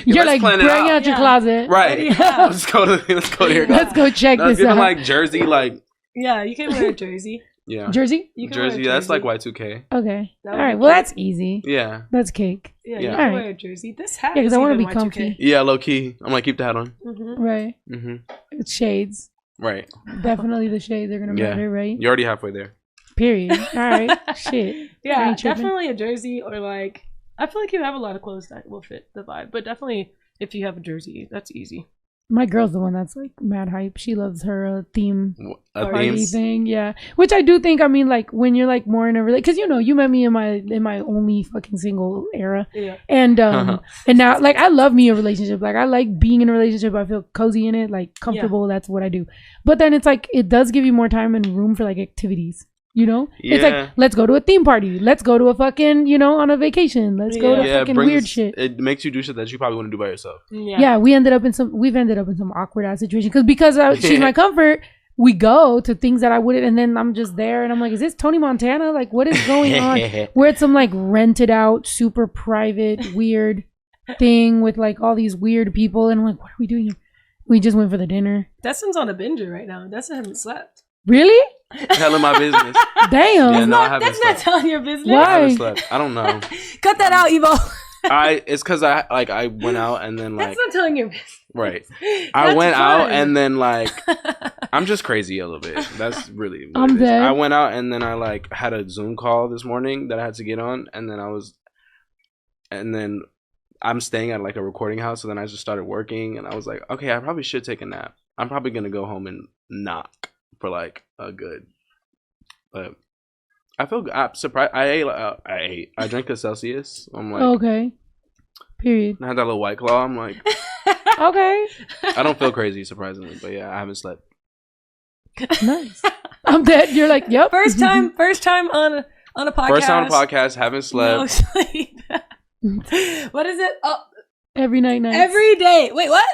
You're like bring out your closet, right? Yeah. Let's go here. Let's go check this out. Like jersey, like you can wear a jersey. Yeah, jersey. Jersey. That's like Y2K. Okay. All right. Well, that's easy. Yeah. That's cake. Yeah. You can wear a jersey. This hat. Yeah, because I want to be Y2K. comfy. Yeah, low key. I'm gonna keep the hat on. Mm-hmm. Right. Mm-hmm. It's shades. Right. Definitely the shades are gonna matter, right? You're already halfway there. Period. All right. Shit. Yeah, definitely a jersey, or like I feel like you have a lot of clothes that will fit the vibe, but definitely if you have a jersey, that's easy. My girl's the one that's like mad hype. She loves her theme party thing, yeah. Which I do think. I mean, like when you're like more in a relationship, because you know, you met me in my only fucking single era, and and now like I love me a relationship. Like I like being in a relationship. I feel cozy in it, like comfortable. That's what I do. But then it's like it does give you more time and room for like activities. You know, it's like, let's go to a theme party. Let's go to a fucking, you know, on a vacation. Let's go to fucking weird shit. It makes you do shit that you probably wouldn't do by yourself. Yeah, we've ended up in some awkward ass situations because she's my comfort. We go to things that I wouldn't, and then I'm just there, and I'm like, is this Tony Montana? Like, what is going on? We're at some like rented out, super private, weird thing with like all these weird people, and I'm like, what are we doing here? We just went for the dinner. Destin's on a binger right now. Destin hasn't slept. Really? Telling my business. Damn. Yeah, no, I haven't that's not telling your business. Why? I haven't slept. I don't know. Cut that out, Evo. It's because I went out and then like. That's not telling your business. Right. I went out and then like I'm just crazy a little bit. That's really what I'm dead. I went out and then I like had a Zoom call this morning that I had to get on, and then I'm staying at like a recording house, so then I just started working, and I was like, okay, I probably should take a nap. I'm probably gonna go home and knock for like a good, but I feel surprised. I drank a Celsius. I'm like, okay, period. I had that little White Claw. I'm like, okay. I don't feel crazy, surprisingly, but yeah, I haven't slept. Nice. I'm dead. You're like, yep. First time on a podcast. First time on a podcast. Haven't slept. No sleep. What is it? Oh, every night. Every day. Wait, what?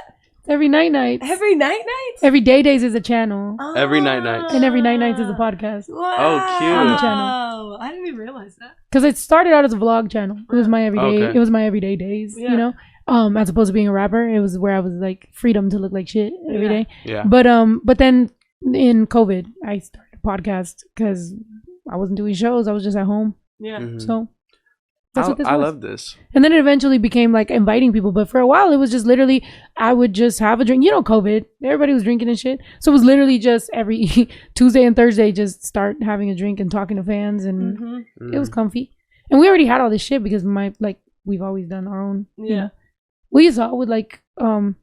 Every night. Every night? Everydaydays is a channel. Oh. Every night. And Every night is a podcast. Wow. Oh, cute. On the channel. I didn't even realize that. Because it started out as a vlog channel. It was my everyday. Okay. It was my everyday days. You know, as opposed to being a rapper, it was where I was like freedom to look like shit every day. Yeah. But then in COVID, I started a podcast because I wasn't doing shows. I was just at home. Yeah. Mm-hmm. So. That's what this was. I love this. And then it eventually became like inviting people. But for a while, it was just literally, I would just have a drink. You know, COVID, everybody was drinking and shit. So it was literally just every Tuesday and Thursday, just start having a drink and talking to fans. And it was comfy. And we already had all this shit because we've always done our own. Yeah. You know? We used to with like the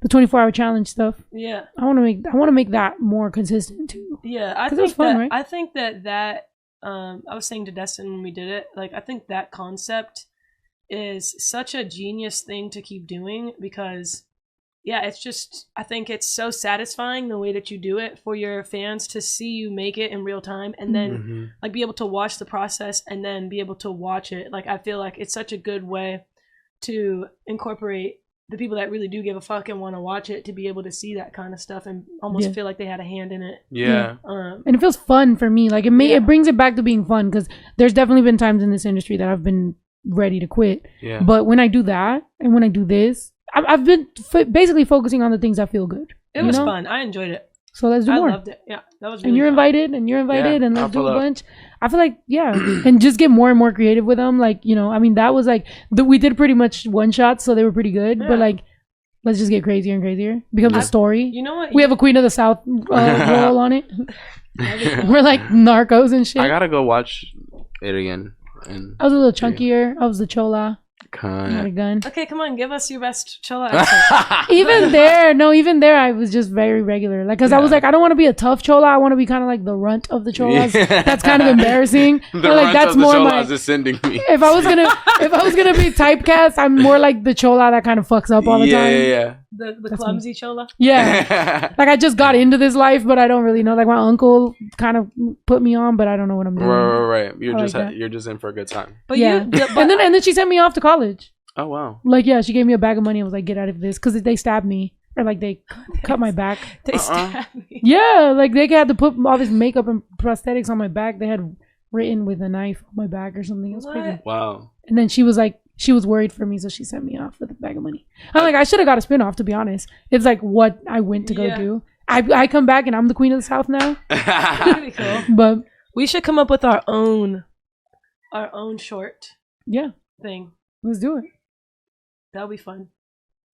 24-hour challenge stuff. Yeah. I want to make that more consistent too. Yeah. I think it was fun, right? I think that I was saying to Destin when we did it, like, I think that concept is such a genius thing to keep doing because, yeah, it's just, I think it's so satisfying the way that you do it for your fans to see you make it in real time and then like be able to watch the process and then be able to watch it. Like, I feel like it's such a good way to incorporate the people that really do give a fuck and want to watch it to be able to see that kind of stuff and almost feel like they had a hand in it. And it feels fun for me. Like it brings it back to being fun because there's definitely been times in this industry that I've been ready to quit. But when I do that and when I do this, I've been basically focusing on the things that feel good. It was fun. I enjoyed it. So let's do more. I loved it. Yeah, that was really and you're fun. invited and you're invited and let's do a bunch. I feel like, and just get more and more creative with them. Like, you know, I mean, that was like, we did pretty much one shots, so they were pretty good. But like, let's just get crazier and crazier. Becomes a story. You know what? We have a Queen of the South role on it. We're like narcos and shit. I gotta go watch it again. And I was a little chunkier. I was the chola. Not a gun. Okay, come on, give us your best chola accent. even there, I was just very regular. Like, cause I was like, I don't want to be a tough chola. I want to be kind of like the runt of the cholas. That's kind of embarrassing. The runt that's of the cholas is sending me. If I was gonna be typecast, I'm more like the chola that kind of fucks up all the time. Yeah. The clumsy chola. Yeah. Like I just got into this life, but I don't really know. Like my uncle kind of put me on, but I don't know what I'm doing. Right. You're just in for a good time. But and then she sent me off to college. Oh wow. Like she gave me a bag of money. I was like, get out of this, because they stabbed me or like they cut my back. They stabbed me. Yeah, like they had to put all this makeup and prosthetics on my back. They had written with a knife on my back or something. It was crazy. Wow. And then she was worried for me, so she sent me off with a bag of money. I'm like, I should have got a spinoff, to be honest. It's like what I went to go do. I come back and I'm the Queen of the South now. Pretty cool. But we should come up with our own short thing. Let's do it. That'll be fun.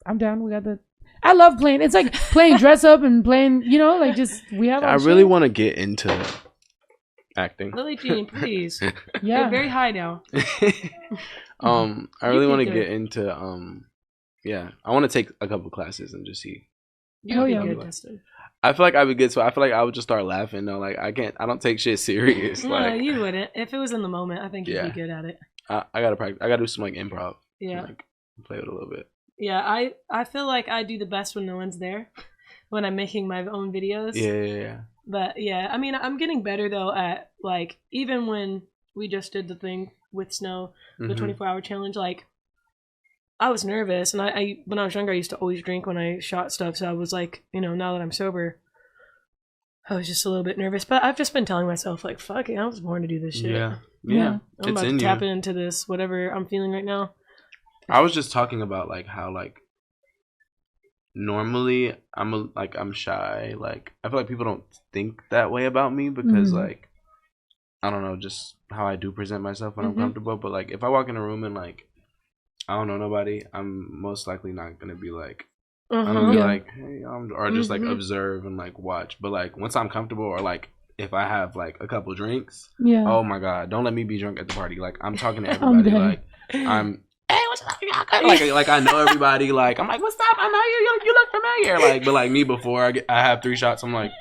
I'm down. I love playing. It's like playing dress up and playing, like just we have. I really want to get into acting. Lily Jean, please. Yeah. You're very high now. I really want to get into I want to take a couple classes and just see. You'll be good, Destin. I feel like I would get I feel like I would just start laughing though. Like I don't take shit serious. No, you wouldn't. If it was in the moment, I think you'd be good at it. I gotta practice. I gotta do some like improv. Yeah. And, like, play with it a little bit. Yeah, I feel like I do the best when no one's there, when I'm making my own videos. Yeah. But yeah, I mean, I'm getting better though at like, even when we just did the thing with Snow, the 24-hour challenge, like I was nervous, and I when I was younger I used to always drink when I shot stuff, so I was like, now that I'm sober, I was just a little bit nervous, but I've just been telling myself like, fuck it, I was born to do this shit. Yeah. I'm about to tap into this, whatever I'm feeling right now. I was just talking about like how like normally I'm shy. Like I feel like people don't think that way about me because like I don't know, just how I do present myself when I'm comfortable. But like if I walk in a room and like I don't know nobody, I'm most likely not gonna be like I'm gonna be like, hey, or just like observe and like watch. But like once I'm comfortable, or like if I have like a couple drinks, oh my god, don't let me be drunk at the party. Like I'm talking to everybody. Like I'm. Hey, what's up, y'all? Like I know everybody. Like I'm like, what's up? I know you. You look familiar. Like, but like me before I have 3 shots, I'm like,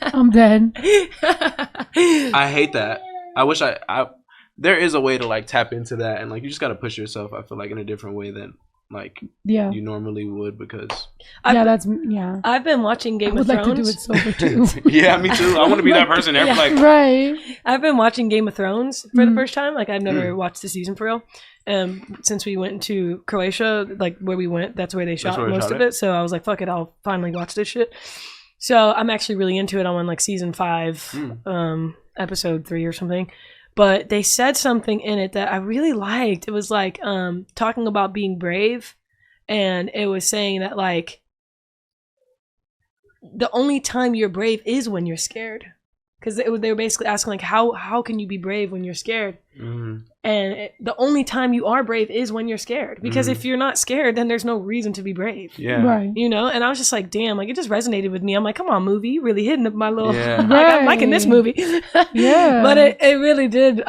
I'm dead. I hate that. I wish I there is a way to like tap into that, and like you just gotta push yourself. I feel like in a different way than like you normally would, because I've been watching Game of Thrones. I would like to do it sober too. Yeah, me too. I want to be that person ever. Like right. I've been watching Game of Thrones for the first time. Like I've never watched the season for real. Since we went to Croatia, like where we went, that's where they shot most of it. So I was like, fuck it, I'll finally watch this shit. So I'm actually really into it. I'm on like season 5, episode 3 or something. But they said something in it that I really liked. It was like talking about being brave, and it was saying that like the only time you're brave is when you're scared. Because they were basically asking like, how can you be brave when you're scared? And the only time you are brave is when you're scared. Because if you're not scared, then there's no reason to be brave. Yeah. Right. And I was just like, damn, like it just resonated with me. I'm like, come on, movie, you really hitting my little, like I'm liking this movie. Yeah. But it really did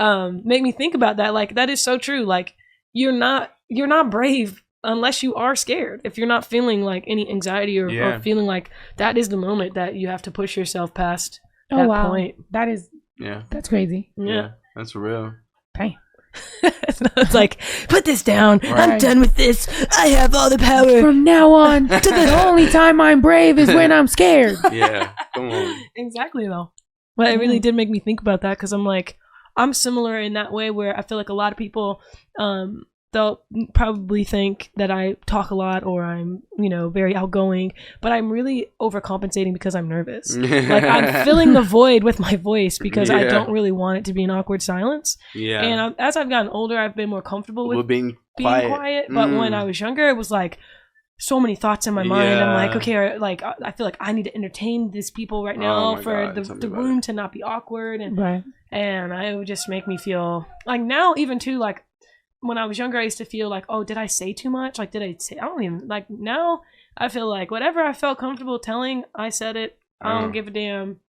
make me think about that. Like that is so true. Like you're not brave unless you are scared. If you're not feeling like any anxiety or feeling like that is the moment that you have to push yourself past that point. That is that's crazy. Yeah. That's real. Dang. It's like, put this down. Right. I'm done with this. I have all the power. From now on, to the only time I'm brave is when I'm scared. Yeah, come on. Exactly, though. But it really did make me think about that because I'm like, I'm similar in that way where I feel like a lot of people, they'll probably think that I talk a lot or I'm, very outgoing, but I'm really overcompensating because I'm nervous. Like I'm filling the void with my voice because I don't really want it to be an awkward silence. Yeah. And as I've gotten older, I've been more comfortable with being quiet. But when I was younger, it was like so many thoughts in my mind. I'm like, okay, like I feel like I need to entertain these people right now for the room to not be awkward. And it would just make me feel like now even too, like, when I was younger, I used to feel like, oh, did I say too much? Like, I don't even, like, now I feel like whatever I felt comfortable telling, I said it. I don't give a damn.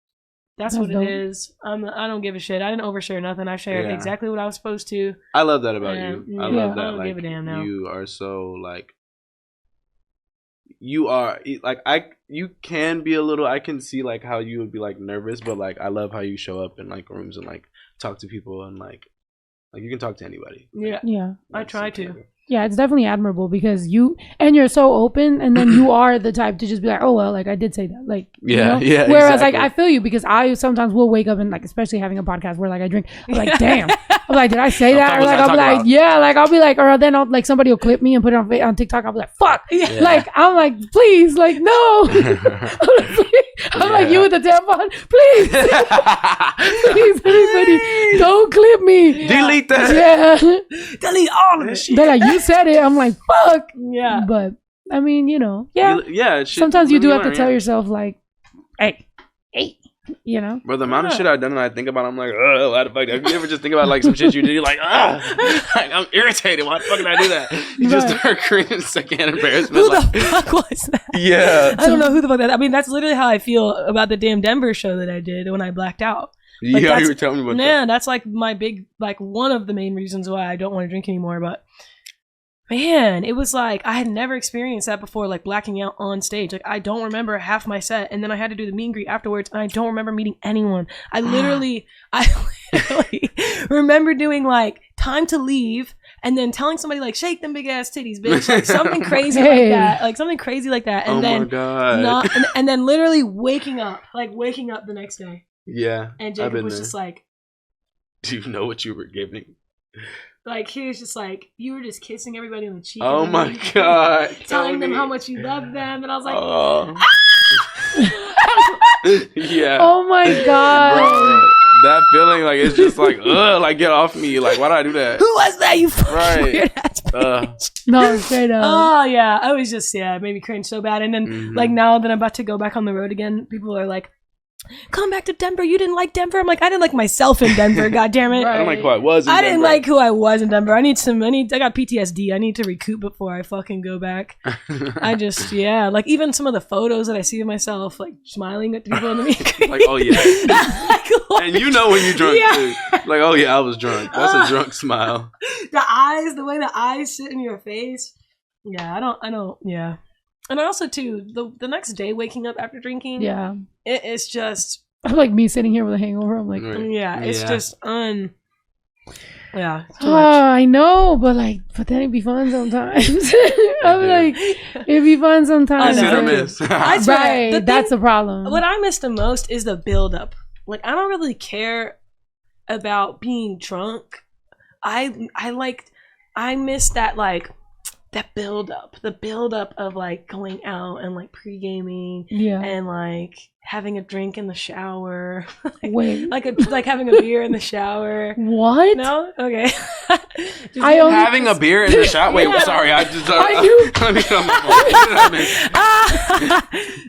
That's what it is. I don't give a shit. I didn't overshare nothing. I shared exactly what I was supposed to. I love that about you. I love that. I don't give a damn now. You are so, like, you can be a little, I can see, like, how you would be, like, nervous, but, like, I love how you show up in, like, rooms and, like, talk to people and, like you can talk to anybody. Yeah. I try to. Yeah, it's definitely admirable because you're so open, and then you are the type to just be like, oh well, like I did say that, like yeah. Whereas exactly. like I feel you because I sometimes will wake up and like, especially having a podcast where like I drink, I'm like, damn, I'm like, did I say that? Or like I'll be like, yeah, like I'll be like, or then I'll like somebody will clip me and put it on TikTok. I'll be like, fuck, like I'm like, please, like no, I'm like you with the tampon, please, please, everybody, don't clip me, delete that, delete all of the shit. They're like, you said it. I'm like, fuck. Yeah. But I mean, sometimes you do have to tell yourself like, hey, Bro, the amount of shit I've done and I think about, I'm like, oh, why the fuck? Have you ever just think about like some shit you did? You're like, like, I'm irritated. Why the fuck did I do that? You just start creating second embarrassment. Who the fuck was that? Yeah. I don't know who the fuck that. I mean, that's literally how I feel about the damn Denver show that I did when I blacked out. Like, you were telling me about that. Yeah, that's like my big, like one of the main reasons why I don't want to drink anymore. But man, it was like I had never experienced that before, like blacking out on stage. Like I don't remember half my set, and then I had to do the meet and greet afterwards, and I don't remember meeting anyone. I literally remember doing like time to leave, and then telling somebody like shake them big ass titties, bitch, like something crazy like that, and then my God. and then literally waking up the next day. Yeah, and Jacob was just like, do you know what you were giving? Like he was just like, you were just kissing everybody on the cheek. Oh my God! Telling them how much you love them, and I was like, yeah. Oh my God! Bro, that feeling, like it's just like, like get off me! Like why did I do that? Who was that? You fucking weird ass bitch. No, straight up. Oh yeah, I was just it made me cringe so bad. And then like now that I'm about to go back on the road again, people are like, come back to Denver. You didn't like Denver. I'm like, I didn't like myself in Denver. God damn it. Right. I don't like who I was in Denver. I didn't like who I was in Denver. I got PTSD. I need to recoup before I fucking go back. I just, like even some of the photos that I see of myself, like smiling at people in the meet. Like, oh yeah. And you know when you're drunk too. Like, oh yeah, I was drunk. That's a drunk smile. The way the eyes sit in your face. Yeah, I don't, yeah. And also, too, the next day waking up after drinking, it's just... I'm like me sitting here with a hangover. I'm like... it's just yeah. I know, but then it'd be fun sometimes. I'm like, it'd be fun sometimes. I miss. Right, that's the problem. What I miss the most is the build-up. Like, I don't really care about being drunk. I miss that, like... that the build up of like going out and like pre-gaming and like having a drink in the shower. like having a beer in the shower. What? No? Okay. Having a beer in the shower? Wait, sorry. I just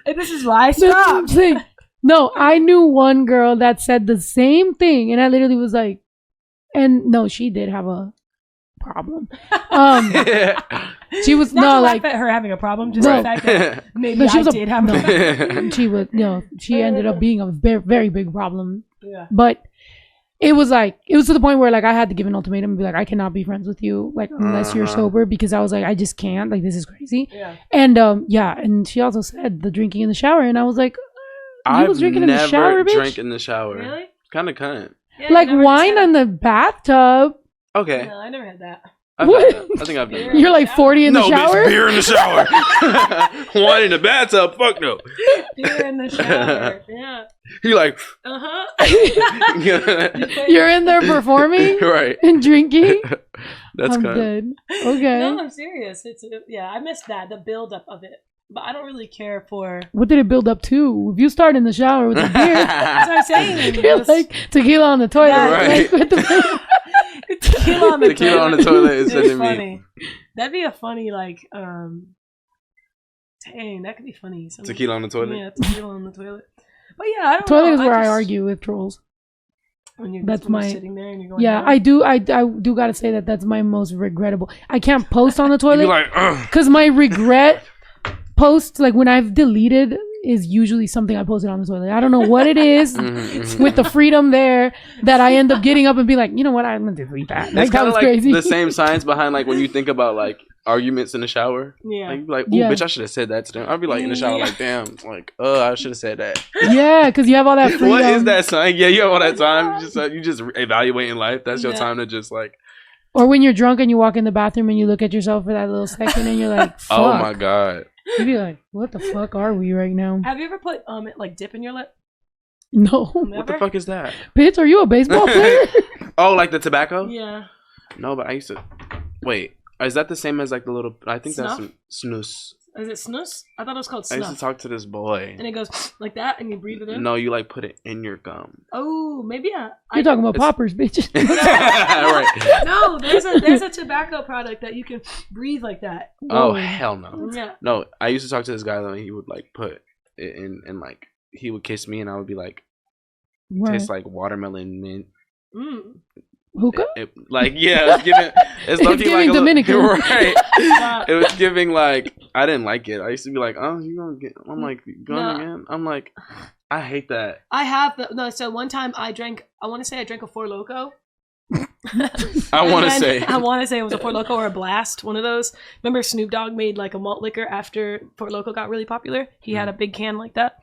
this is why I stopped. No, I knew one girl that said the same thing, and I literally was like, and no, she did have a problem. She was laugh at her having a problem, just the fact that maybe I did have a problem. She ended up being a very, very big problem. Yeah. But it was to the point where like I had to give an ultimatum and be like, I cannot be friends with you like unless you're sober, because I was like, I just can't, like this is crazy. Yeah. And and she also said the drinking in the shower, and I was like, you was drinking in the shower, bitch? Drank in the shower. Really? Kind of cunt. Yeah, like wine in the bathtub. Okay. No, I never had that. I think I've done that. You're like 40 in the shower? No, beer in the shower. One in the bathtub. Fuck no. Beer in the shower. Yeah. You're like. You're in there performing, right, and drinking. That's I'm good. dead. Okay. No, I'm serious. I missed that, the build up of it. But I don't really care for. What did it build up to? If you start in the shower with the beer, that's what I'm saying. You're like tequila on the toilet. Yeah, right. Like, tequila on the toilet. Tequila on the toilet is funny. That'd be a funny dang, that could be funny. Tequila on the toilet. Yeah, tequila on the toilet. But yeah, I don't toilet know. is where I argue with trolls. When you're that's my sitting there and you're going. Yeah, down. I do gotta say that's my most regrettable. I can't post on the toilet like, because my regret post, like when I've deleted, is usually something I posted on the toilet. I don't know what it is with the freedom there that I end up getting up and be like, you know what, I'm gonna delete that. That's that was like crazy. The same science behind like when you think about like arguments in the shower. Yeah. Like, ooh, bitch, I should have said that to them. I'd be like in the shower, like, damn, like, I should have said that. Yeah, because you have all that freedom. What is that sign? Yeah, you have all that time. You just evaluating life. That's your time to just like. Or when you're drunk and you walk in the bathroom and you look at yourself for that little second and you're like, fuck. Oh my god. You'd be like, what the fuck are we right now? Have you ever put like dip in your lip? No. Never? What the fuck is that? Bitch, are you a baseball player? Oh, like the tobacco? Yeah. No, but I used to. Wait, is that the same as like the little? I think Snuff? that's snus. Is it snus? I thought it was called I snuff. used to talk to this boy. And it goes like that, and you breathe it in. No, you like put it in your gum. Oh, maybe You're talking about poppers, bitch. Right. No, there's a tobacco product that you can breathe like that. Oh hell no. Yeah. No, I used to talk to this guy though, and he would like put it in, and like he would kiss me, and I would be like, tastes like watermelon mint. Hookah? Like yeah, it's giving. It's giving like Dominican. Right. It was giving like I didn't like it. I used to be like, oh, you gonna get? I'm like, going again? I'm like, I hate that. I have so one time I want to say I drank a Four Loko. I want to say it was a Four Loko or a Blast, one of those. Remember Snoop Dogg made like a malt liquor after Four Loko got really popular? He had a big can like that.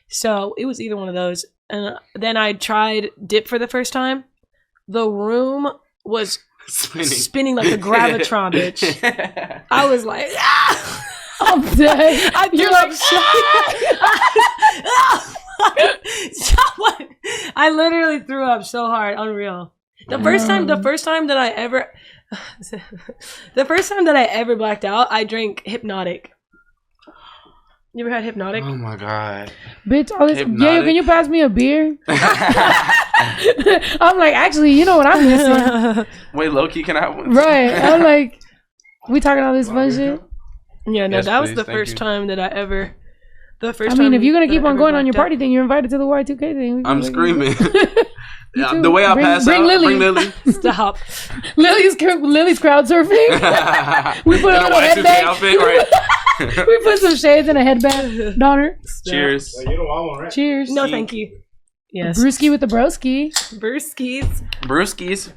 So it was either one of those. And then I tried dip for the first time. The room was spinning like a gravitron, bitch. I was like, I'm dead. You're like, I literally threw up so hard, unreal. The first time that I ever blacked out, I drank Hypnotic. You ever had Hypnotic? Oh my god, bitch! Yeah, can you pass me a beer? I'm like, actually, you know what I'm missing? Wait, low-key, can I have one? Right. I'm like, we talking all this fun shit? Yeah, no, that was the first time that I ever. If you're gonna keep on going on your party thing, you're invited to the Y2K thing. I'm screaming. Yeah, the way I pass out, bring Lily. Stop. Lily's crowd surfing. We put on a headband. Outfit, right? We put some shades and a headband. Donner. Cheers. You don't want one, right? Cheers. No, thank you. Yes. Brewski with the broski. Brewskis.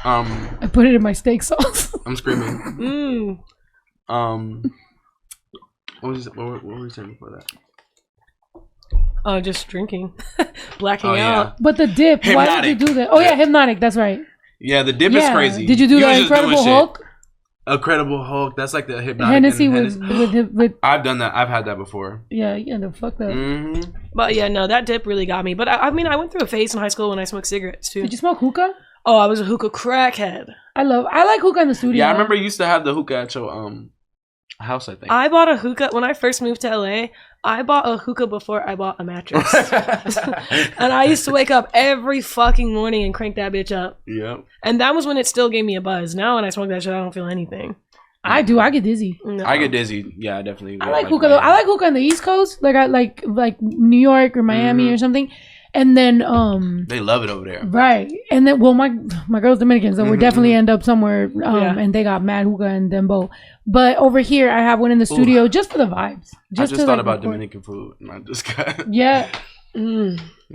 I put it in my steak sauce. I'm screaming. What were we saying before that? Oh, just drinking. Blacking out. But the dip, Hypnotic. why did you do that? Oh yeah, Hypnotic, that's right. Yeah, the dip is crazy. Did you do the Incredible Hulk? Incredible Hulk, that's like the Hypnotic. Hennessy with I've done that. I've had that before. Yeah, you end up fucked up. Mm-hmm. But yeah, no, that dip really got me. But I went through a phase in high school when I smoked cigarettes too. Did you smoke hookah? Oh, I was a hookah crackhead. I like hookah in the studio. Yeah, I remember you used to have the hookah at your house, I think. I bought a hookah when I first moved to LA. I bought a hookah before I bought a mattress. And I used to wake up every fucking morning and crank that bitch up. Yep. And that was when it still gave me a buzz. Now when I smoke that shit, I don't feel anything. I do. I get dizzy. No. I get dizzy. Yeah, I definitely. I like hookah though. I like hookah on the East Coast. Like I like New York or Miami or something. And then they love it over there. Right. And then my girl's Dominican, so we definitely end up somewhere and they got mad hookah and dembo. But over here I have one in the studio just for the vibes. I just thought about Dominican food and I just got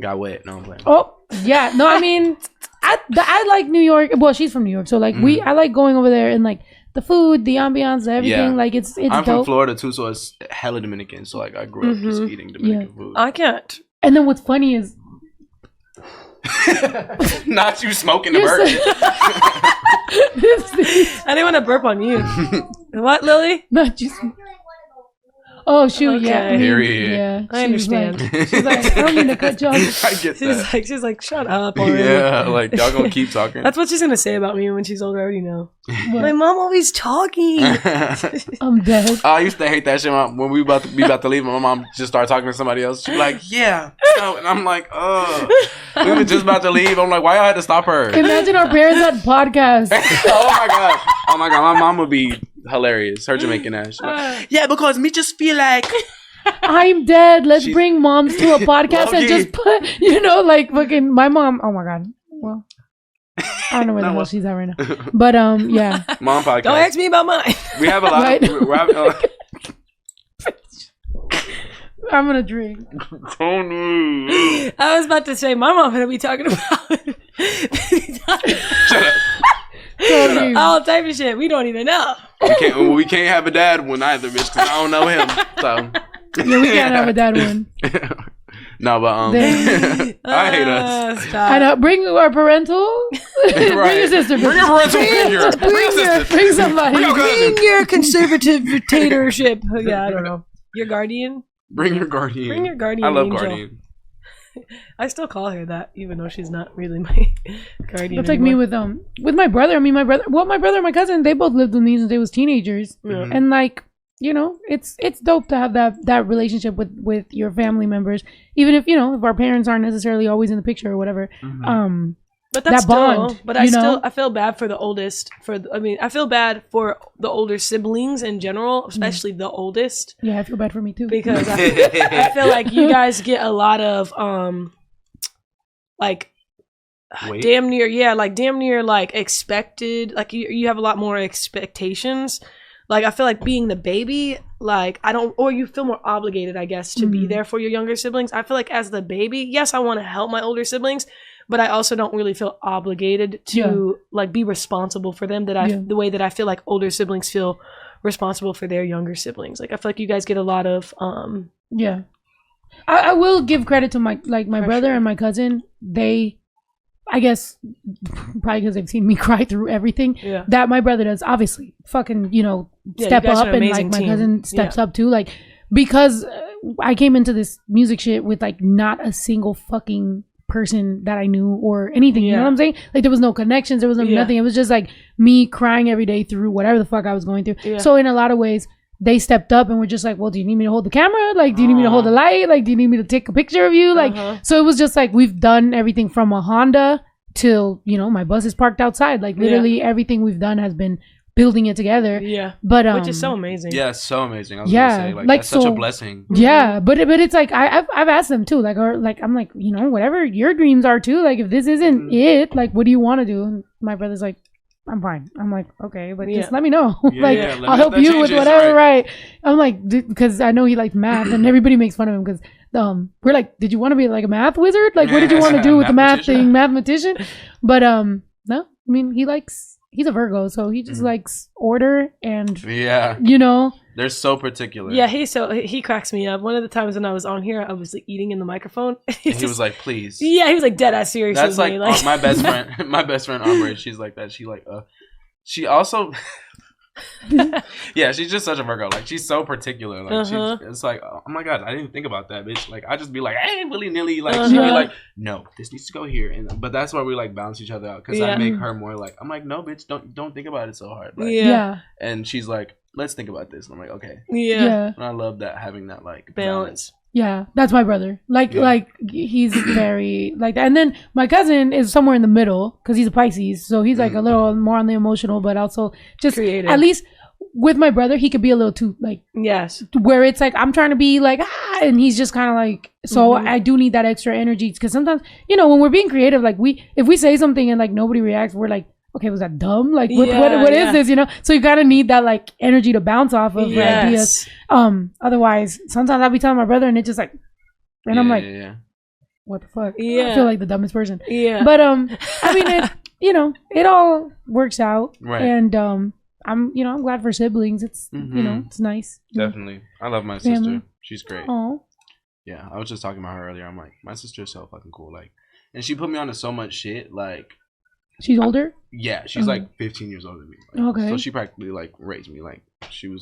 got wet. No, I'm playing. Oh yeah. No, I mean I like New York. Well, she's from New York, so like I like going over there and like the food, the ambiance, everything. Yeah. Like it's I'm dope. from Florida too, so it's hella Dominican. So like I grew up just eating Dominican food. I can't. And then what's funny is Not you smoking the bird. I didn't want to burp on you. What, Lily? Not you. Oh shoot! Okay. Yeah, Period. Yeah, I understand. She's like, I don't mean to cut you off. I get that. She's like, shut up already. Yeah, like y'all gonna keep talking. That's what she's gonna say about me when she's older. I already know. What? My mom always talking. I'm dead. I used to hate that shit when we about to leave. My mom just started talking to somebody else. She'd be like, "Yeah," so, and I'm like, "Oh." We were just about to leave. I'm like, "Why y'all had to stop her?" Imagine our parents had podcasts. Oh my god, my mom would be hilarious. Her Jamaican ass. Like, yeah, because me just feel like I'm dead. Let's bring moms to a podcast and just put, like fucking my mom. Oh my god. Well, I don't know where the hell she's at right now. But yeah. Mom podcast. Don't ask me about mine. We have a lot. Right? We're having, I'm gonna drink. Toni. I was about to say my mom gonna be talking about Shut up. all type of shit. We don't even know. We can't have a dad one either, bitch, because I don't know him. So Yeah, we can't have a dad one. No, but I hate us. Stop. I know. Bring our parental. Bring your sister. Bring your parental figure. Bring your sister. Bring somebody. Bring your cousin. Bring your conservative dictatorship. Yeah, I don't know. Your guardian. Bring your guardian. Bring your guardian. I love angel. guardian. I still call her that, even though she's not really my guardian. That's like me with my brother. I mean, my brother and my cousin, they both lived with me since they was teenagers, and like, it's dope to have that relationship with your family members, even if if our parents aren't necessarily always in the picture or whatever. But that's that bond, still, but I feel bad for the oldest. I feel bad for the older siblings in general, especially the oldest. Yeah, I feel bad for me too. Because I feel like you guys get a lot of damn near like expected. Like you have a lot more expectations. Like I feel like being the baby, or you feel more obligated, I guess, to be there for your younger siblings. I feel like as the baby, yes, I want to help my older siblings, but I also don't really feel obligated to be responsible for them the way that I feel like older siblings feel responsible for their younger siblings. Like I feel like you guys get a lot of I will give credit to my brother and my cousin. They, I guess, probably because they've seen me cry through everything that my brother does. Obviously, fucking step up, and like my cousin steps up too. Like because I came into this music shit with like not a single fucking person that I knew or anything. You know what I'm saying? Like there was no connections, there was nothing. It was just like me crying every day through whatever the fuck I was going through. So in a lot of ways, they stepped up and were just like, well, do you need me to hold the camera? Like, do you need me to hold the light? Like, do you need me to take a picture of you? Like, so it was just like, we've done everything from a Honda till, my bus is parked outside. Like literally everything we've done has been building it together. Yeah. But which is so amazing. Yeah, it's so amazing. I was gonna say, like that's such a blessing. Yeah, but it's like I've asked them too, like, or like I'm like, whatever your dreams are too, like if this isn't it, like what do you want to do? And my brother's like, I'm fine. I'm like, okay, but just let me know. I'll help you with whatever, right? I'm like, because I know he likes math, and everybody makes fun of him because we're like, did you want to be like a math wizard? Like, what did you want to do with the math thing, mathematician? But no, I mean, he's a Virgo, so he just likes order and they're so particular. Yeah, he cracks me up. One of the times when I was on here, I was like eating in the microphone. And he was like, "Please." Yeah, he was like dead ass serious. That's like my best friend. My best friend Underage. She's like that. She also. Yeah, she's just such a Virgo. Like she's so particular. Like it's like, oh my god, I didn't even think about that, bitch. Like I just be like, hey, willy nilly. Like she'd be like, no, this needs to go here. But that's why we like balance each other out because I make her more like, I'm like, no, bitch, don't think about it so hard. Like, and she's like, let's think about this. And I'm like, okay. Yeah. And I love that, having that like balance. Yeah, that's my brother. Like he's very like that. And then my cousin is somewhere in the middle because he's a Pisces, so he's like a little more on the emotional, but also just creative. At least with my brother, he could be a little too like where it's like I'm trying to be like and he's just kind of like so. I do need that extra energy because sometimes when we're being creative, like if we say something and like nobody reacts, we're like, okay, was that dumb? Like, what is this? So you gotta need that like energy to bounce off of ideas. Otherwise, sometimes I'll be telling my brother, and it's just like, and I'm like, what the fuck? Yeah, I feel like the dumbest person. Yeah, but I mean, it all works out, right? And I'm glad for siblings. It's it's nice. Definitely, I love my sister. She's great. Oh, yeah. I was just talking about her earlier. I'm like, my sister is so fucking cool. Like, And she put me on to so much shit. Like, she's older. Yeah, she's like 15 years older than me. Like, okay. So she practically like raised me. Like she would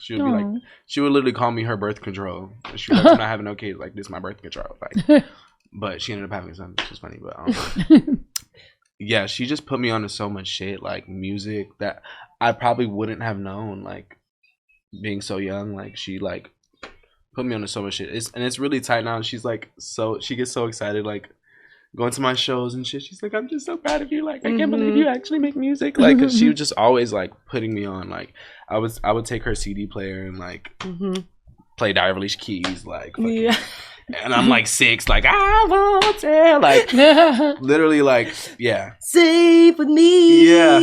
be like, she would literally call me her birth control. She was like, I'm not having no kids. Like, this is my birth control. Like, but she ended up having a son, which is funny. But yeah, she just put me on to so much shit, like music that I probably wouldn't have known. Like being so young, like she like put me on to so much shit. It's really tight now. She's like, so she gets so excited, like going to my shows and shit. She's like, I'm just so proud of you. Like, I can't believe you actually make music. Like, 'cause she was just always like putting me on. Like, I would take her CD player and like play Diverly's Keys. Like, fucking, and I'm like 6. Like, I won't tell. Like, literally, like, yeah. Sing with me. Yeah,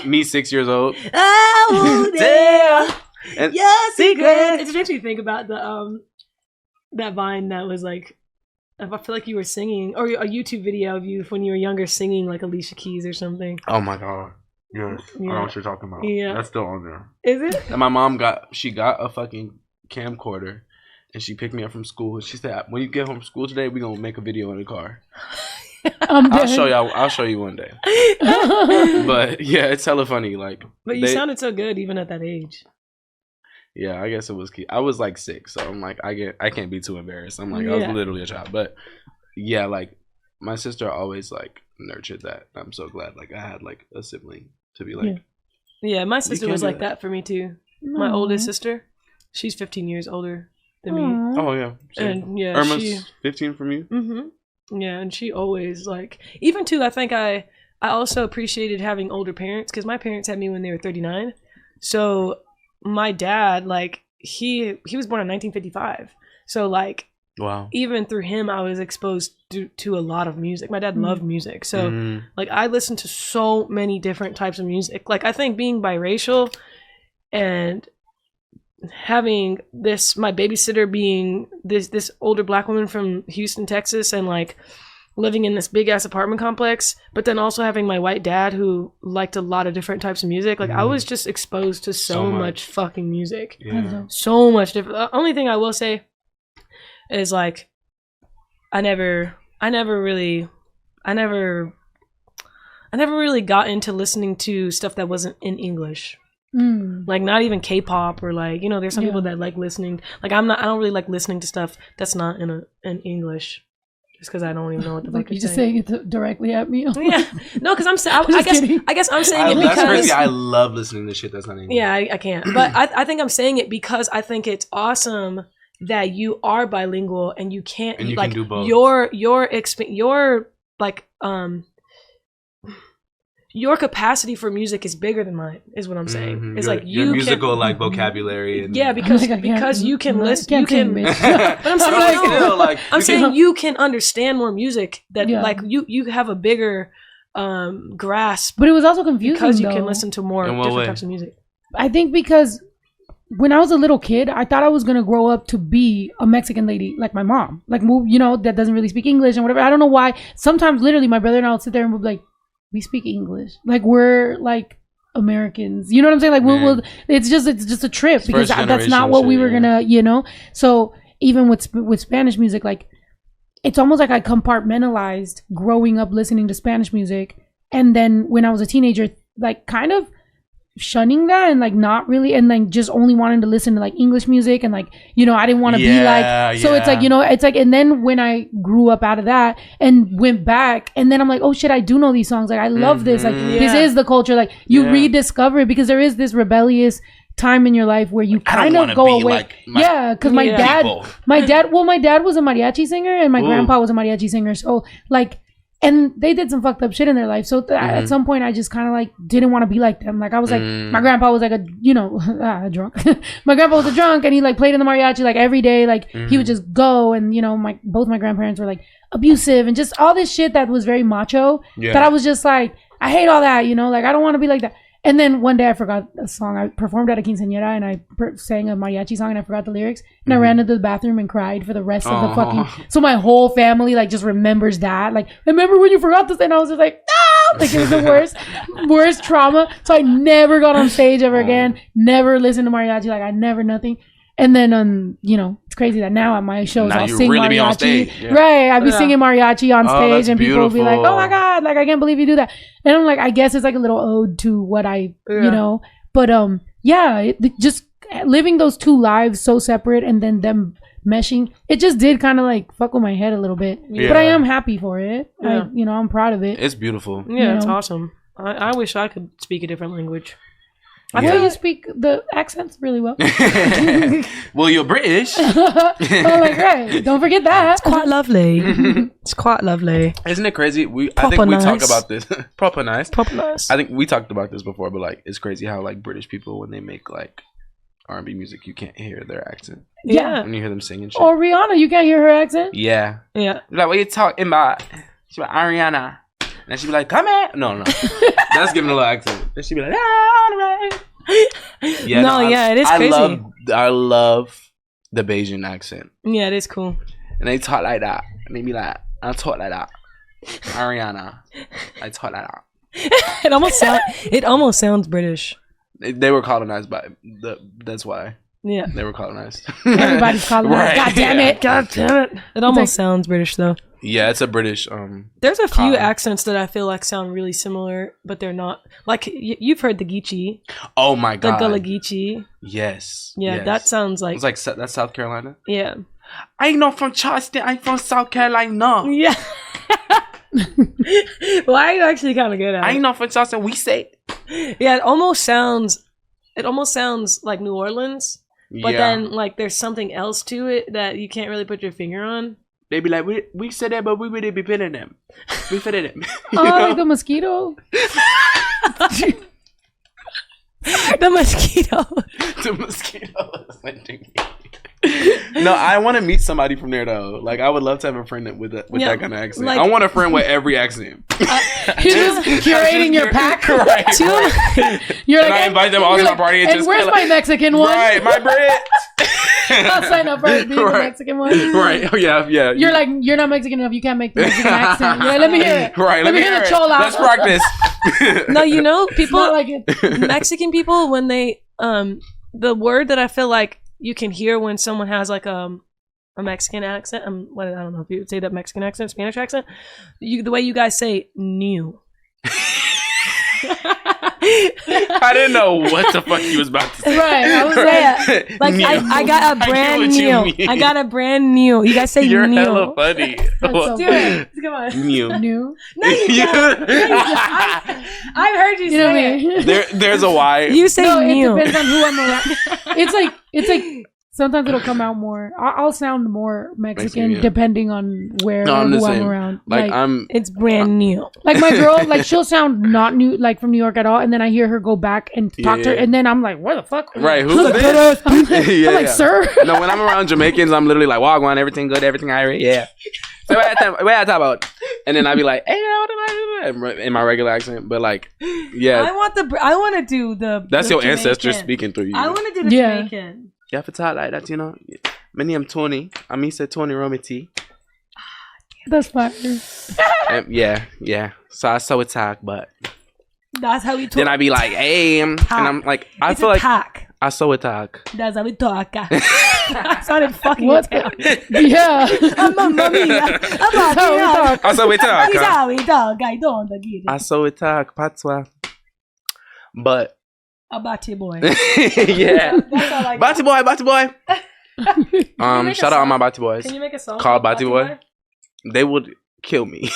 me 6 years old. I won't tell. And your secret. It just makes me think about the that Vine that was like, I feel like you were singing, or a YouTube video of you when you were younger singing like Alicia Keys or something. Oh my god, yes, I know what you're talking about. Yeah, that's still on there. Is it? And my mom got a fucking camcorder, and she picked me up from school. And she said, "When you get home from school today, we're gonna make a video in the car." I'll show y'all. I'll show you one day. But yeah, it's hella funny. Like, but you sounded so good even at that age. Yeah, I guess it was key. I was like 6, so I'm like, I can't be too embarrassed. I'm like, I was literally a child. But yeah, like my sister always like nurtured that. I'm so glad like I had like a sibling to be like. Yeah, my sister was like that for me too. My oldest sister, she's 15 years older than me. Oh yeah, and yeah, Irma's 15 from you. Mm-hmm. Yeah, and she always like, even too. I think I also appreciated having older parents because my parents had me when they were 39, so. My dad, like, he was born in 1955. So, like, wow. Even through him, I was exposed to a lot of music. My dad loved music. So, like, I listened to so many different types of music. Like, I think being biracial and having my babysitter being this older black woman from Houston, Texas, and, like, living in this big ass apartment complex, but then also having my white dad who liked a lot of different types of music. Like I was just exposed to so much fucking music. Yeah. So much different. The only thing I will say is like I never really got into listening to stuff that wasn't in English. Like not even K-pop or like, you know, there's some people that like listening. Like I don't really like listening to stuff that's not in English. Just because I don't even know what the fuck you're just saying it directly at me. Yeah, no, because I guess I'm saying it because that's crazy. I love listening to shit that's not English. Yeah, I can't, but I think I'm saying it because I think it's awesome that you are bilingual and you can't and you like can do both. Your like your capacity for music is bigger than mine, is what I'm saying. It's like your musical like vocabulary and because you can listen, you can. But I'm saying you can understand more music that like you have a bigger grasp. But it was also confusing because you can listen to more different types of music. I think because when I was a little kid, I thought I was gonna grow up to be a Mexican lady like my mom, like you know, that doesn't really speak English and whatever. I don't know why. Sometimes literally my brother and I would sit there and we'd be like, we speak English, like we're like Americans, you know what I'm saying? Like we'll it's just a trip because that's not what we were gonna, you know. So even with Spanish music, like it's almost like I compartmentalized growing up listening to Spanish music, and then when I was a teenager, like kind of shunning that and like not really, and like just only wanting to listen to like English music, and like, you know, I didn't want to be like, so it's like, you know, it's like, and then when I grew up out of that and went back, and then I'm like, oh shit, I do know these songs, like I love this, like this is the culture, like you rediscover it, because there is this rebellious time in your life where you kind of go away, like because my dad was a mariachi singer and my grandpa was a mariachi singer, so like, and they did some fucked up shit in their life. So at some point, I just kind of like didn't want to be like them. Like I was like, my grandpa was like a, you know, drunk. My grandpa was a drunk, and he like played in the mariachi like every day. Like he would just go, and you know, both my grandparents were like abusive and just all this shit that was very macho. Yeah. That I was just like, I hate all that, you know, like I don't want to be like that. And then one day I forgot a song. I performed at a quinceañera and I sang a mariachi song and I forgot the lyrics. And I ran into the bathroom and cried for the rest of the fucking... So my whole family like just remembers that. Like, remember when you forgot this? And I was just like, no! Like it was the worst trauma. So I never got on stage ever again. Never listened to mariachi. Like I never, nothing. And then it's crazy that now at my shows now I'll you sing really mariachi. Be on stage. Yeah. Right, I'd be singing mariachi on stage, and people will be like, "Oh my god, like I can't believe you do that." And I'm like, I guess it's like a little ode to what I, But just living those two lives so separate, and then them meshing, it just did kind of like fuck with my head a little bit. Yeah. But I am happy for it. Yeah. I'm proud of it. It's beautiful. Yeah, it's awesome. I wish I could speak a different language. I know you speak the accents really well. Well, you're British. Oh my god! Don't forget that. It's quite lovely. It's quite lovely. Isn't it crazy? I think we talk about this. Proper nice. I think we talked about this before, but like, it's crazy how like British people, when they make like R&B music, you can't hear their accent. Yeah. When you hear them singing shit. Or Rihanna, you can't hear her accent. Yeah. Yeah. Like, what you talking about? She's like, Ariana. And she'd be like, come here. No. That's giving a little accent. And she'd be like, alright. Yeah, it is crazy. I love the Bayesian accent. Yeah, it is cool. And they talk like that. And they be like, I talk like that. Ariana. I talk like that. It almost sounds British. They were colonized that's why. Yeah. They were colonized. Everybody's colonized. Right. God damn it. It almost sounds British though. Yeah, it's a British There's a few accents that I feel like sound really similar, but they're not. Like you've heard the Geechee. Oh my god. The Gullah Geechee. Yes. Yeah, yes. That sounds like. It's like that's South Carolina. Yeah. I ain't not from Charleston. I'm from South Carolina. Yeah. Well, I actually kind of good at it. I ain't not from Charleston. We say. Yeah, it almost sounds like New Orleans, but then like there's something else to it that you can't really put your finger on. They be like, we said that, but we really be pinning them. We fitted them. Like the mosquito. The mosquito. The mosquito. No, I want to meet somebody from there though. Like, I would love to have a friend with that kind of accent. Like, I want a friend with every accent. You're just curating your pack. Right. You're like, I invite them all to my party. And where's my Mexican one? Right, my Brit. I'll sign up for being the Mexican one. Right. Oh yeah. You're like, you're not Mexican enough. You can't make the Mexican accent. Yeah, let me hear it. Right. Let me hear the chola. Let's practice. No, people like Mexican people when they the word that I feel like you can hear when someone has like a Mexican accent. I don't know if you would say that Mexican accent, Spanish accent. The way you guys say "new." I didn't know what the fuck he was about to say. Right, I was like, I got a brand new. I got a brand new. You guys say You're new. hella funny. Let's do it. Come on. New. New. No, you don't. I've heard you say it. There's a Y. You say new. It depends on who I'm around. It's like sometimes it'll come out more. I'll sound more Mexican depending on where or who I'm around. Like it's brand new. Like my girl, like she'll sound not new, like from New York at all, and then I hear her go back and talk to her, and then I'm like, "Where the fuck?" Right? Who's this? I'm like, "Sir." No, when I'm around Jamaicans, I'm literally like, "Wagwan, everything good, everything Irish, yeah." So what I talk about, and then I'd be like, "Hey, what did I do?" In my regular accent, but like, yeah. I want to do the. That's the your Jamaican. ancestors speaking through you. I want to do the Jamaican. You have to talk like that, you know. My name Toni. I'm Mr. Toni Romiti. That's fire. Yeah. So I saw it talk, but that's how we talk. Then I be like, "Hey," and I'm like, I feel like talk. I saw it talk. That's how we talk. I sounded fucking. What? Yeah. I'm a mommy. That's how we talk. I saw it talk. That's how we talk. I don't get it. I saw it talk, patois. But. A batty boy. Yeah. Batty boy. Shout out all my batty boys. Can you make a song called Batty boy? They would kill me.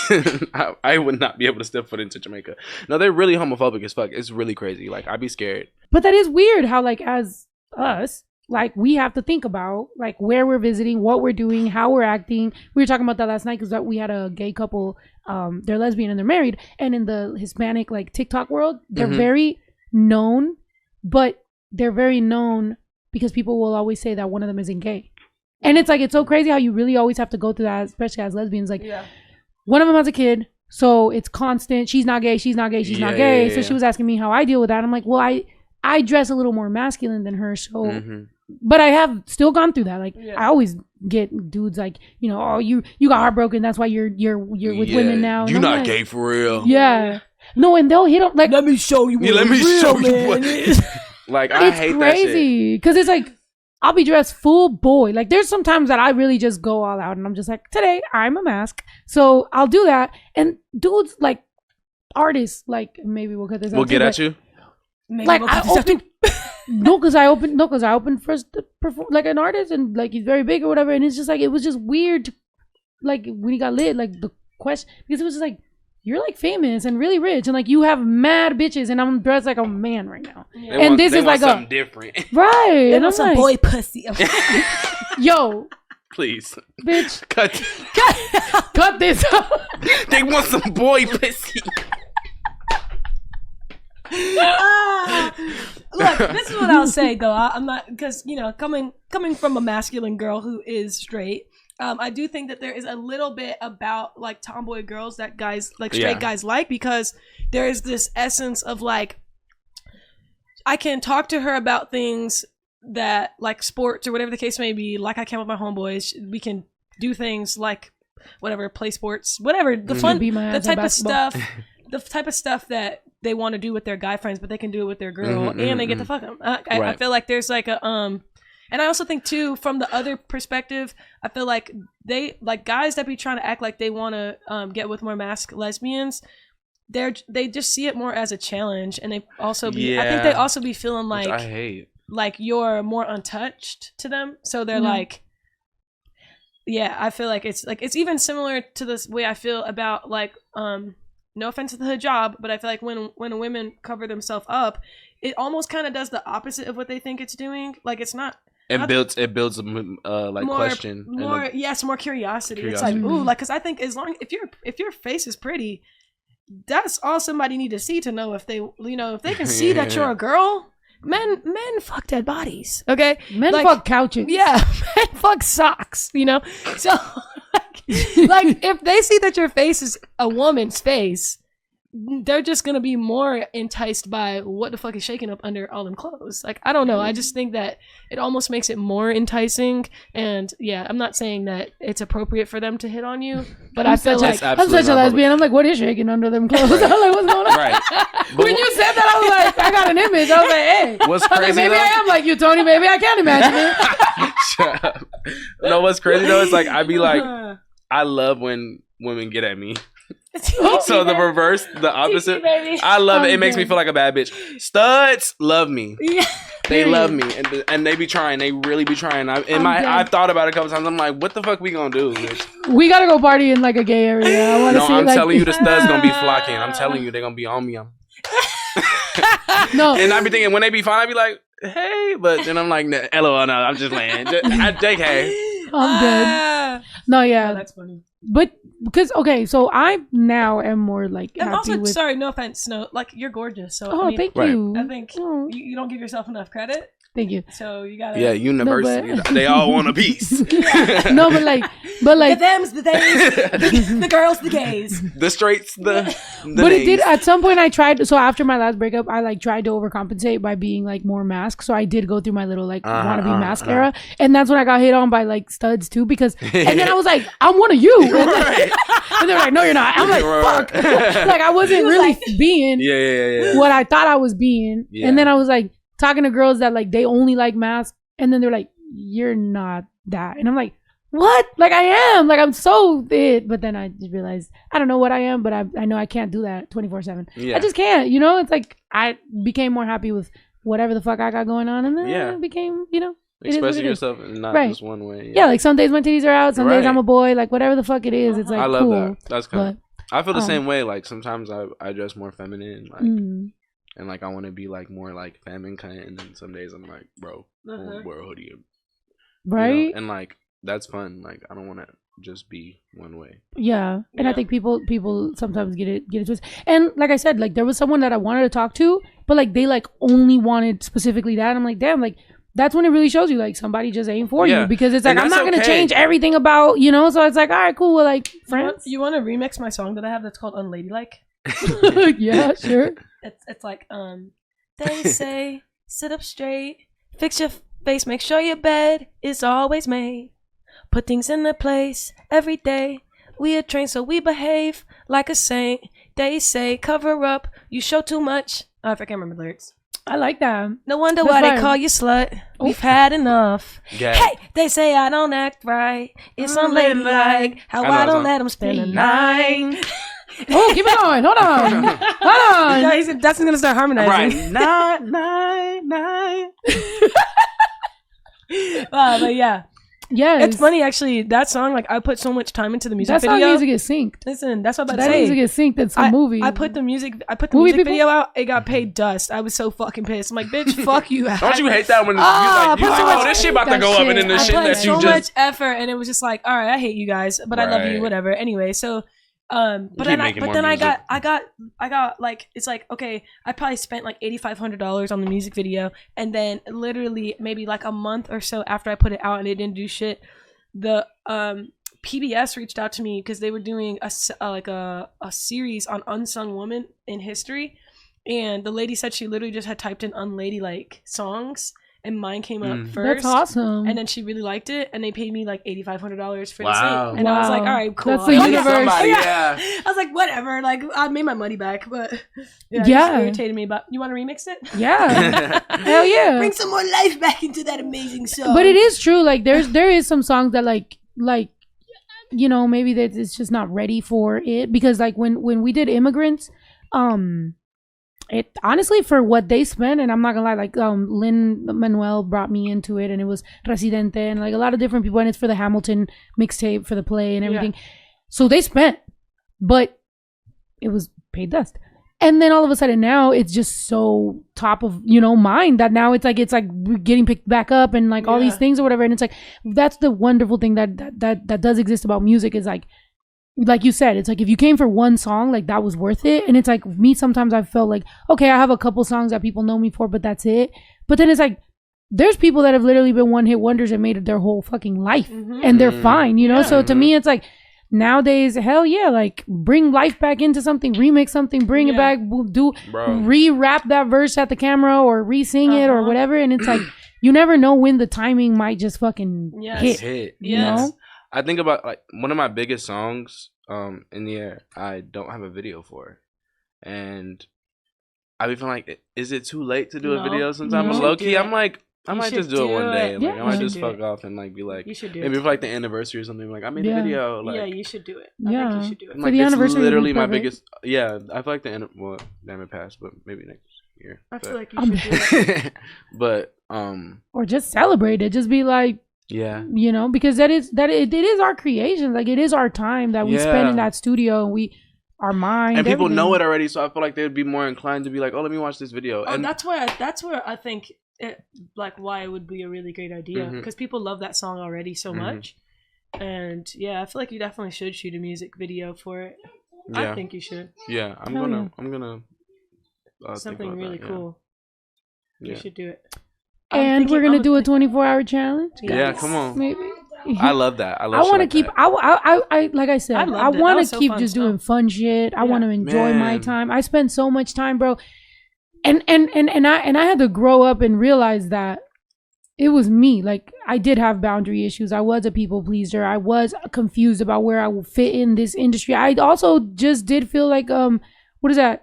I would not be able to step foot into Jamaica. No, they're really homophobic as fuck. It's really crazy. Like, I'd be scared. But that is weird how, like, as us, like, we have to think about, like, where we're visiting, what we're doing, how we're acting. We were talking about that last night because we had a gay couple. They're lesbian and they're married. And in the Hispanic, like, TikTok world, they're very known. But they're very known because people will always say that one of them isn't gay. And it's like, it's so crazy how you really always have to go through that, especially as lesbians. Like, one of them has a kid, so it's constant. She's not gay. She's not gay. She's not gay. So she was asking me how I deal with that. I'm like, well, I dress a little more masculine than her. So, but I have still gone through that. Like, I always get dudes like, you know, oh, you got heartbroken. That's why you're with women now. And you're not like, gay for real. Yeah. No, and they'll hit up like, let me show you. Let me show you what. Like, I hate that shit. It's crazy because it's like, I'll be dressed full boy. Like there's sometimes that I really just go all out and I'm just like, today I'm a mask. So I'll do that. And dudes like artists, like maybe we'll cut this out. We'll get at you. Maybe Like we'll I opened because I opened first to perform like an artist and like he's very big or whatever. And it's just like, it was just weird. Like when he got lit, like the question, because it was just like, you're like famous and really rich and like you have mad bitches and I'm dressed like a man right now. Yeah. And this is like something different. Right. They And I'm want some like, boy pussy. yo, Please. bitch, Cut this out. They want some boy pussy. Look, this is what I'll say though. I'm not, because you know, coming from a masculine girl who is straight, I do think that there is a little bit about like tomboy girls that guys like straight guys like, because there is this essence of like, I can talk to her about things that like sports or whatever the case may be, like I can with my homeboys. We can do things like whatever, play sports, whatever, the fun, the type of stuff, the type of stuff that they want to do with their guy friends, but they can do it with their girl, and they get to fuck them. I feel like there's like a and I also think too, from the other perspective, I feel like they like guys that be trying to act like they want to get with more masked lesbians. They just see it more as a challenge, and they also be. I think they also be feeling like I hate like you're more untouched to them, so they're like. Yeah, I feel like it's even similar to this way I feel about like no offense to the hijab, but I feel like when women cover themselves up, it almost kind of does the opposite of what they think it's doing. Like it's not. It builds like more, question. More more curiosity. It's like ooh, like because I think as long if your face is pretty, that's all somebody need to see to know if they if they can see that you're a girl. Men fuck dead bodies. Okay, men like, fuck couches. Yeah, men fuck socks. So like if they see that your face is a woman's face, they're just gonna be more enticed by what the fuck is shaking up under all them clothes. Like I don't know. I just think that it almost makes it more enticing. And yeah, I'm not saying that it's appropriate for them to hit on you, but I feel like I'm such a lesbian. I'm like, what is shaking under them clothes? Right. I'm like, what's going on? Right. When you said that, I was like, I got an image. I was like, hey, what's crazy? Like, maybe I am like you, Tony. Maybe I can't imagine it. Shut up. No, what's crazy though is like I'd be like, I love when women get at me. So the reverse, the opposite. I love it. It makes me feel like a bad bitch. Studs love me. Yeah. They love me, and they be trying. They really be trying. I've thought about it a couple times. I'm like, what the fuck we gonna do, bitch? We gotta go party in like a gay area. I'm telling you, the studs gonna be flocking. I'm telling you, they're gonna be on me. No, and I be thinking when they be fine, I be like, hey, but then I'm like, LOL, no, I'm just playing. JK. I'm dead. No, yeah, that's funny. But because so I now am more like and happy also with... sorry, no offense, no, like you're gorgeous. So I mean, thank you. I think you don't give yourself enough credit. Thank you. So you gotta university. No, they all want a piece. No, but like the thems, the theys, the girls, the gays, the straights, the but nays. It did at some point. I tried. So after my last breakup, I like tried to overcompensate by being like more masked. So I did go through my little like wannabe mask era, and that's when I got hit on by like studs too. Because and then I was like, I'm one of you, and they're like, no, you're not. I'm like, fuck. Like I wasn't really being what I thought I was being, and then I was like. Talking to girls that like they only like masks, and then they're like, you're not that, and I'm like, what? Like I am, like I'm so it, but then I just realized I don't know what I am, but I know I can't do that 24/7. I just can't, it's like I became more happy with whatever the fuck I got going on, and then it became, expressing yourself in not just one way. Yeah, like some days my titties are out, some days I'm a boy, like whatever the fuck it is, it's like I love cool. That. That's kind of. I feel the same way. Like sometimes I dress more feminine, like. And like I want to be like more like feminine kind, and then some days I'm like, bro, wear a hoodie, right? And like that's fun. Like I don't want to just be one way. Yeah, and I think people sometimes get it twisted. And like I said, like there was someone that I wanted to talk to, but like they like only wanted specifically that. I'm like, damn, like that's when it really shows you like somebody just ain't for you, because it's like I'm not gonna change everything about So it's like, all right, cool. Well, like friends, you want to remix my song that I have that's called Unladylike? Yeah, sure. It's like they say sit up straight, fix your face, make sure your bed is always made, put things in their place every day. We are trained so we behave like a saint. They say cover up, you show too much. I can't remember the lyrics. I like that. No wonder why they call you slut. We've had enough. Yeah. Hey, they say I don't act right. It's unladylike. How I don't let them spend the night. Oh, keep it going. Hold on. Yeah, Dustin's gonna start harmonizing. Right. Night. But yeah. Yes. It's funny actually, that song, like I put so much time into the music video. That song needs to get synced. Listen, that's what I'm about to say. That needs to get synced. It's a movie. I put the music video out, it got paid dust. I was so fucking pissed. I'm like, bitch, fuck you. Don't you hate that when you like, this shit about to go up and then the shit that you just... I put so much effort and it was just like, all right, I hate you guys, but I love you, whatever. Anyway, so... but then I got like, it's like, okay, I probably spent like $8,500 on the music video, and then literally maybe like a month or so after I put it out and it didn't do shit, the PBS reached out to me because they were doing a series on unsung women in history, and the lady said she literally just had typed in unladylike songs. And mine came up first. That's awesome. And then she really liked it, and they paid me like $8,500 for the sync. And I was like, all right, cool. That's the universe. I was like, whatever. Like, I made my money back, but it irritated me. But you want to remix it? Yeah. Hell yeah. Bring some more life back into that amazing song. But it is true. Like, there is some songs that like you know, maybe that it's just not ready for it, because like when we did Immigrants, it honestly, for what they spent, and I'm not gonna lie, like Lin-Manuel brought me into it, and it was Residente and like a lot of different people, and it's for the Hamilton mixtape for the play and everything. So they spent, but it was paid dust. And then all of a sudden now it's just so top of, you know, mind that now it's like getting picked back up and like all these things or whatever. And it's like, that's the wonderful thing that does exist about music, is like you said, it's like if you came for one song, like that was worth it. And it's like me, sometimes I felt like, okay, I have a couple songs that people know me for, but that's it. But then it's like, there's people that have literally been one hit wonders and made it their whole fucking life, and they're fine, you know? So to me, it's like, nowadays, hell yeah, like bring life back into something, remix something, bring it back, re-rap that verse at the camera or re-sing it or whatever. And it's like, you never know when the timing might just fucking hit. You know? I think about like one of my biggest songs in the air, I don't have a video for, and I be feeling like, is it too late to do a video sometimes? Low key, I'm like, I might just do it one day. Like, I might just fuck off and like be like, you should do maybe for like the anniversary or something. Like, I made a video. Like, yeah, you should do it. I think you should do it. For like, the anniversary, it's literally my biggest. Yeah, I feel like well, damn it passed, but maybe next year. I feel like you should do it. But or just celebrate it. Just be like, yeah, you know, because it is our creation. Like, it is our time that we spend in that studio, and our mind, and people everything. know it already. So I feel like they'd be more inclined to be like, oh, let me watch this video. And that's where I think it, like, why it would be a really great idea, because people love that song already so much. And yeah, I feel like you definitely should shoot a music video for it. I think you should. Yeah, I'm gonna something really cool. You should do it. And we're gonna do a 24-hour challenge. Yeah, come on. Maybe. I love that. I want to keep. That. I like I said, I want to keep just doing fun shit. I want to enjoy my time. I spend so much time, bro. And I had to grow up and realize that it was me. Like, I did have boundary issues. I was a people pleaser. I was confused about where I would fit in this industry. I also just did feel like what is that?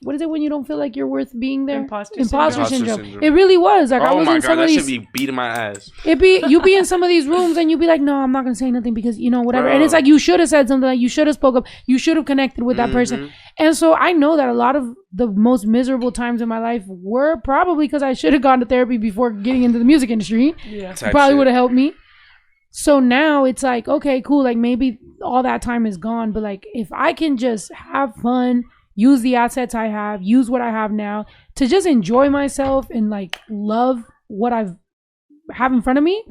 What is it when you don't feel like you're worth being there? Imposter syndrome. It really was. Like, I was in some of these. That should be beating my ass. You be in some of these rooms and you be like, no, I'm not gonna say nothing because, you know, whatever. And it's like, you should have said something. Like, you should have spoke up. You should have connected with that person. And so I know that a lot of the most miserable times in my life were probably because I should have gone to therapy before getting into the music industry. Yeah, probably would have helped me. So now it's like, okay, cool. Like, maybe all that time is gone, but like, if I can just have fun, use the assets I have, use what I have now to just enjoy myself and like love what I have in front of me,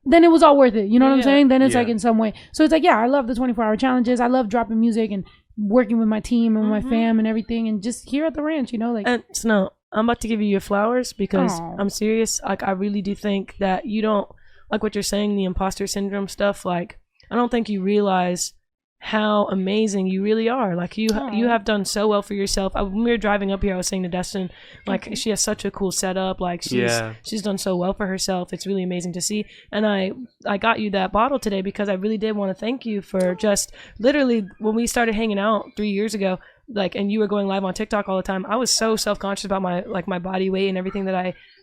then it was all worth it. You know what I'm saying? Then it's like, in some way. So it's like, yeah, I love the 24-hour challenges. I love dropping music and working with my team and my fam and everything, and just here at the ranch, you know, like. And Snow, I'm about to give you your flowers because I'm serious. Like, I really do think that you don't, like what you're saying, the imposter syndrome stuff. Like, I don't think you realize how amazing you really are. Like, you have done so well for yourself. When we were driving up here, I was saying to Destin, like, she has such a cool setup. Like, she's done so well for herself. It's really amazing to see. And I got you that bottle today because I really did want to thank you for just literally, when we started hanging out 3 years ago, like, and you were going live on TikTok all the time, I was so self-conscious about my body weight and everything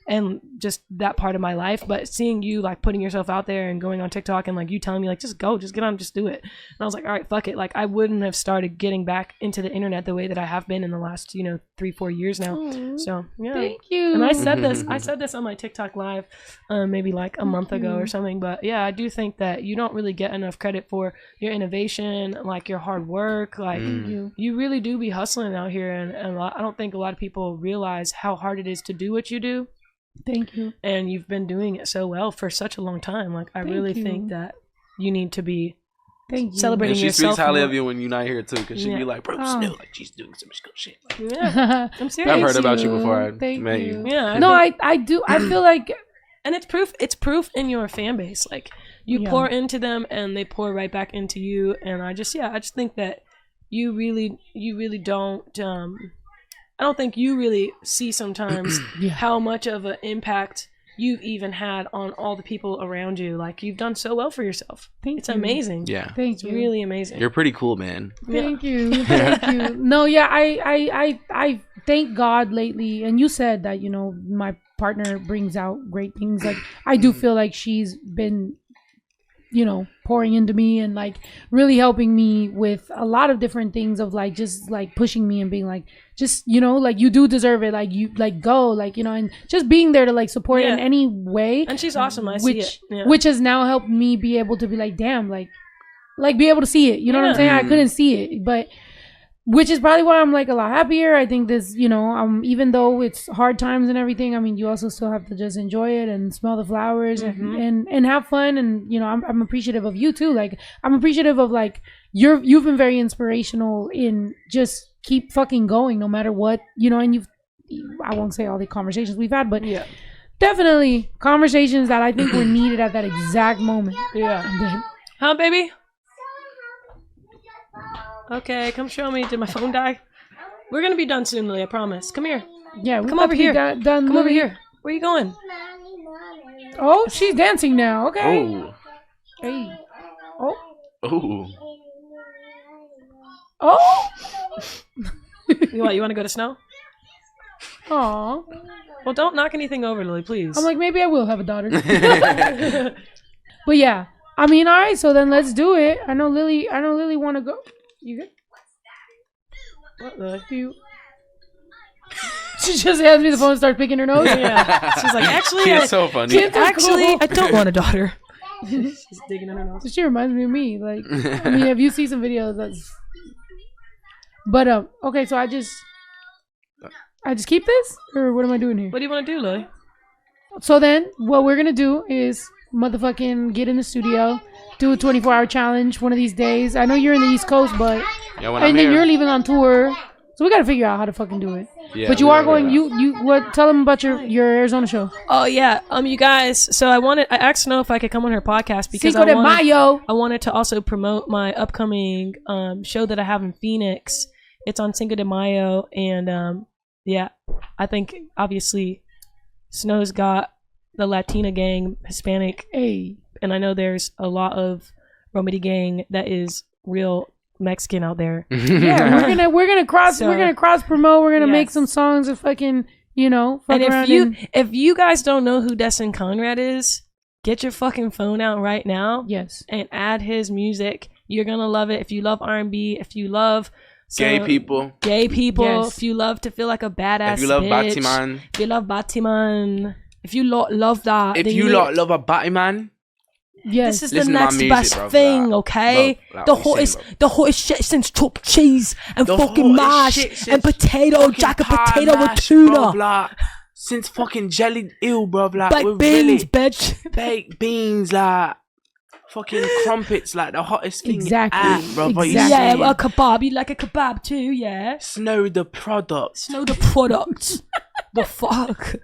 and just that part of my life. But seeing you like putting yourself out there and going on TikTok and like you telling me like, just go, just get on, just do it. And I was like, all right, fuck it. Like I wouldn't have started getting back into the internet the way that I have been in the last, 3-4 years now. Aww. So yeah. Thank you. And I said this on my TikTok live, maybe like a month ago or something. But yeah, I do think that you don't really get enough credit for your innovation, like your hard work. Like you really do be hustling out here. And I don't think a lot of people realize how hard it is to do what you do. Thank you. And you've been doing it so well for such a long time. Like I really think that you need to be celebrating yourself. And she speaks highly of you when you're not here too, because she'd be like, bro, Snow, like she's doing so much good shit. Yeah, I'm serious. I've heard about you before I met you. Yeah, I do. I feel like, and it's proof in your fan base. Like you pour into them, and they pour right back into you. And I just think that you really don't. I don't think you really see sometimes how much of an impact you've even had on all the people around you. Like you've done so well for yourself. It's amazing. Yeah. It's really amazing. You're pretty cool, man. Thank you. Thank you. No, yeah, I thank God lately, and you said that, my partner brings out great things. Like I do feel like she's been pouring into me and like really helping me with a lot of different things of like just like pushing me and being like, just like you do deserve it, like you like go, like and just being there to like support in any way. And she's awesome. I see it. Which has now helped me be able to be like, damn, like be able to see it, you know what I'm saying? I couldn't see it, but which is probably why I'm like a lot happier. I think this, even though it's hard times and everything, I mean, you also still have to just enjoy it and smell the flowers and have fun. And, I'm appreciative of you too. Like, I'm appreciative of like, you've been very inspirational in just keep fucking going no matter what, and I won't say all the conversations we've had, but definitely conversations that I think were needed at that exact moment. Yeah. Huh, baby? Okay, come show me. Did my phone die? We're gonna be done soon, Lily. I promise. Come here. Yeah, come over here. Done, come over here. Where are you going? Oh, she's dancing now. Okay. Oh. Hey. Oh. Oh. Oh. You want to go to Snow? Aw. Well, don't knock anything over, Lily, please. I'm like, maybe I will have a daughter. But yeah, I mean, all right. So then let's do it. I know Lily want to go. You good? What the? She just hands me the phone and starts picking her nose. Yeah. She's like, actually, it's so funny. I don't want a daughter. She's digging in her nose. She reminds me of me. Like, I mean, if you see some videos, that's. But okay, so I just keep this, or what am I doing here? What do you want to do, Lily? So then, what we're gonna do is motherfucking get in the studio, do a 24-hour challenge one of these days. I know you're in the East Coast, but and then you're leaving on tour, so we gotta figure out how to fucking do it. Yeah, but you are going. Tell them about your Arizona show. Oh yeah, you guys. So I asked Snow if I could come on her podcast because Cinco de Mayo. I wanted to also promote my upcoming show that I have in Phoenix. It's on Cinco de Mayo, and yeah, I think obviously Snow's got the Latina gang, Hispanic, and I know there's a lot of Romiti gang that is real Mexican out there. Yeah, we're gonna cross promote. We're gonna make some songs of fucking fuck and around. If you guys don't know who Destin Conrad is, get your fucking phone out right now. Yes, and add his music. You're gonna love it. If you love R&B, if you love gay people, yes. If you love to feel like a badass, if you love bitch, Batiman, if you love Batiman, if you love that, if you love a Batiman. Yes, this is the next best thing, okay? The hottest shit since chopped cheese and fucking mash and potato, jack of potato with tuna. Since fucking jellied bro, like baked beans, bitch. Baked beans, like fucking crumpets, like the hottest thing. Exactly, bro. Exactly. Yeah, a kebab. You like a kebab too, yeah? Snow the product. The fuck.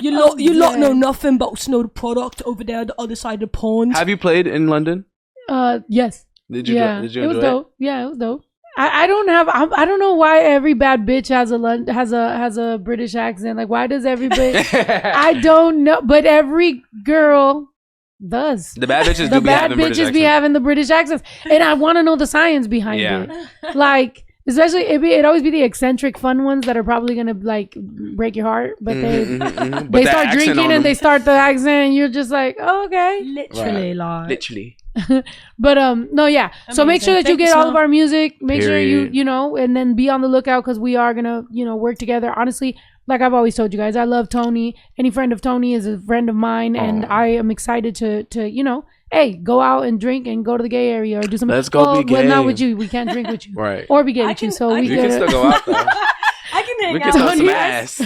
You lot know nothing but Snow the product over there, the other side of the pond. Have you played in London? Yes. Did you enjoy it? It was dope. Yeah, it was dope. I don't know why every bad bitch has a British accent. Like, why does everybody? I don't know, but every girl does. The bad bitches be having the British accents, and I want to know the science behind it. Like, Especially, it always be the eccentric fun ones that are probably gonna like break your heart, but they start drinking and they start the accent, and you're just like, oh, okay, literally. But no, yeah. So make sure that you get all of our music. Make sure you know, and then be on the lookout because we are gonna work together. Honestly, like I've always told you guys, I love Toni. Any friend of Toni is a friend of mine, and I am excited to hey, go out and drink and go to the gay area or do something. Let's go be gay. Well, not with you. We can't drink with you. Right. Or be gay with you. So we can still go out though. I can hang we out. can throw some ass.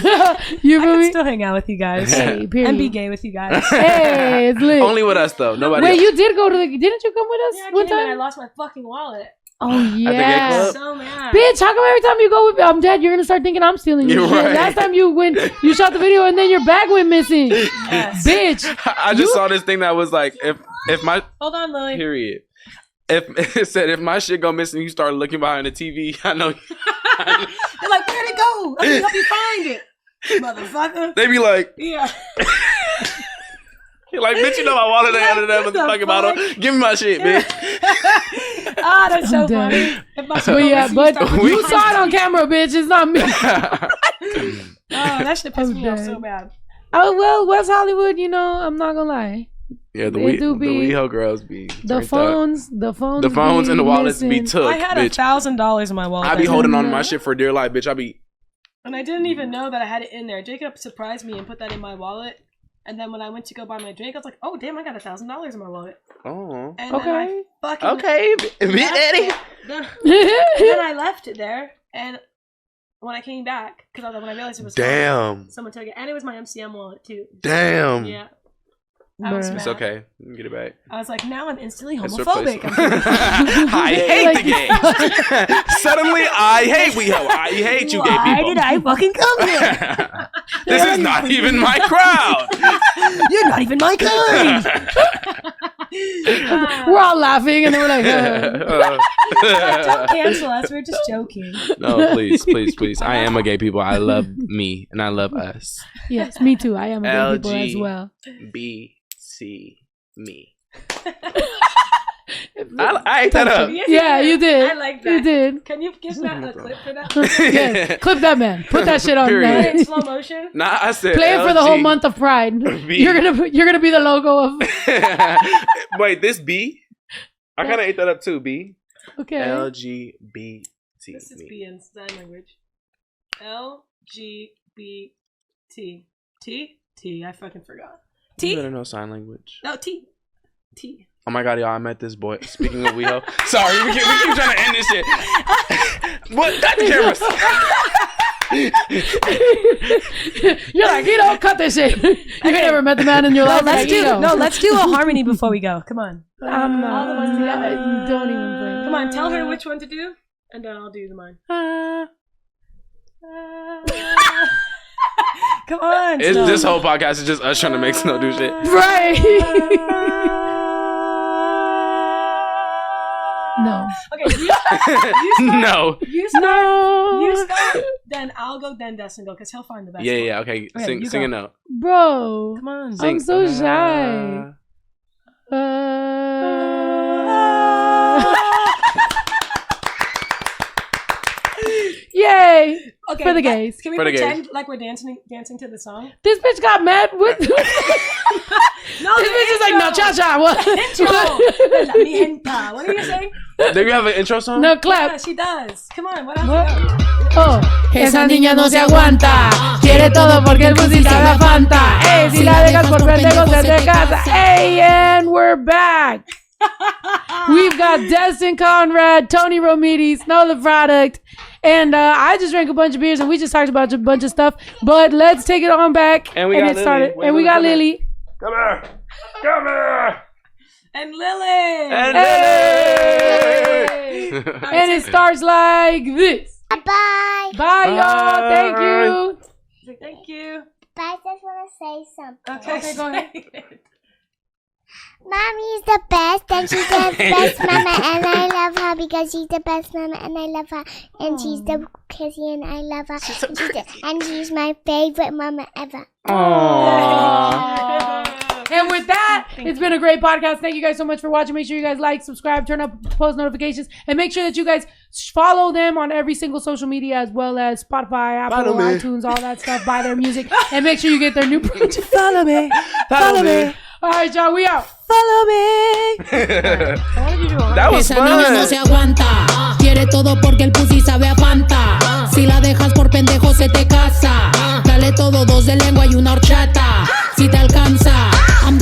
You I can still hang out with you guys. Hey, and be gay with you guys. Hey, it's lit. Only with us though. Nobody. Wait, else. you did go to the? Didn't you come with us Yeah, one time? I lost my fucking wallet. Oh yeah. At the gay club? So mad. Bitch, how come every time you go with I'm dead, you're gonna start thinking I'm stealing your shit? Right. Last time you shot the video and then your bag went missing. Yes. Bitch. I just saw this thing that was like, if my hold on, Lily. period. If it said if my shit go missing, you start looking behind the TV. I know. They're like, where'd it go? Let me help you find it, motherfucker. They be like, Yeah. you're like, bitch, you know my wallet ain't under that motherfucking bottle. Give me my shit, bitch. Ah, that's so funny. But you saw it on camera, bitch. It's not me. Oh, that shit pissed me off so bad. Oh well, West Hollywood, I'm not gonna lie. Yeah, the WeHo girls be the phones and the wallets missing. be took. I had $1,000 in my wallet. I be holding on to my shit for dear life, bitch. And I didn't even know that I had it in there. Jacob surprised me and put that in my wallet. And then when I went to go buy my drink, I was like, oh damn, I got $1,000 in my wallet. Oh. And okay. Then I okay, Eddie. Then I left it there, and when I came back, because when I realized it was someone took it, and it was my MCM wallet too. Damn. Yeah. I was mad. It's okay. You can get it back. I was like, now I'm instantly homophobic. I hate the gays. Suddenly, I hate WeHo. I hate you gay people. Why did I fucking come here? This is not even my crowd. You're not even my kind. We're all laughing, and then we're like, don't cancel us. We're just joking. No, please. I am a gay people. I love me, and I love us. Yes, me too. I am a gay people as well. LGBTC me. I ate that up. Yeah, you did. I like that. You did. Can you give that a clip for that? Yes. Clip that, man. Put that shit on. Play in slow motion. Nah, I said play it for the whole month of Pride. You're gonna be the logo of. Wait, this B? I kind of ate that up too. B. Okay. LGBT. This is B in sign language. LGBT. T. I fucking forgot. T. You better know sign language. No, T. Oh my god, y'all! I met this boy. Speaking of WeHo, sorry, we keep trying to end this shit. What? Cut the cameras. You're like, cut this shit. You ain't never met the man in your life. Let's do a harmony before we go. Come on. I'm not. All the ones together. Don't even play. Come on, tell her which one to do, and then I'll do mine. Come on. This whole podcast is just us trying to make Snow do shit. Right. No. Okay. You start. No. You start. No. You start. Then I'll go. Then Destin go, because he'll find the best. Yeah, one. yeah. Okay, sing a note. Bro. Come on. I'm so shy. Yay! Okay, for the gays. Can we pretend like we're dancing to the song? This bitch got mad. What? No, this bitch is like, no, cha-cha. What? What are you saying? Do you have an intro song? No, clap. Yeah, she does. Come on, what else? Oh. Esa niña no se aguanta. Quiere todo porque el pussy sabe a Fanta. Ey, si la dejas por pendejos desde casa. Hey, and we're back. We've got Destin Conrad, Toni Romiti, Snow the Product, and I just drank a bunch of beers and we just talked about a bunch of stuff. But let's take it on back and get started. And we got Lily. Come here. And Lily. Hey. And it starts like this. Bye. Bye, y'all. Thank you. Thank you. Bye. I just want to say something. Okay, go ahead. Mommy's the best, and she's the best mama, and I love her because she's the best mama, and I love her, and she's the kissy, and I love her, and she's my favorite mama ever. Aww. And with that, It's been a great podcast. Thank you guys so much for watching. Make sure you guys like, subscribe, turn up post notifications, and make sure that you guys follow them on every single social media as well as Spotify, Apple, iTunes, all that stuff. Buy their music and make sure you get their new project. Follow me. Follow me. All right, y'all, we out. Follow me. That was Esa niña no fun. se aguanta. Quiere todo porque el pussy sabe a Fanta. Si la dejas por pendejo se te casa. Dale todo, 2 de lengua y una horchata. Si te alcanza.